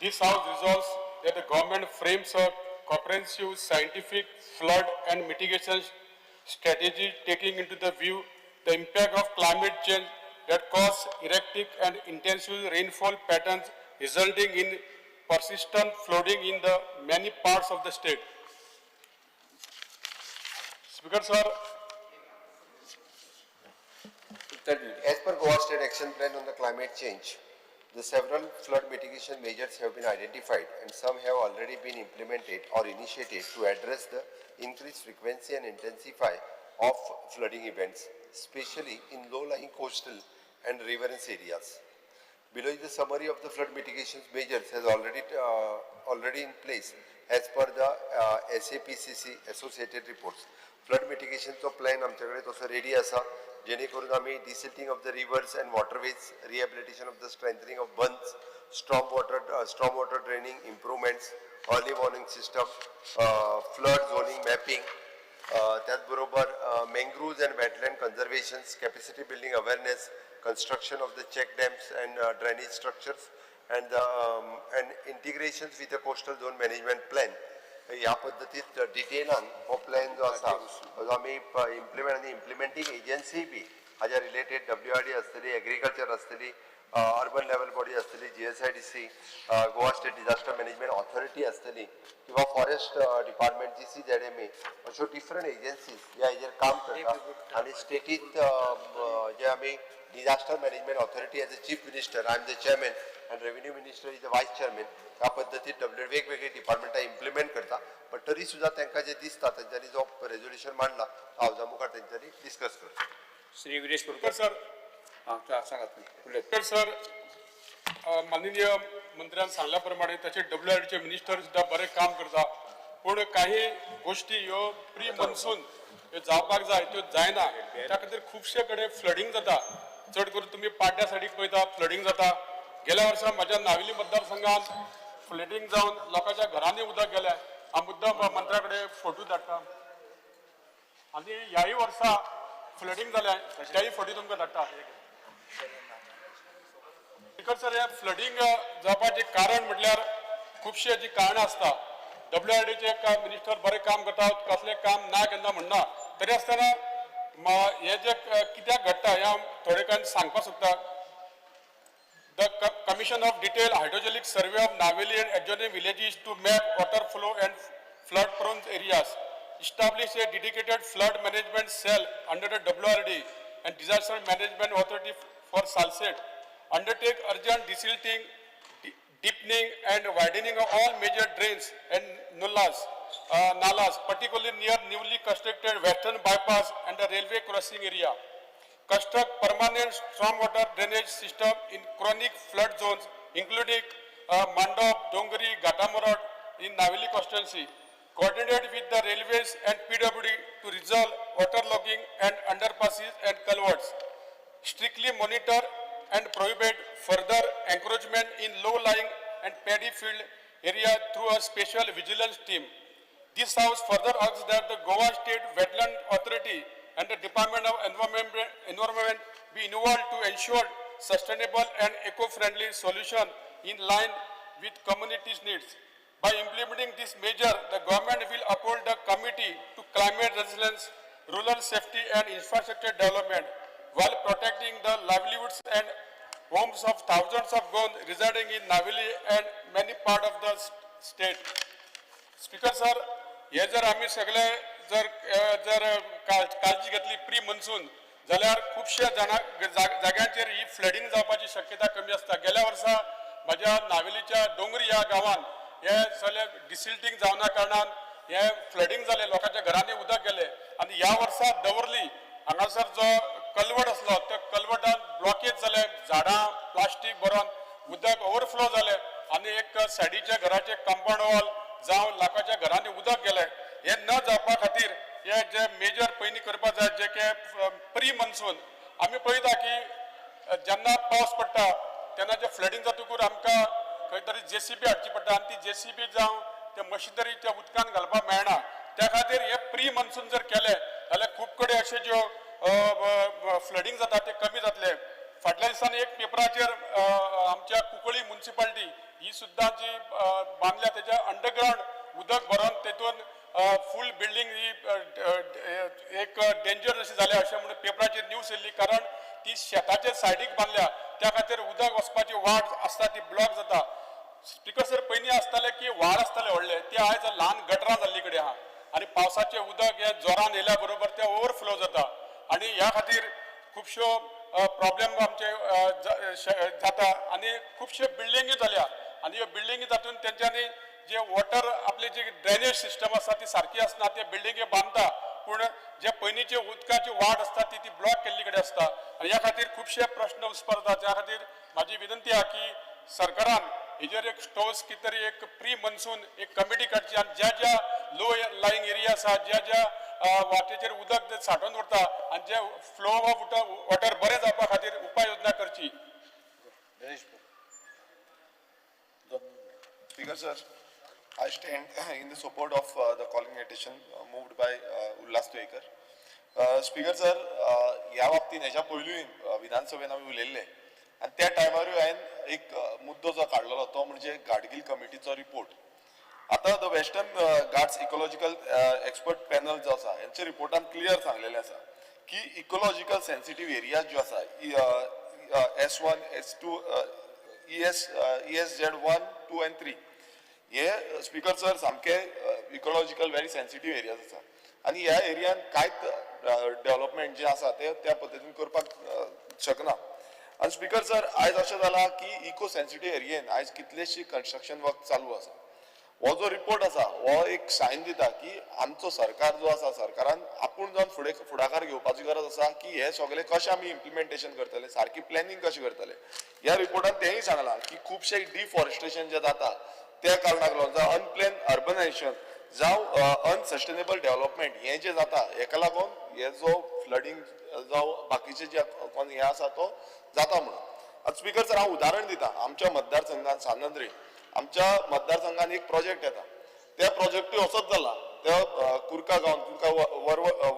This House resolves that the government frames a comprehensive scientific flood and mitigation strategy taking into the view the impact of climate change that cause erratic and intensive rainfall patterns resulting in persistent flooding in the many parts of the state. Speaker, sir. As per Goa State Action Plan on the Climate Change, the several flood mitigation measures have been identified and some have already been implemented or initiated to address the increased frequency and intensity of flooding events, especially in low-lying coastal and riverine areas. Below is the summary of the flood mitigation measures has already in place as per the SAPCC associated reports. Flood mitigation plan आमच्याकडे तसो ready आसा जेणे करून आमी desilting of the rivers and waterways, rehabilitation of the strengthening of bunds, storm water draining improvements, early warning system, flood zoning mapping, त्याचबरोबर mangroves and wetland conservations, capacity building awareness, construction of the check dams and drainage structures, and integrations with the coastal zone management plan. ह्या पद्दतीत डिटेलान हो plan जो आसा जो आमी इम्प्लिमेंटींग agency बी हाज्या related WRD आसतली, agriculture आसतली, अर्बन लेवल बॉडी आसतली, GSIDC, Goa state disaster management authority आसतली किंवा फॉरेस्ट डिपार्टमेंट GCZMA अश्यो डिफरंट एजन्सीज ह्या हेजेर काम करतात आनी स्टेटींत जे आमी disaster management authority as a chief minister I am the chairman and revenue minister is the vice chairman ह्या पद्धतीत वेगवेगळे डिपार्टमेंटा इम्प्लिमेंट करता पण तरी सुद्धा तांकां जे दिसता तेंच्यांनी जो रेजोल्युशन मांडला तो हावजा मुखार तेंच्यांनी डिस्कस करता. Shri Viresh Speaker, sir. सांगात Speaker, sir. माननीय मंत्र्यान सांगल्याप्रमाणे त्याचे WRDचे मिनिस्टर सुद्धा बरे काम करता पण काही गोष्टी ह्यो प्री मनसून जावपाक जाय त्यो जायना त्या खातीर खुबशे कडेन फ्लडिंग जाता चड करून तुम्ही पाड्या सायडीक पळयता फ्लडिंग जाता गेल्या वर्सा माझ्या नावेली मतदारसंघात फ्लडिंग जावन लोकांच्या घरांनी उदक गेले हा मुद्दम मंत्र्याकडे फोटो धाडटा आनी ह्याय वर्सा फ्लडिंग जाल्या त्याही फोटो तुमकां धाडटा. स्पीकर सर हे फ्लडिंग जावपाचे कारण म्हटल्यार खुबशे जी कारणां आसता WRDचे मिनिस्टर बरें काम करतात कसले काम ना केन्ना म्हणना तरी आसतना हे जे कित्याक घडटा हे हांव थोडे कांय सांगपाक सोदता. The Commission of Detailed Hydrologic Survey of Naveli and adjoining villages to map water flow and flood-prone areas, establish a dedicated flood management cell under the WRD and Disaster Management Authority for Salsette, undertake urgent desilting, deepening and widening of all major drains and nalas, particularly near newly constructed western bypass and the railway crossing area. Construct permanent stormwater drainage system in chronic flood zones, including Mandop, Dongri, Gatamorod in Naveli constituency. Coordinate with the railways and PWD to resolve waterlogging and underpasses and culverts. Strictly monitor and prohibit further encroachment in low-lying and paddy field area through a special vigilance team. This House further asks that the Goa State Wetland Authority and the Department of Environment be involved to ensure sustainable and eco-friendly solution in line with communities' needs. By implementing this measure, the government will uphold the Committee to Climate Resilience, Rural Safety and Infrastructure Development, while protecting the livelihoods and homes of thousands of Gond residing in Naveli and many parts of the state. Speaker sir, हे जर आम्ही सगळे जर काळजी घेतली pre monsoon जाल्यार खुबशे जाग्यांचेर ही फ्लडिंग जावपाची शक्यता कमी आसता. गेल्या वर्सा माझ्या नावेलीच्या डोंगरी ह्या गांवांत हे सगळे डिसिल्टिंग जावना कारणान हे फ्लडिंग जाले, लोकांच्या घरांनी उदक गेले आणि ह्या वर्सा दवर्ली हांगासर जो कलवट आसलो त्या कलवटान ब्लॉकेज जाले, झाडां प्लास्टीक भरून उदक ओव्हरफ्लो जालें आनी एक सायडीच्या घराचे कंपाऊंड वॉल जावं लोकांच्या घरांनी उदक गेलें हे न जावपा खातीर हे जे मेजर पयलीं करपाक जाय जे की प्री मनसून आमी पळयता की जेन्ना पावस पडटा तेन्ना जे फ्लडींग जातकूर आमकां खंय तरी JCB हाडची पडटा आनी ती JCB जावं ते मशिनरी त्या उदकान घालपाक मेळना त्या खातीर हे प्री मनसून जर केले जाल्यार खूब कडेन अशे ज्यो फ्लडींग जाता ते कमी जातले फाटल्या दिसांनी एक पेपराचेर आमच्या कुंकळी म्युनिसिपालिटी ही सुद्दां जी बांदल्या तेच्या अंडरग्राउंड उदक भरून तेतून फूल बिल्डींग ही एक डेंजर अशी जाल्या अशें म्हणून पेपराचेर न्यूज येयल्ली कारण ती शेताच्या सायडीक बांदल्या त्या खातीर उदक वचपाची वाट आसता ती ब्लॉक जाता स्पीकर सर पयलीं आसताले की व्हाळ आसताले व्हडले ते आयज ल्हान गटरां जाल्ली कडेन आहा आनी पावसाचें उदक हे जोरान येयल्या बरोबर ते ओव्हरफ्लो जाता आनी ह्या खातीर खुबश्यो प्रॉब्लेम आमचे जाता आनी खुबश्यो बिल्डिंगी जाल्या आनी ह्यो बिल्डिंगी तातूंत तेंच्यांनी जे वॉटर आपली जी ड्रेनेज सिस्टम आसा ती सारकी आसना ते बिल्डिंगे बांदता पूण जे पयलींचे उदकाची वाट आसता ती ब्लॉक केल्ली कडेन आसता आनी ह्या खातीर खुबशे प्रश्न उत्पन्न त्या खातीर म्हाजी विनंती आहा की सरकारान हेजेर एक ठोस कितें तरी एक प्री मनसून एक कमिटी काडची आनी ज्या ज्या लो लायंग एरिया आसा ज्या वाटेचेर उदक सांठोवन उरता आनी जे फ्लो ऑफ वॉटर बरें जावपा खातीर उपाय योजना करची. Speaker sir, I stand in the support of the calling attention moved by Ullas Toekar. Speaker sir, ह्या बाबतीन हेच्या पयलीं विधानसभेन आमी उलयल्ले आनी त्या टायमारूय हांवें एक मुद्दो जो काडलेलो तो म्हणजे गाडगील कमिटीचो रिपोर्ट. आतां the western Ghats ecological expert panel जो आसा हेंच्या रिपोर्टान क्लियर सांगलेलें आसा की इकोलॉजिकल सेन्सिटीव एरियाज ज्यो आसा S1, S2, ESZ1, 2 and 3 हे स्पीकर सर सामके इकोलॉजिकल व्हेरी सेन्सिटीव एरियाज आसा आनी ह्या एरियान कांयच डेव्हलपमेंट जे आसा ते त्या पद्दतीन करपाक शकना. आनी स्पीकर सर आयज अशें जाला की इको सेन्सिटीव एरियेन आयज कितलेशी कन्स्ट्रक्शन वर्क चालू आसा. हो जो रिपोर्ट आसा हो एक सायन दिता की आमचो सरकार जो आसा सरकारान आपूण जावन फुडाकार घेवपाची गरज आसा की हे सगळे कशें आमी इम्प्लिमेंटेशन करतले सारकी प्लॅनिंग कशें करतले. ह्या रिपोर्टान तेंय सांगलां की खुबशे डिफॉरेस्टेशन जे जाता त्या कारणाक लागून जावं अनप्लॅन अर्बनायझेशन जावं अनसस्टेनेबल डेव्हलपमेंट हें जें जाता हेका लागून हे जो फ्लडींग जावं बाकीचे जे हे आसा तो जाता म्हणून. आतां स्पीकर सर हांव उदाहरण दिता आमच्या मतदारसंघान सानंद्री आमच्या मतदारसंघान एक प्रोजेक्ट येता त्या प्रोजेक्टूय असोच जाला त्या कुर्का गांवांत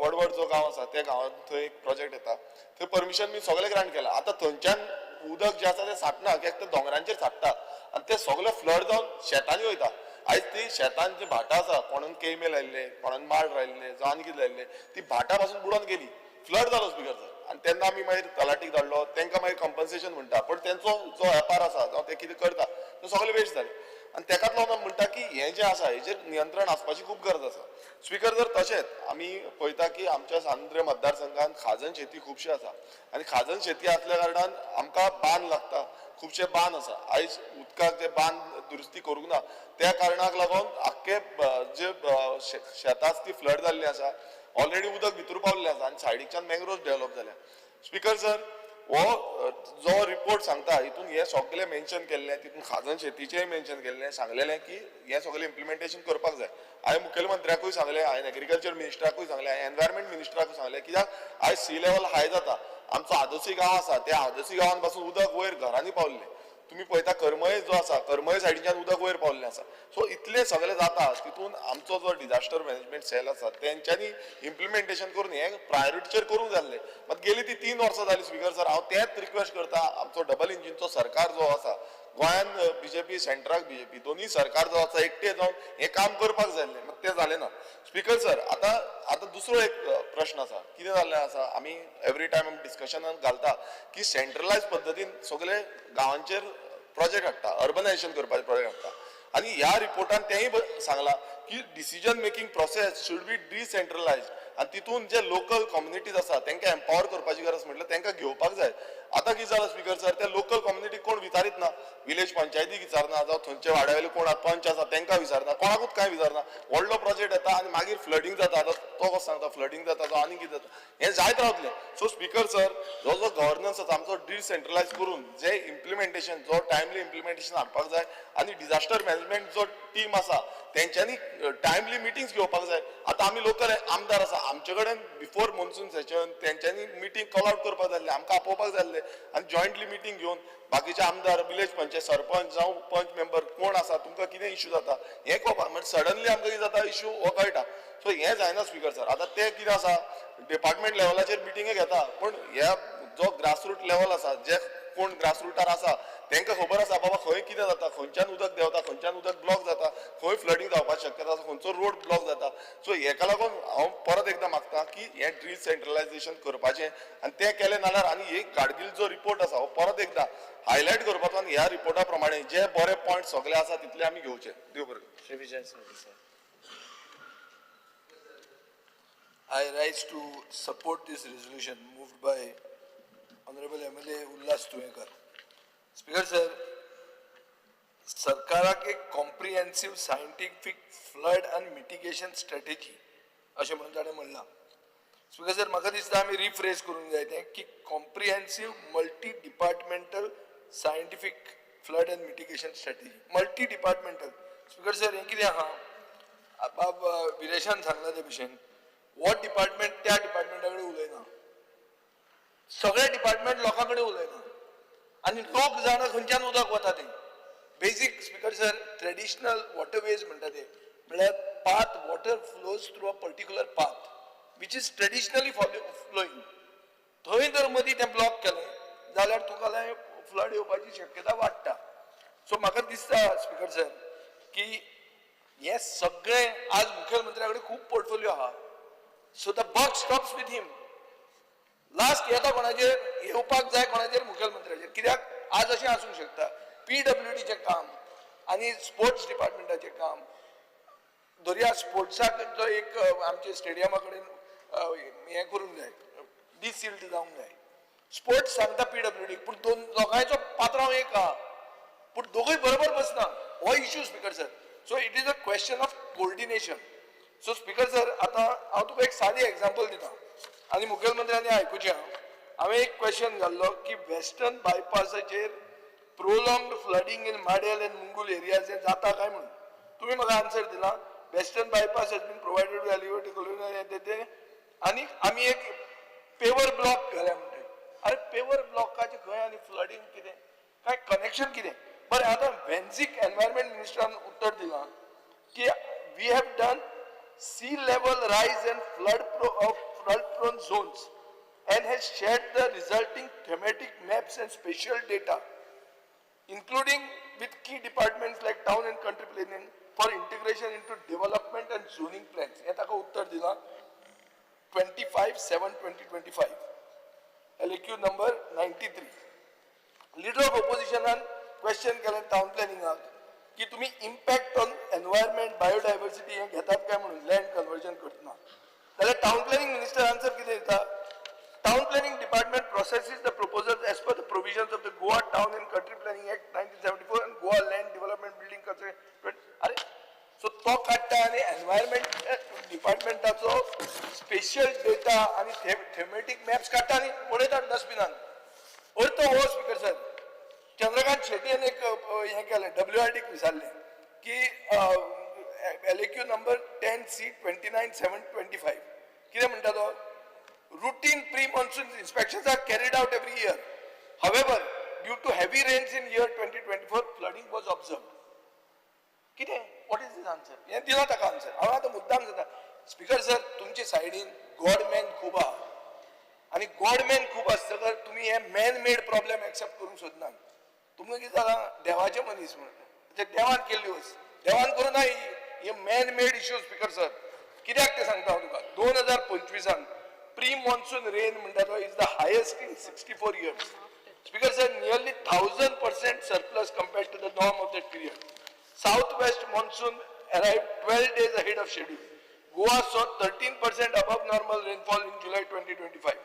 वडवड जो गांव आसा त्या गांवांत थंय एक प्रोजेक्ट येता थंय परमिशन बी सगळे ग्रांट केला. आतां थंयच्यान उदक जें आसा तें साठना कित्याक तें दोंगरांचेर साठटा आनी ते सगळे फ्लड जावन शेतांनी वयता. आयज ती शेतान जी भाटां आसा कोणान केमे लायिल्ले कोणान माड लायिल्ले जावं आनी कितें लायिल्ले ती भाटां पासून बुडोवन गेली फ्लड जालो स्पीकर सर. आनी तेन्ना आमी मागीर तलाटीक धाडलो तांकां मागीर कंपन्सेशन म्हणटा पण तेंचो जो वेपार आसा जावं ते कितें करता ते सगळे वेस्ट जाले आनी तेकाच लागून म्हणटा की हें जें आसा हेचेर नियंत्रण आसपाची खूब गरज आसा. स्पीकर जर तशेंच आमी पळयता की आमच्या सानंद्रे मतदारसंघान खाजन शेती खुबशी आसा आनी खाजन शेती आसल्या कारणान आमकां बांद लागता खुबशे बांद आसा. आयज उदकाक जे बांद दुरुस्ती करूंक ना त्या कारणाक लागून आख्खे जे शेतां ती फ्लड जाल्ली आसा ऑलरेडी उदक भितर पावल्लें आसा आनी सायडीच्यान मँग्रोव्स डेव्हलप जाल्या. स्पीकर सर हो जो रिपोर्ट सांगता हितून हे सगळें मेन्शन केल्लें तितून खाजन शेतीचेंय मेन्शन केल्लें सांगलेलें की हें सगळें इम्प्लिमेंटेशन करपाक जाय. हांवें मुखेलमंत्र्याकूय सांगलें हांवें एग्रीकल्चर मिनिस्टराकूय सांगलें हांवें एनवायरमेंट मिनिस्टराकूय सांगलें कित्याक आयज सी लेवल हाय जाता आमचो आदोसी गांव आसा त्या आदोसी गांवान पासून उदक वयर घरांनी पावल्लें. तुम्ही पळयता करमय जो आसा करमय सायडीच्यान उदक वयर पावल्लें आसा. सो इतलें सगळें जाता तितून आमचो जो डिजास्टर मॅनेजमेंट सेल आसा तेंच्यांनी इम्प्लिमेंटेशन करून हें प्रायोरिटीचेर करूंक जाल्लें. मात गेली ती 3 वर्सां जालीं स्पीकर सर हांव तेंच रिक्वेस्ट करता आमचो डबल इंजिनचो सरकार जो आसा गोंयान बीजेपी सेंट्राक बीजेपी दोनूय सरकार जो आसा एकटे जावन हें काम करपाक जाल्लें मात तें जालें ना. स्पीकर सर आतां दुसरो एक प्रश्न आसा कितें जाल्लें आसा आमी एवरी टायम आमी डिस्कशनान घालता की सेंट्रलायज पद्दतीन सगळे गांवांचेर प्रोजेक्ट हाडटा अर्बनायझेशन करपाचे प्रोजेक्ट हाडटा आनी ह्या रिपोर्टान तेंय सांगलां की decision making process should be decentralise आनी तितून जे लोकल कम्युनिटीज आसा तांकां एम्पावर करपाची गरज म्हटल्यार तांकां घेवपाक जाय. आता कितें जालां स्पीकर सर, त्या लोकल कम्युनिटीक कोण विचारीत ना, विलेज पंचायतीक विचारना, जावं थंयचे वाड्यावयले कोण पंच आसा तांकां विचारना, कोणाकूच कांय विचारना. व्हडलो प्रोजेक्ट येता आनी मागीर फ्लडींग जाता. आतां तो कसो सांगता फ्लडींग जाता तो आनी कितें जाता, हें जायत रावतलें. सो स्पीकर सर, जो गव्हर्नन्स आसा आमचो डिसेंट्रलायज करून जे इम्प्लिमेंटेशन, जो टायमली इम्प्लिमेंटेशन हाडपाक जाय आनी डिजास्टर मॅनेजमेंट जो टीम आसा तेंच्यांनी टायमली मिटिंग्स घेवपाक जाय. आतां आमी लोकल आमदार आसा, आमचे कडेन बिफोर मॉन्सून सेशन तेंच्यांनी मिटींग कॉल आउट करपाक जाय, आमकां आपोवपाक जाय आनी जॉयंटली मिटींग घेवन बाकीचे आमदार, विलेज पंचायत सरपंच जावं पंच मेंबर कोण आसा, तुमकां कितें इश्यू जाता हें कळपाक, म्हणजे सडनली आमकां कितें जाता इश्यू हो कळटा. सो हें जायना स्पीकर सर. आतां तें कितें आसा, डिपार्टमेंट लेवलाचेर मिटिंगे घेता, पूण ह्या जो ग्रासरूट लेवल आसा, जे कोण ग्रासरूटार आसा तांकां खबर आसा बाबा खंय कितें जाता, खंयच्यान उदक देंवता, खंयच्यान उदक ब्लॉक जाता, खंय फ्लडींग जावपाची शक्यता आसा, खंयचो रोड ब्लॉक जाता. सो हेका लागून हांव परत एकदां मागता की हें डिसेंट्रलायजेशन करपाचें आनी तें केलें नाल्यार आनी एक गाडगील जो रिपोर्ट आसा हो परत एकदां हायलायट करपाचो आनी ह्या रिपोर्टा प्रमाणे जे बरे पॉयंट सगळे आसा तितले आमी घेवचे. देव बरें. Shri Vijay sir. I rise to support this resolution moved by Honorable MLA Ullas Tuekar. Speaker sir, सरकाराक एक comprehensive scientific flood end mitigation strategy अशें म्हणून ताणें म्हणलां. स्पीकर सर, म्हाका दिसता आमी रिफ्रेज करूंक जाय तें की comprehensive multi departmental scientific flood end mitigation strategy. Multi departmental speaker sir, हें कितें आहा, बाब विरेशान सांगला ते भशेन हो डिपार्टमेंट त्या डिपार्टमेंटा कडेन उलयना, सगळे डिपार्टमेंट लोकां कडेन उलयना आनी लोक जाणा खंयच्यान उदक वता तें. बेसीक स्पीकर सर, ट्रेडिशनल वॉटरवेज म्हणटा ते म्हळ्यार path, water flows through a particular path which is traditionally flowing. थंय जर मदीं तें ब्लॉक केलें जाल्यार तुका फ्लड येवपाची शक्यता वाडटा. सो म्हाका दिसता स्पीकर सर की हे सगळें आज मुखेलमंत्र्या कडेन खूब पोर्टफोलियो आहा. So the buck stops with him. Last येता कोणाचेर येवपाक जाय, कोणाचेर मुखेलमंत्र्याचेर. कित्याक आज अशें आसूंक शकता PWDचें काम आनी स्पोर्ट्स डिपार्टमेंटाचें काम, दर्या स्पोर्ट्साक जो एक आमचे स्टेडियमा कडेन हें करूंक जाय, डिसिल्ड जावंक जाय. स्पोर्ट्स सांगता PWD, पूण दोन दोगांयचो पात्रांव एक आहा, पूण दोगूय बरोबर बसना. हो issue speaker sir. So it is a question of coordination. So speaker sir, आतां हांव तुका एक सादी एग्जांपल दिता आनी मुखेलमंत्र्यांनी आयकुचें. हांवें एक क्वेश्चन घाल्लो की वेस्टर्न बायपासाचेर prolonged flooding in Madel and Mungul areas हें जाता काय म्हणून. तुमी म्हाका आन्सर दिला western bypass has been provided to elevated colony ते आनी आमी एक पेवर ब्लॉक घाल्या म्हणटा. अरे पेवर ब्लॉकाचे खंय आनी फ्लडिंग कितें, काय कनेक्शन कितें. बरें, आतां वेन्झीक एनवायरमेंट मिनिस्टरान उत्तर दिलां की we have done sea level rise and flood prone zones and has shared the resulting thematic maps and spatial data including with key departments like town and country planning for integration into development and zoning plans. हे ताका उत्तर दिला 25/7/2025 LAQ number 93. Leader of ऑपोजिशनान question केलें town प्लॅनिंगाक की तुम्ही impact on environment biodiversity हे घेतात काय म्हणून लँड कन्वर्जन करतना. जाल्यार टाउन प्लॅनिंग मिनिस्टर आन्सर कितें दिता, town planning department processes the proposals as per the provisions of the Goa town and country planning act 1974 and Goa land development building construction. अरे so तो काडटा आनी एनवायरमेंट डिपार्टमेंटाचो स्पेशल डेटा आनी थेमेटीक maps काडटा आनी उडयता डस्टबिनान. उरतो हो स्पीकर सर. चंद्रकांत शेट्टीन एक हें केलें, WRDक विचारलें की LAQ नंबर 10C 29/7/25 कितें म्हणटा तो, routine pre-monsoon inspections are carried out every year. However, due to heavy rains in year 2024, flooding was observed. कितें, what is this answer? हें दिला ताका आन्सर. हांव आतां मुद्दाम जाता स्पीकर सर, तुमचे सायडीन गॉडमॅन खूब आहा आनी गॉडमॅन खूब आसतकर तुमी हे मॅन मेड प्रॉब्लेम एक्सेप्ट करूंक सोदना. तुमकां कितें जालां, देवाचे मनीस म्हणून ते देवान केल्ली वस्त, देवान करूं ना हे man made issue. Speaker sir, कित्याक ते सांगता हांव तुका, 2025 प्री मॉन्सून रेन म्हणटा तो is the highest in 64 years. Speaker sir, nearly 1000% surplus compared to the norm of that period. Southwest monsoon arrived 12 days ahead of schedule. Goa saw 13% above normal rainfall in July 2025.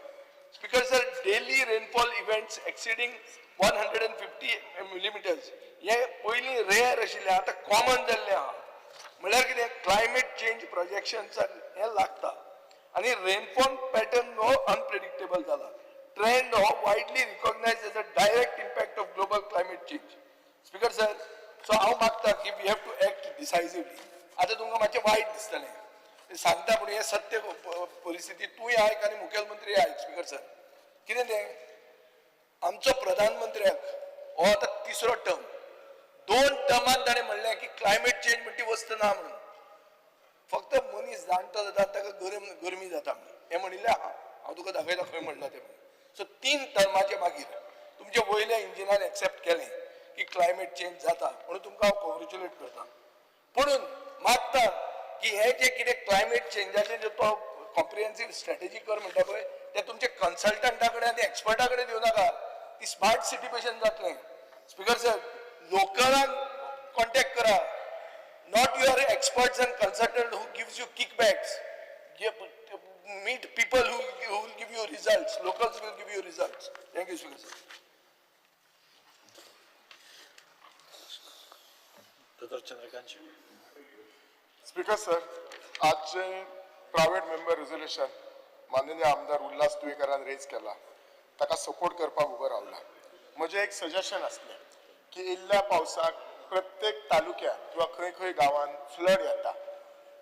Speaker sir, daily rainfall events exceeding 150 millimeters. हे पयलीं rare आशिल्लें आतां common जाल्लें आहा. म्हळ्यार कितें climate change प्रोजेक्शन्साक हें लागता आनी रेनफॉल पॅटर्न हो अनप्रेडिक्टेबल जाला. ट्रेंड हो widely recognise as a direct impact of global climate change. Speaker sir, so हांव मागता की we have to act decisively. आतां तुमकां मातशें वायट दिसतलें सांगता पूण हें सत्य परिस्थिती तूंय आयक आनी मुखेलमंत्री आयक. स्पीकर सर, कितें तें आमचो प्रधानमंत्र्याक हो आतां तिसरो टर्म, 2 टर्मांत ताणें म्हणलें की क्लायमेट चेंज म्हणटी वस्त ना म्हणून. फक्त मनीस जाणटो जाता ताका गरमी जाता म्हणून हें म्हणिल्लें आहा. हांव तुका दाखयता खंय म्हणलां तें. सो 3 टर्माचे मागीर तुमचे वयल्या इंजिनान एक्सेप्ट केलें की क्लायमेट चेंज जाता म्हणून तुमकां हांव कॉंग्रेच्युलेट करता. पुणून मागता की हे जे कितें क्लायमेट चेंजाचे जे तो कॉम्प्रिहेन्सीव स्ट्रॅटेजी कर म्हणटा पळय ते तुमचे कन्सल्टंटा कडेन आनी एक्सपर्टा कडेन दिवं नाका. ती स्मार्ट सिटी भशेन जातलें. स्पीकर सर, लोकलांक कॉन्टॅक्ट करा, not your experts and consultant who gives you kickbacks. Meet people who will give you results. Locals will give you results. Thank you, Speaker sir. Dr. Chandrakant. Speaker sir, आज जे private member resolution माननीय आमदार Ulhas तुयेकरान raise केला ताका support करपाक उबो रावला. म्हजें एक सजेशन आसलें की इल्ल्या पावसाक प्रत्येक तालुक्यात किंवा खंय खंय गांवांत फ्लड येता,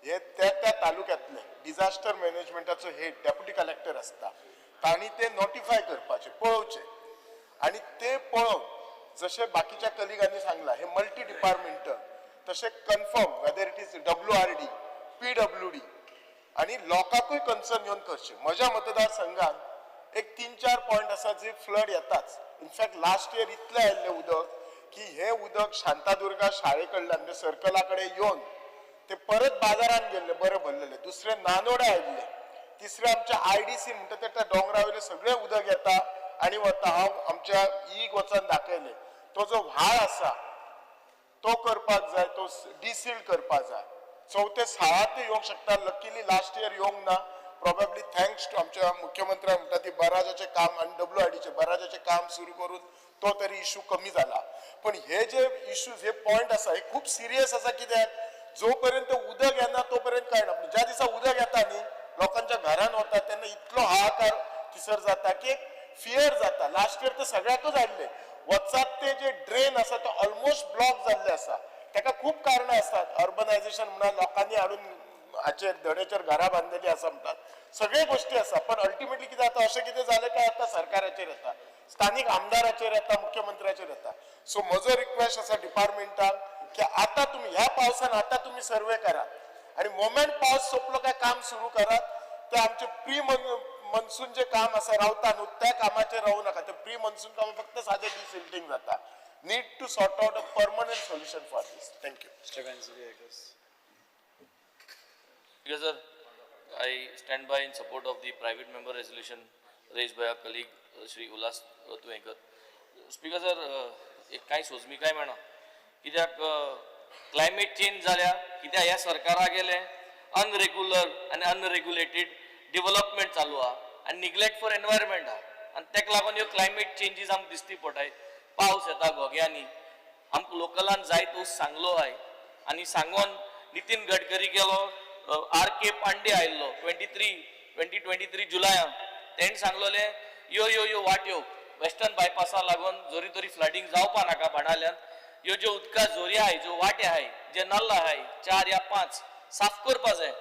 हे त्या तालुक्यांतले डिझास्टर मॅनेजमेंटाचो हेड डेप्युटी कलेक्टर आसता तांणी ते नोटिफाय करपाचे, पळोवचे आनी ते पळोवन जशें बाकीच्या कलिगांनी सांगला हे मल्टी डिपार्टमेंटल तशें confirm whether it is WRD, PWD आनी लोकांकूय कन्सर्न घेवन करचे. म्हज्या मतदारसंघात एक 3-4 पॉयंट आसा जे फ्लड येताच. इनफॅक्ट लास्ट इयर इतलें आयिल्लें उदक की हे उदक शांतादुर्गा शाळे कडल्यान म्हणजे सर्कला कडेन येवन ते परत बाजारात गेल्ले बरे भरलेले. दुसरे नानोडे आयिल्ले. तिसरे आमच्या IDC म्हणटा ते त्या डोंगरावयले सगळे उदक येता आनी वता. हांव आमच्या ईग वचून दाखयले तो जो व्हाळ आसा तो करपाक जाय, तो डिसील्ड करपाक जाय. 4 ते 6 येवंक शकता. लकीली लास्ट इयर येवंक ना. प्रोबेबली थँक्स टू आमच्या मुख्यमंत्र्याक म्हणटा ती बराजाचे काम आनी WRDचे बराजाचे काम सुरू करून तो तरी इश्यू कमी जाला. पण हे जे इश्यूज हे पॉयंट आसा हे खूप सिरियस आसा. कित्याक जोपर्यंत उदक येना तोपर्यंत कळना. ज्या दिसा उदक येता न्ही लोकांच्या घरान वता तेन्ना इतलो हाहाकार थिसर जाता की फियर जाता. लास्ट इयर तर सगळ्याकूच आयिल्ले. वचात ते जे ड्रेन आसा तो ऑलमोस्ट ब्लॉक जाल्ले आसा. ताका खूप कारणां आसात. अर्बनायझेशन म्हणा, लोकांनी हाडून हाचेर धडेचेर घरां बांदलेली आसा म्हणटात. सगळे गोष्टी आसा. पण अल्टिमेटली कितें जाता, अशें कितें जालें काय आतां सरकाराचेर येता, स्थानीक आमदाराचेर येता, मुख्यमंत्र्याचेर येता. सो म्हजो रिक्वेस्ट आसा डिपार्टमेंटाक की आता तुम्ही ह्या पावसान आता तुम्ही सर्वे करा आणि मोमेंट पाऊस सोपलो काय काम सुरू करा. ते आमचे प्री मनसून जे काम आसा रावता न्हू त्या कामाचे रावू नका. ते प्री मनसून काम फक्त साधे डिसिल्टिंग जाता. Need to sort out a permanent solution for this. Thank you. Yes, sir. I stand by in support of the private member resolution raised by our colleague Shri Ullas Tuenkar. Speaker sir, एक कांय सोजमी काय मेळना. कित्याक climate change जाल्या, कित्याक ह्या सरकारा गेले अनरेग्युलर आनी अनरेग्युलेटेड डेव्हलपमेंट चालू आहा आनी निग्लेक्ट फॉर एनवायरमेंट आहा. आनी तेका लागून ह्यो क्लायमेट चेंजीस आमकां दिसती पडटाय. पावस येता घोग्यांनी, आमकां लोकलान जाय तो सांगलो आय आनी सांगोन नितीन गडकरी गेलो, RK पांडे आयिल्लो 2023 जुलयान. तेणें सांगलोले यो वाट्यो वेस्टर्न बायपासा लागून जोरी तोरी फ्लडिंग जावपा नाका बाणाल्यान. ह्यो ज्यो उदका जोरी आहाय, ज्यो वाटे आहाय, जे नल्ल आहाय 4 या 5 साफ करपा जाय.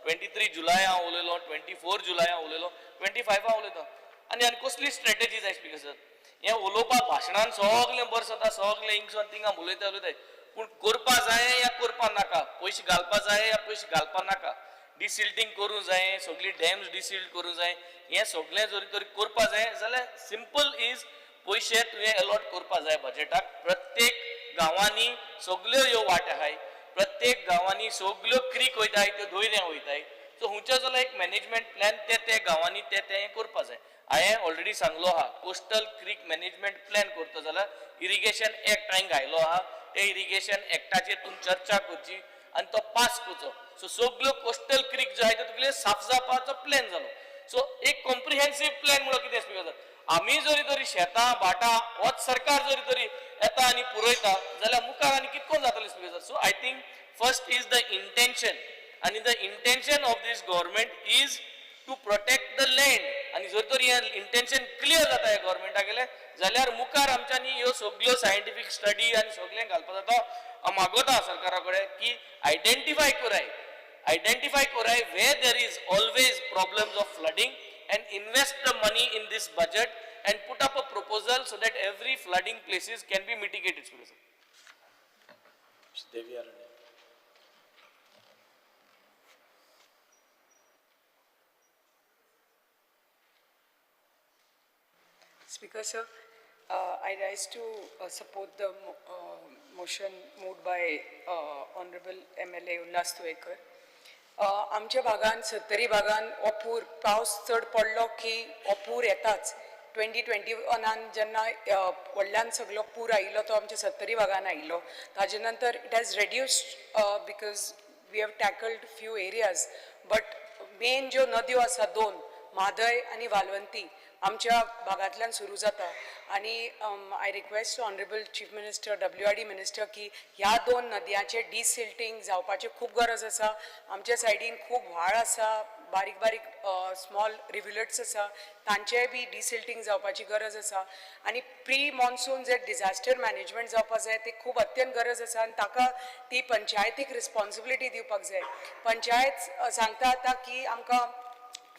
23 जुलया हांव उलयलो, 24 जुलया हांव उलयलो, 25 उलयता. आनी कसली स्ट्रॅटेजी जाय स्पीकर सर? हें उलोवपाक भाशणान सगळें बरें जाता, सगळें हिंगसून थिंगां उलयताय. पूण करपा जाय या करपा नाका, पयशे घालपा जाय या पयशे घालपा नाका, डिसिल्टिंग करूं जाय, सगळी डॅम्स डिसिल्ट करूं जाय, हें सगळें जरी तरी करपा जाय जाल्यार सिंपल इज पयशे तुवें अलॉट करपा जाय बजेटाक. प्रत्येक गांवांनी सगळ्यो ह्यो वाट आहाय, प्रत्येक गांवांनी सगळ्यो क्रीक वयताय त्यो धोयऱ्यां वयताय. सो हुंचे जाल्यार एक मॅनेजमेंट प्लॅन ते गांवांनी ते करपा जाय. हांवें ऑलरेडी सांगलो आहा कोस्टल क्रीक मॅनेजमेंट प्लॅन करता जाल्यार इरिगेशन एक्ट हांवें घायलो आहा. ते इरिगेशन एक्टाचेर तुमी चर्चा करची आनी तो पास करचो. सो सगळ्यो कोस्टल क्रीक ज्यो आहाय त्यो तुगेल्यो साफ जावपाचो प्लॅन जालो. सो एक कॉम्प्रिहेन्सिव्ह प्लॅन म्हणून कितें स्पीकर सर आमी जरी तरी शेतां भाटां होच सरकार जरी तरी येता आनी पुरयता जाल्यार मुखार आनी कितको जातलें speaker sir so I think first is the intention आनी the intention of this government is to protect the land आनी जर तर हें इंटेंशन क्लियर जाता ह्या गव्हर्मेंटागेलें जाल्यार मुखार आमच्यांनी ह्यो सगळ्यो सायंटिफीक स्टडी आनी सगळें घालपाक जाता हांव मागोता सरकारा कडेन की identify कोराय where there is always problems of flooding and invest the money in this budget and put up a proposal so that every flooding places can be mitigated. Devi Arane. Speaker sir, I rise to support the motion moved by Honorable MLA Ullas Tuekar. आमच्या भागान 70 भागान हो पूर पावस चड पडलो की हो पूर येताच 2021 जेन्ना व्हडल्यान सगळो पूर आयिल्लो तो आमच्या 70 भागान आयिल्लो ताजे नंतर it has reduced because we have tackled few areas but main ज्यो नद्यो आसा दोन म्हादय आनी वालवंती आमच्या भागांतल्यान सुरू जाता आनी I request honourable chief minister WRD minister की ह्या दोन नद्यांचे डिसिल्टिंग जावपाची खूब गरज आसा आमच्या सायडीन खूब व्हाळ आसा बारीक बारीक स्मॉल रिव्युलेट्स आसा तांचेय बी डिसिल्टिंग जावपाची गरज आसा आनी प्री मॉन्सून जे डिझास्टर मॅनेजमेंट जावपाक जाय ते खूब अत्यंत गरज आसा आनी ताका ती पंचायतीक रिस्पॉन्सिबिलिटी दिवपाक जाय पंचायत सांगता आतां की आमकां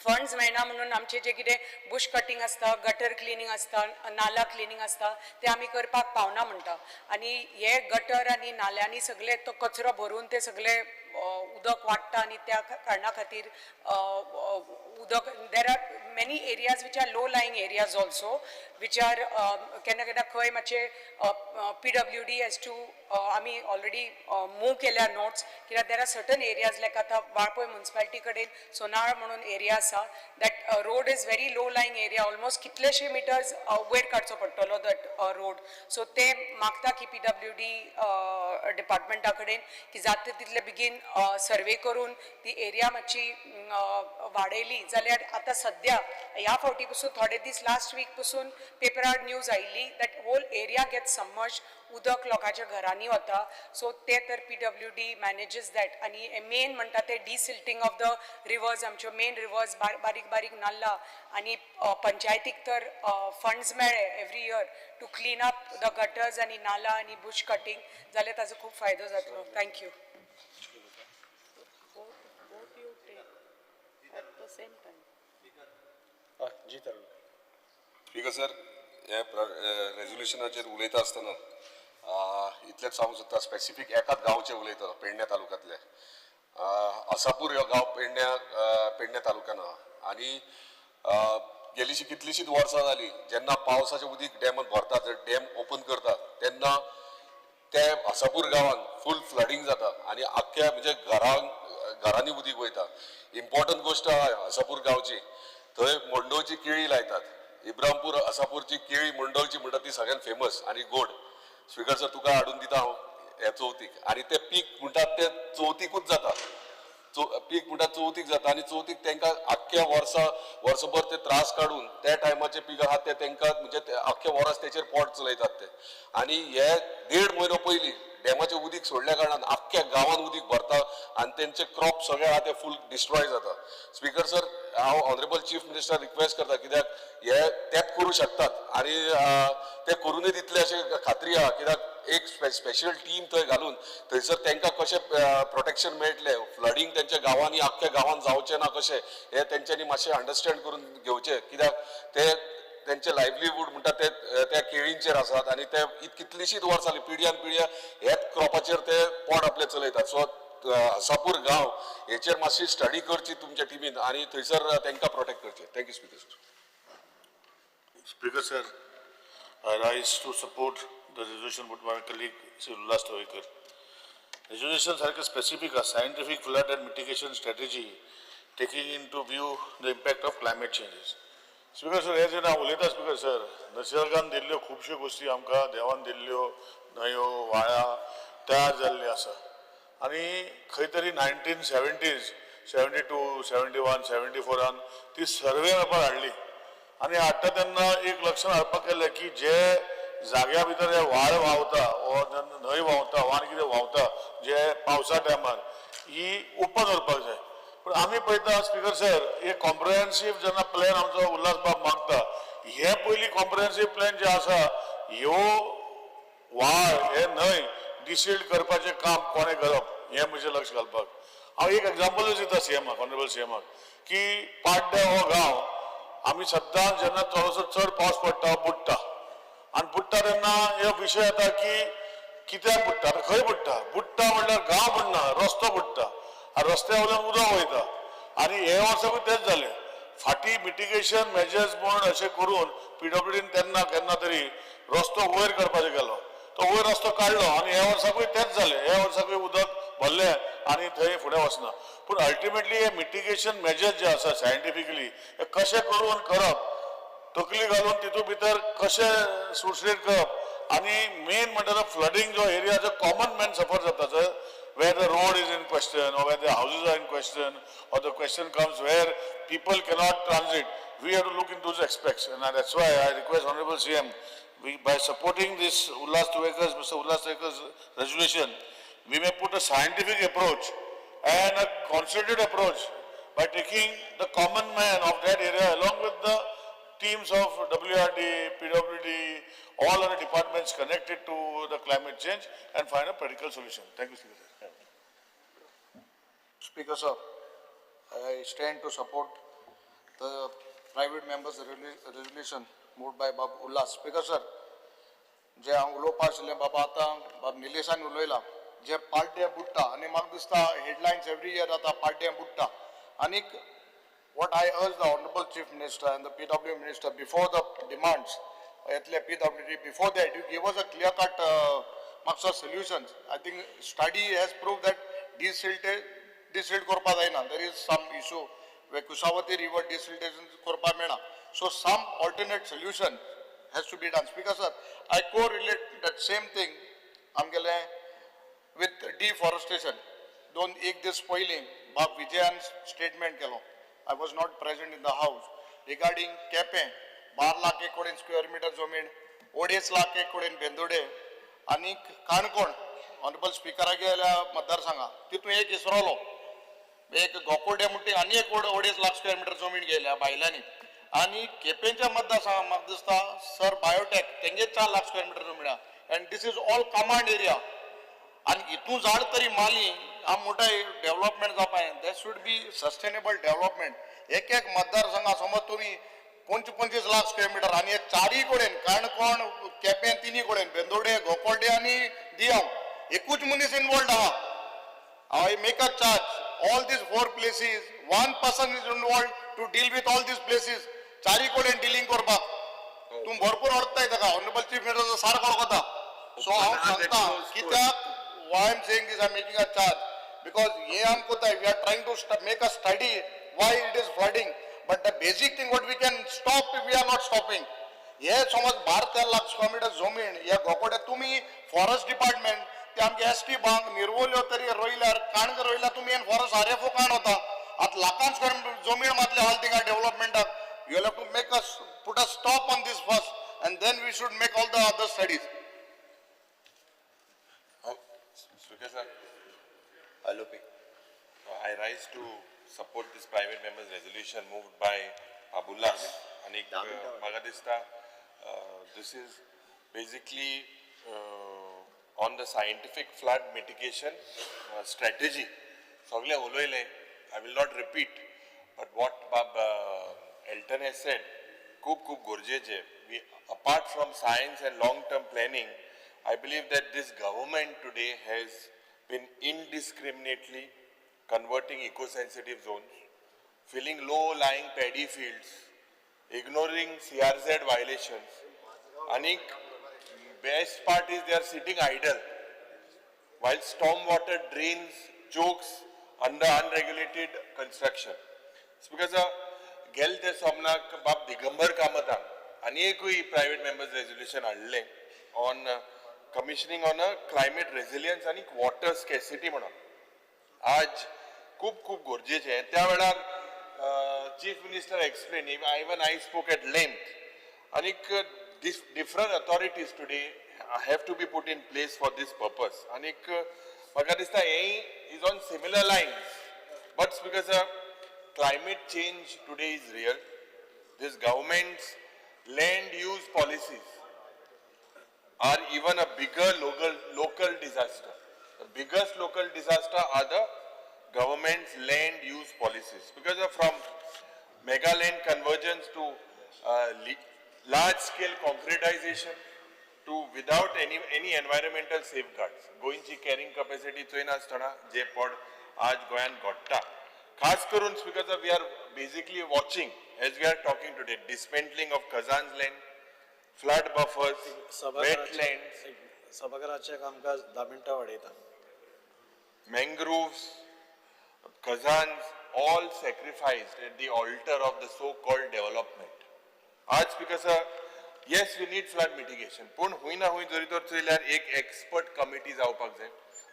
फंड्स मेळना म्हणून आमचे जे कितें बुश कटिंग आसता गटर क्लिनिंग आसता नाला क्लिनिंग आसता ते आमी करपाक पावना म्हणटा आनी हे गटर आनी नाल्यांनी सगळे तो कचरो भरून ते सगळे उदक वाडटा आनी त्या कारणा खातीर उदक there are many areas which are low lying areas also which are केन्ना केन्ना खंय मातशे PWD एज टू आमी ऑलरेडी मूव केल्या नोट्स कित्याक देर आर सर्टन एरियाज लायक आतां वाळपय म्युनिसिपालिटी कडेन सोनाळ म्हणून एरिया आसा that road is very low lying area almost कितलेशे मिटर्स वयर काडचो पडटलो दॅट रोड सो ते मागता की PWD डिपार्टमेंटा कडेन की जाता तितले बेगीन सर्वे करून ती एरिया मातशी वाडयली जाल्यार आतां सद्या ह्या फावटी पसून थोडे दीस लास्ट वीक पसून पेपरार न्यूज आयिल्ली that whole area get submerge उदक लोकांच्या घरांनी वता सो ते तर PWD मॅनेजीस दॅट आनी मेन म्हणटा ते डिसिल्टिंग ऑफ द रिवर्स आमच्यो मेन रिवर्स बारीक बारीक नाल्ला आनी पंचायतीक तर फंड्स मेळ्ळे every year to clean up the gutters आनी नाला आनी बुश कटींग जाल्यार ताजो खूब फायदो जातलो थँक्यू स्पीकर सर हे रेजोल्युशनाचेर उलयता आसतना इतलेंच सांगूंक सोदता स्पेसिफीक एकाच गांवचे उलयता पेडण्या तालुक्यांतले आसापूर हो गांव पेडण्या तालुक्यान आहा आनी गेलीशी कितलीशींच वर्सां जालीं जेन्ना पावसाचें उदीक डॅमांत भरता जर डॅम ओपन करतात तेन्ना ते आसापूर गांवांत फूल फ्लडींग जाता आनी आख्ख्या म्हणजे घरांनी उदीक वयता इम्पॉर्टंट गोश्ट आहा आसापूर गांवची थंय मंडोवची केळी लायतात इब्राहिमपूर आसापूरची केळी मंडोवची म्हणटा ती सगळ्यान फेमस आनी गोड स्पीकर सर तुका हाडून दिता हांव हे चवथीक आनी ते पीक म्हणटात ते चवथीकूच जाता पीक म्हणटा चवथीक जाता आनी चवथीक तांकां आख्ख्या वर्सभर ते त्रास काडून त्या टायमाचे पीक आहा ते तांकां म्हणजे आख्ख्या वर्स तेचेर पोट चलयतात ते आनी हे 1.5 म्हयनो पयलीं डॅमाचें उदीक सोडल्या कारणान आख्ख्या गांवांत उदीक भरता आनी तेंचे क्रॉप सगळे आहा ते फूल डिस्ट्रॉय जाता स्पीकर सर हांव ऑनरेबल चीफ मिनिस्टर रिक्वेस्ट करता कित्याक हे तेच करूं शकतात आनी ते करूनय दितले अशें खात्री आहा कित्याक एक स्पेशल टीम थंय घालून थंयसर तांकां कशें प्रोटेक्शन मेळटलें फ्लडींग तेंच्या गांवांनी आख्ख्या गांवांत जावचें ना कशें हे तेंच्यांनी मातशें अंडरस्टँड करून घेवचें कित्याक ते तेंचे लायव्हलीहूड म्हणटा ते त्या केळींचेर आसात आनी ते कितलीशींच वर्सां जालीं पिढ्यान पिढ्या हेच क्रॉपाचेर ते पोट आपलें चलयतात सो आसापूर गांव हेचेर मातशी स्टडी करची तुमच्या टिमीन आनी थंयसर तांकां प्रोटेक्ट करचें thank you speaker sir Speaker sir, I rise to support the resolution put by my colleague Sri Ullas Tuekar. Resolution सारखे specific scientific flood and mitigation strategy taking into view the impact of climate changes. Speaker sir, हे जे हांव उलयता speaker sir निसर्गान दिल्ल्यो खुबश्यो गोश्टी आमकां देवान दिल्ल्यो न्हंयो व्हाळां तयार जाल्ली आसा आनी खंय तरी 1970s 72, 71, 74 ती सर्वे पेपर हाडली आनी हाडटा तेन्ना एक लक्षण हाडपाक केलें की जे जाग्या भितर जे व्हाळ व्हांवता वा न्हंय व्हांवता वा आनी कितें व्हांवता जे पावसा टायमार ही ओपन करपाक जाय. पण आमी पळयता स्पीकर सर हे कॉम्प्रिहेन्सीव जेन्ना प्लॅन आमचो उल्हास बाब मागता हे पयलीं कॉम्प्रिहेन्सीव प्लॅन जे आसा ह्यो व्हाळ हे न्हंय डिसील्ड करपाचें काम कोणें करप हें म्हजें लक्ष घालपाक. हांव एक एग्जाम्पलूच दिता सीएमाक ऑनरेबल सीएमाक की पाड्डे हो गांव आमी सद्दां जेन्ना थोडोसो चड पावस पडटा बुडटा आनी बुडटा तेन्ना हे विशय येता की कित्याक बुडटा आतां खंय बुडटा बुडटा म्हणल्यार गांव बुडना रस्तो बुडटा आनी रस्त्या वयल्यान उदक वयता आनी हे वर्साकूय तेच जालें. फाटीं मिटिगेशन मेजर्स म्हूण अशें करून PWDन तेन्ना केन्ना तरी रस्तो वयर करपाचो गेलो तो वयर रस्तो काडलो आनी ह्या वर्साकूय तेच जालें. ह्या वर्साकूय उदक भरलें आनी थंय फुडें वचना. पूण अल्टिमेटली हे मिटिगेशन मेजर्स जे आसा सायंटिफिकली हे कशें करून करप तकली घालून तितून भितर कशें सुटसुटीत करप आनी मेन म्हणटा फ्लडींग जो एरिया जो कॉमन मॅन सफर जाता जर where the road is in question or where the houses are in question or the question comes where people cannot transit, we have to look into those aspects and that's why I request Honorable CM, by supporting this Mr. Ullas Tuekar's resolution, we may put a scientific approach and a concerted approach by taking the common man of that area along with the teams of WRD, PWD, all other departments connected to the climate change and find a practical solution. Thank you, Speaker. Speaker sir, I stand to support the private members' resolution moved by Bab Ullas. Speaker sir, जे हांव उलोवपाक आशिल्लें बाबा आतां बाब निलेशान उलयला जे पाड्डे बुडटा आनी म्हाका दिसता हेडलायन्स एवरी इयर जाता पाड्डे बुडटा आनीक what I urge the Honorable Chief Minister and the PW Minister before the demands येतले PWD before that you give us a clear-cut मागचो solutions. I think study has proved that desilted करपा जायना. There is some issue where Kushavati river desiltation करपा मेळना. So some alternate solution has to be done. Speaker sir, I correlate that same thing आमगेले with deforestation. दोन एक दीस पयलीं बाब विजयान statement केलो. I was not present in the house regarding Quepem 12 lakh एकड़ square metre जमीन 2.5 लाख एकड़ बेंदोडे आणि काणकोण ऑनरेबल स्पीकरा गेल्या मतदारसंघा तितून एक इसरोलो एक गोकुळडे म्हणटी आनी एक 2.5 लाख स्क्वेअर मीटर जमीन गेल्या बायलांनी आणि केपेंच्या मतदारसंघा म्हाका दिसता सर बायोटेक तेंगे 4 लाख स्क्वेअर मीटर जमीन and this is all command area आणि इतू झाड तरी माली हा मोठा डेव्हलपमेंट जावपाय that should be sustainable development एक एक मतदारसंघा समज तुम्ही 25 लाख स्क्वेअर मीटर आणि हे चारही कडेन काणकोण केपें तिनी कडेन बेंदोडे गोकोल्डे आणि दियाव एकूच मनीस इन्वॉल्ड आहा I make a charge all these 4 places one person is involved to deal with all these places चारही कडेन डिलिंग करपाक तुम्ही भरपूर अडताय ताका ऑनरेबल चीफ मिनिस्टर सारको अडकता सो हांव सांगता कित्याक why I am saying this, I am making a charge because we are trying to make a study why it is flooding, but the basic thing what we can stop we are not stopping. हे समज 12 lakh square metre जमीन या गोकोडे तुम्ही forest department ते आमगे ST बांक निर्वल्यो तरी रोयल्यार काणग रोयल्यार तुम्ही forest RFO काण होता आता लाखां स्क्वेअर जमीन मातले हाल थिंगा डेव्हलपमेंटाक you will have to make us put a stop on this first and then we should make all the other studies. Speaker sir, I rise to support this private member's resolution moved by Abullas. And Magadista, this is basically on the scientific flood mitigation strategy. I will not repeat, but what Bab Elton has said, Kub Gorjeje, apart from science and long-term planning, I believe that this government today has been indiscriminately converting eco-sensitive zones, filling low-lying paddy fields, ignoring CRZ violations. And best part is they are sitting idle while stormwater drains chokes under unregulated construction. It's because गेल ते सोमनाक बाब Digambar कामतान अनेकूय private members resolution हाडले on commissioning on a climate resilience and water scarcity म्हणून. आज खूप खूप गरजेचें आहे. त्या वेळार chief minister explain, even I spoke at length, आनीक different authorities today have to be put in place for this purpose. आनीक म्हाका दिसता हेय is on similar lines, but because climate change today is real. This government's land use policies are even a bigger local disaster. The biggest local disaster are the government's land use policies, because from mega land convergence to large scale concretization to without any environmental safeguards. गोयंची carrying capacity थंय नासतना जे पड आज गोंयान घडटा, खास करून because we are basically watching, as we are talking today, dismantling of Kazan's land, flood buffers, wetlands, सभागृहाचे कामकाज 10 मिनिटां वाडयता. mangroves, Kazans, all sacrificed at the altar of the so-called development. आज because yes, we need flood mitigation, पण हुई ना हुई जरी तर चयल्यार एक एक्सपर्ट कमिटी जावपाक जाय,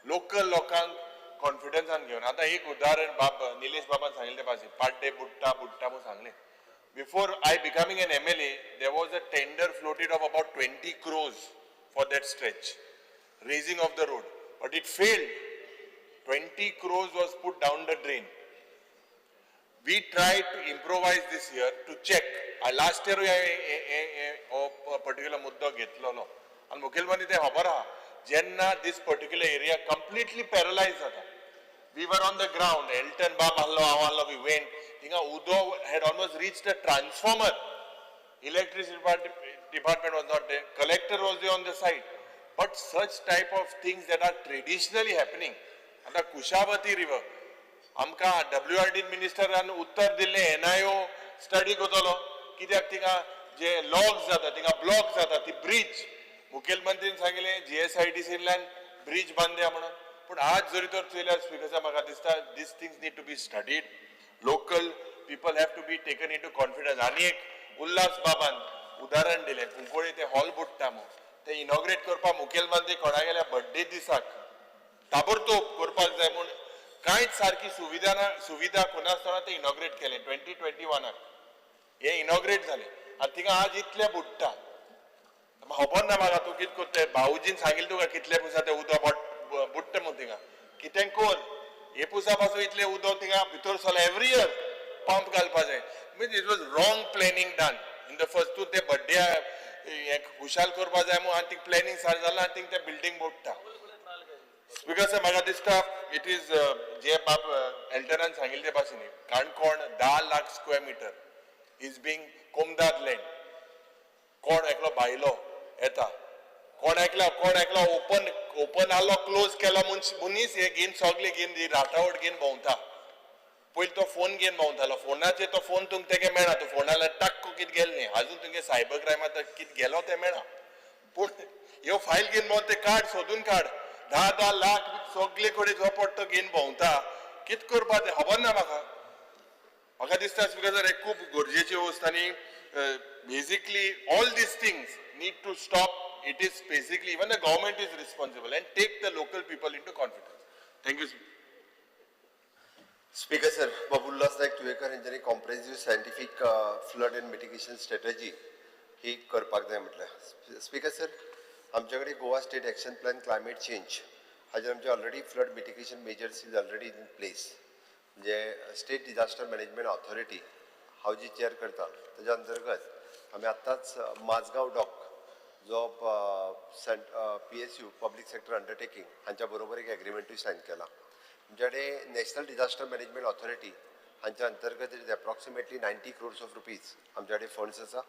लोकल लोकांक कॉन्फिडन्सान घेवन. आता एक उदाहरण निलेश बाबान सांगिल्लें पाशी, पाड्डे बुट्टा म्हणून सांगलें. Before I becoming an MLA, there was a tender floated of about 20 crores for that stretch, raising of the road, but it failed. 20 crores was put down the drain. We tried to improvise this year to check. Last year a particular mudda घेतलेलो आणि मुखेलमंत्री ते खबर आहा, जेन्ना this particular area completely paralyzed जाता. We were on the ground, Elton Bob ahlo, we went. Tinga Udo had almost reached a transformer. Electricity department was not there. Collector was there on the side. But such type of things that are traditionally happening. And the Kushavati river, amka WRD minister उत्तर दिल्ले NIO study कोतलो, कित्याक तिंगा जे logs जाता, तिंगा blocks जाता, ती bridge. मुखेलमंत्रीन सांगिल्ले GSIDCंतल्यान bridge बांदया म्हणून. पण आज जरी तर चयल्यार स्पीकरचा म्हाका दिसता these things need to be studied. Local people have to be taken into confidence. आणि एक उल्हास बाबान उदाहरण दिले, कुंकोळी ते हॉल बुट्टा मो ते इनॉग्रेट करपाक मुखेलमंत्री कोणा गेल्या बर्थडे दिसाक ताबडतोब करपाक जाय म्हूण कांयच सारकी सुविधा कोणासतना ते इनॉग्रेट केले 2021 हे इनॉग्रेट जाले. आनी थिंगा आज इतले बुट्टा, खबर ना म्हाका तूं कितें करता. भाऊजीन सांगिल्लें तुका कितले पुसा ते उदक बुट्टा म्हूण थिंगा कितें कर. हे पुसा पासून इतले उदक थिंगा भितर सरला. एवरी इयर पंप घालपा जाय. Means it was wrong planning done in the first. तूं ते बर्थडे एक खुशाल करपा जाय म्हूण आनी थिंग प्लॅनिंग सारकें जालां आनी थिंग ते बिल्डींग बुट्टा. स्पीकर म्हाका दिसता इट इज जे बाब एल्टनान सांगिल्ले भाशेन Canacona 10 lakh square metre is being कोमदाद लँड. कोण एकलो भायलो येता, कोण एकलो ओपन आलो क्लोज केलो मनीस हे घेवन सगळे घेवन राटावट घेवन भोंवता. पयलीं तो फोन घेवन भोंवतालो, फोनाचेर तो फोन तुमकां तेगे मेळना, तो फोनाला टक्क कितें गेलें न्ही. अजून तुमगे सायबर क्रायमात कितें गेलो ते मेळना. पूण ह्यो फायल घेवन भोंवन ते कार्ड सोदून काड. 10 लाख सगळे कडेन जो पडतो घेवन भोंवता, कितें करपा तें खबर ना म्हाका दिसता स्पीकर हे खूब गरजेची वस्त. आनी basically all these things need to stop. It is basically even the government is responsible and take the local people into confidence. Thank you. Speaker sir, Babullas Naik Tuekar यांनी comprehensive scientific flood and mitigation strategy ही करपाक जाय म्हटलं. Speaker sir, आमच्याकडे Goa state action plan climate change हाजेर आमचे already flood mitigation measures is already in place. म्हणजे state disaster management authority हांव जी chair करता ताच्या अंतर्गत आमी आत्ताच माझगाव डॉक जो PSU पब्लिक सेक्टर अंडरटेकिंग हांच्या बरोबर एक एग्रीमेंटूय सायन केला. आमच्याकडे नॅशनल डिजास्टर मॅनेजमेंट ऑथॉरिटी हांच्या अंतर्गत is approximately 90 crores of rupees आमच्याकडे फंड्स आसा.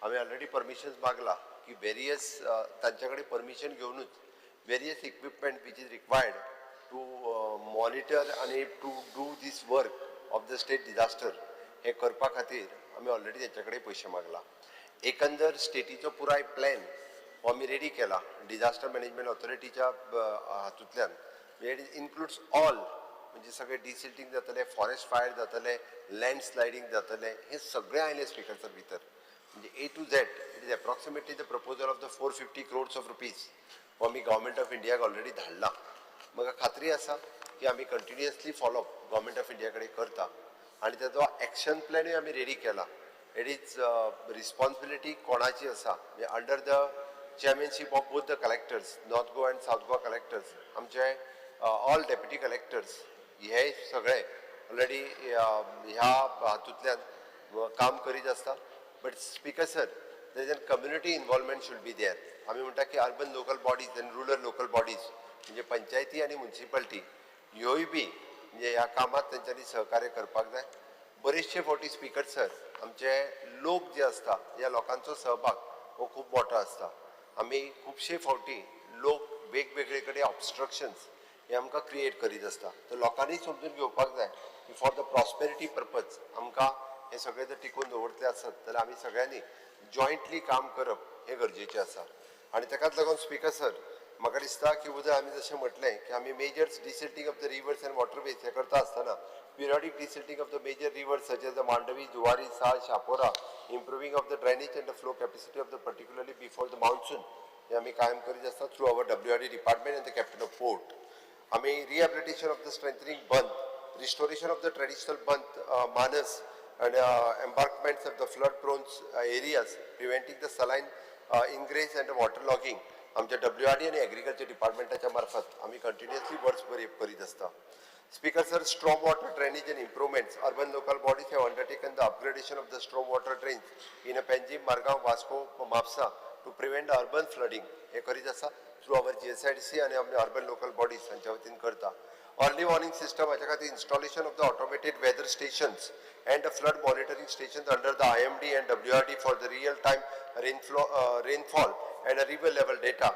आम्ही ऑलरेडी परमिशन्स मागला की वेरियस तांच्याकडे परमिशन घेऊनच various equipment which is required to monitor आणि to do this work of the state disaster हे करपा खातीर आम्ही ऑलरेडी त्याच्याकडे पैसे मागला. एकंदर स्टेटीचो पुराय प्लॅन हो आम्ही रेडी केला डिजास्टर मॅनेजमेंट ऑथॉरिटीच्या हातूंतल्यान. इट इन्क्लुड्स ऑल, म्हणजे सगळे डिसिल्टिंग जातले, फॉरेस्ट फायर जातले, लँडस्लायडींग जातले, हे सगळे आयले स्पीकरच्या भितर. म्हणजे A to Z it is approximately the proposal of the 450 crores of rupees हो आम्ही गव्हर्मेंट ऑफ इंडियाक ऑलरेडी धाडला. म्हाका खात्री आसा की आम्ही continuously follow up government of India कडेन करता आनी ताचो एक्शन प्लॅनूय आमी रेडी केला. इट इज रिस्पॉन्सिबिलिटी कोणाची आसा म्हणजे under the chairmanship of both the collectors, North Goa and South Goa collectors, आमचे ऑल डेप्युटी कलेक्टर्स हे सगळे ऑलरेडी ह्या हातूंतल्यान काम करीत आसता. But speaker sir, there is community involvement should be there. आमी म्हणटा की अर्बन लोकल बॉडीज आनी रुरल लोकल बॉडीज म्हणजे पंचायती आनी म्युन्सिपालिटी ह्योय बी म्हणजे ह्या कामात तेंच्यांनी सहकार्य करपाक जाय. बरेचशे फावटी स्पीकर सर आमचे लोक जे असता ह्या लोकांचो सहभाग हो खूब मोठो आसता. आमी खुबशे फावटी लोक वेगवेगळे कडेन ऑब्स्ट्रक्शन्स हे आमकां क्रिएट करीत आसता. तर लोकांनी समजून घेवपाक जाय की फॉर द प्रॉस्पेरिटी पर्पज आमकां हे सगळे जर टिकून दवरतले आसत जाल्यार आमी सगळ्यांनी जॉयंटली काम करप हे गरजेचें आसा. आनी ताकाच लागून स्पीकर सर म्हाका दिसता की उदक आमी जशें म्हटलें की आमी major desilting of the rivers and waterways हे करता आसतना periodic desilting of the major rivers such as the Mandovi, Zuari, Sal, Chapora, improving of the drainage and the flow capacity of the particularly before the monsoon हे आमी कायम करीत आसता through our WRD department and the captain of port. आमी rehabilitation of the strengthening bund, restoration of the traditional bund manas and embankments of the flood prone areas, preventing the saline ingress and waterlogging. आमच्या WRD आणि agriculture डिपार्टमेंटाच्या मार्फत आम्ही continuously वर्सभर करीत असता. Speaker sir, storm water drainage and improvements. Urban local bodies have undertaken the upgradation of the storm water drains in a Panjim, Margam, Vasco, Mapsa to prevent the urban flooding. हे करीत आसा through our GSIDC आणि आमच्या urban local bodies हांच्या वतीन करता. Early warning system हाच्या खातीर installation of the automated weather stations and the flood monitoring stations under the IMD and WRD for the real-time rainfall and a river level data.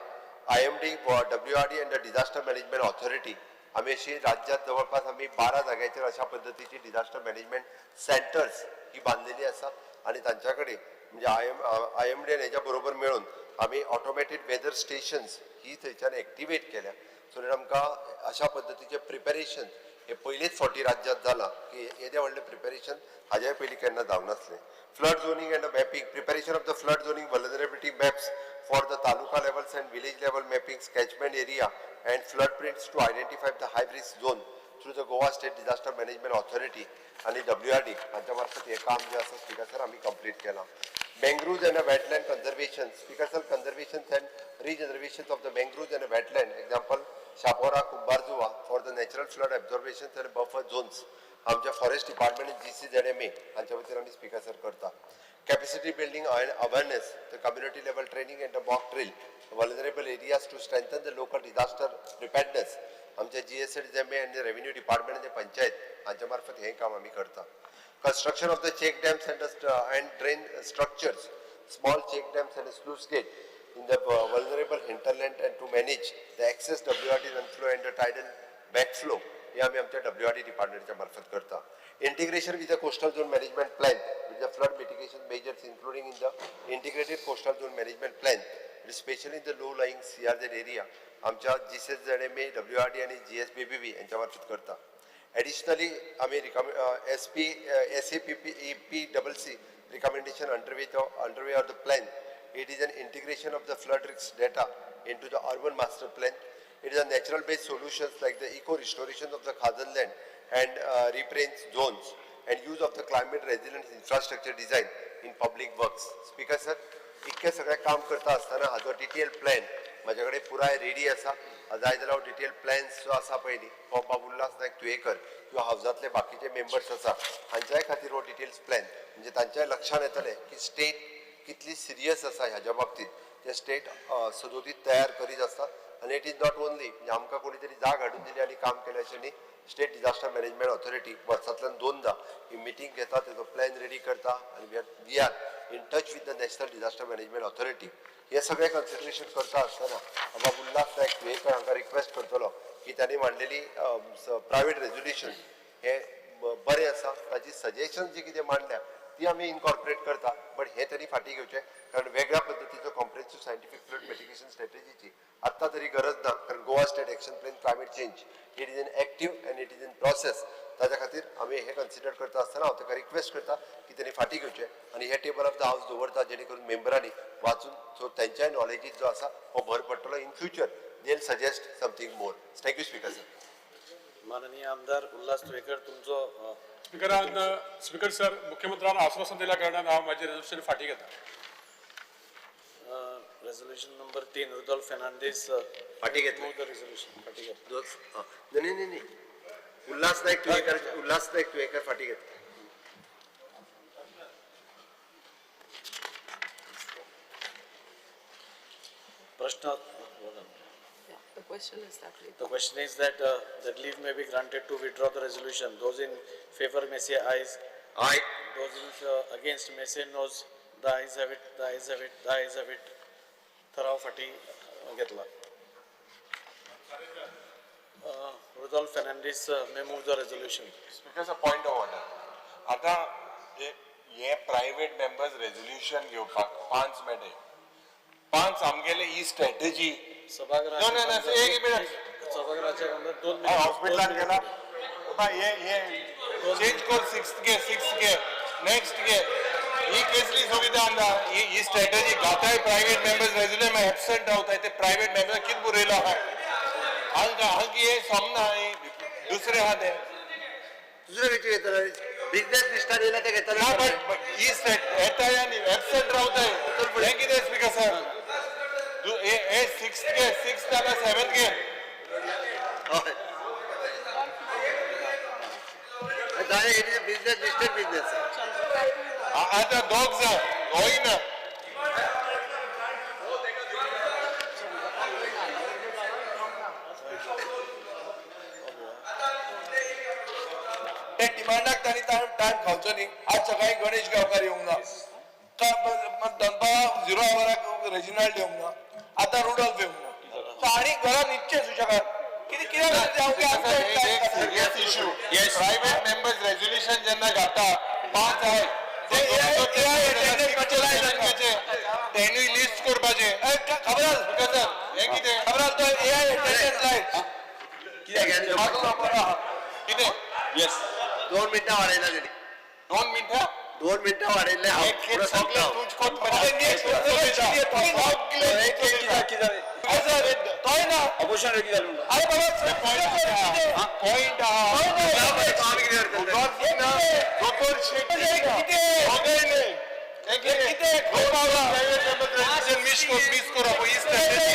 IMD, WRD and the Disaster Management Authority. आम्ही अशी राज्यात जवळपास आम्ही 12 जाग्याचेर अशा पद्धतीची disaster management centres ही बांधलेली आसा आणि त्यांच्याकडे म्हणजे IMD आणि ह्याच्या बरोबर मिळून आम्ही ऑटोमेटेड वेदर स्टेशन्स ही थंयच्यान एक्टिवेट केल्या. सो आमकां अशा पद्धतीचे प्रिपेरेशन हे पयलीच फावटी राज्यात जाला की येदे व्हडले प्रिपेरेशन हाज्या पयलीं केन्ना जावं नासलें. Flood zoning end mapping, preparation of the flood zoning vulnerability maps for the taluka levels and village level mapping, catchment area and flood prints to identify the high risk zone through the Goa State Disaster Management Authority आणि WRD हांच्या मार्फत हे काम जे आसा speaker sir आम्ही complete केलां. Mangroves and wetland conservation, Speaker sir, conservation and regeneration of the mangroves and wetland, example Shapora, Kumbarzuwa for the natural flood absorption and buffer zones. आमच्या फॉरेस्ट डिपार्टमेंट GCZMA हांच्या वतीन आमी speaker sir करता. Capacity building and awareness, the community level training and the mock drill, vulnerable areas to strengthen the local disaster preparedness. आमच्या GSZMA and the revenue department and the panchayat हांच्या मार्फत हे काम आमी करता. Construction of the check dams and drain structures, small check dams and sluice gate in the vulnerable hinterland and to manage the excess WRD flow and the tidal backflow. हे आम्ही आमच्या WRD डिपार्टमेंटच्या मार्फत करता. Integration with the coastal zone management plan with the flood mitigation measures including in the integrated coastal zone management plan, especially in the low lying CRZ area. आमच्या GSZMA, WRD आणि GSBBB यांच्या मार्फत करता. Additionally, आम्ही SAPPEPCC recommendation underway of the plan. It is an integration of the flood risk data into the urban master plan. It is a natural based solutions like the eco restoration of the Khazan land and repraint zones and use of the climate resilient infrastructure design in public works. Speaker sir, इतके सगळे काम करता असताना हाजो detail plan माझ्या कडेन पुराय ready आसा. जाय जाल्यार डिटेल प्लॅन्स जो आसा पळय न्ही तो बाब उल्हास नायक तुयेकर किंवा हावजातले बाकीचे मेंबर्स आसा हांच्याय खातीर हो डिटेल्स प्लॅन म्हणजे तांच्या लक्षान येतले की स्टेट कितली सिरियस आसा ह्याच्या बाबतीत. ते स्टेट सदोदीत तयार करीत आसता आणि इट इज नॉट ओनली म्हणजे आमकां कोणी तरी जाग हाडून दिली आनी काम केलें अशें न्ही. स्टेट डिजास्टर मॅनेजमेंट ऑथॉरिटी वर्सांतल्यान 2दा ही मिटींग घेता, तेजो प्लॅन रेडी करता आणि we are in touch with the national disaster management authority. हे सगळे कन्सिडरेशन करता आसतना बाबा उल्हास नायक तुयेकर हांकां रिक्वेस्ट करतलो की त्यांनी मांडलेली प्रायवेट रेजोल्युशन हे बरें आसा. ताची सजेशन जी कितें मांडल्या ती आमी इनकॉर्पोरेट करता. बट हे तरी फाटी घेवचें कारण वेगळ्या पद्दतीचो कॉम्प्रिहेन्सिव्ह सायंटिफीक फ्लड मिटिगेशन स्ट्रॅटेजीची आत्तां तरी गरज ना कारण Goa state action plan climate change it is in active end it is in process. ताच्या खातीर आमी हे कन्सिडर करता आसतना हांव ताका रिक्वेस्ट करता की तेणी फाटी घेवचें आणि हे टेबल ऑफ द हावस दवरता जेणे करून मेंबरांनी वाचून सो त्यांच्या नॉलेजीत जो आसा हो भर पडटलो. In future they will suggest something more. Thank you speaker sir. माननीय आमदार उल्हास तुयेकर तुमचो स्पीकर सर मुख्यमंत्र्यांनी आश्वासन दिल्या कारणान हांव माझे रेजोल्युशन फाटी घेता. रेजोल्युशन नंबर 3 रुडॉल्फ फर्नांडीस फाटी घेतलं. move the resolution फाटी घेतलं. नाही उल्हास नाईक तुयेकर फाटी घेतलं. प्रश्न The question is that The question is that that leave may be granted to withdraw the resolution. Those in favor may say ayes. Aye. Those in against may say noes. The ayes have it. The ayes have it. The ayes have it. ठराव फाटी घेतला. Rudolph Fernandez may move the resolution. Speaker's a point of order. आता हे private members resolution घेवपाक 5 मेळटाय. 5 आमगेले ही strategy सभागृहाचे एक minute सभागृहाचे कामकाज 2 हॉस्पिटलान गेला हे चेंज कर 6th घे नेक्स्ट घे ही कसली सुविधा आमदा ही स्ट्रॅटेजी घाताय प्रायव्हेट मेंबर्स रेझोल्युशन एब्सेंट रावताय ते प्रायव्हेट मेंबर कित बरयलो आहा हांगा हे समना दुसरे आहा ते दुसरे वेची घेतला बिझनेस लिस्टार येयला ते घेतला. ना बट ही येताय आनी एब्सेंट रावताय हे कितें स्पीकर सर हे 6th जाल्यार 7th घे बिझनेस लिस्टेड बिझनेस आता दोग जा होईना त्या डिमांडाक तांणी टायम खावचो न्ही. आज सकाळी गणेश गांवकार येवंक ना, दनपारां 0 आवराक रेजिनाल्ड येवंक ना, आतां रुडॉल्फ येवंक ना. आनी घरा न्हिदचे सुशेगाद serious issue private members resolution जेन्ना घाता 5 आहे तेणूय लिस्ट करपाचे खबर हे कितें कितें येस 2 मिनिटां वाडयला तेणी 2 मिनिटां 2 मिनिटां वाडयले हांव पुरो सांगता. ऑपोजिशन रेडी जालें म्हणून पॉइंट मिस करप ही स्ट्रॅटेजी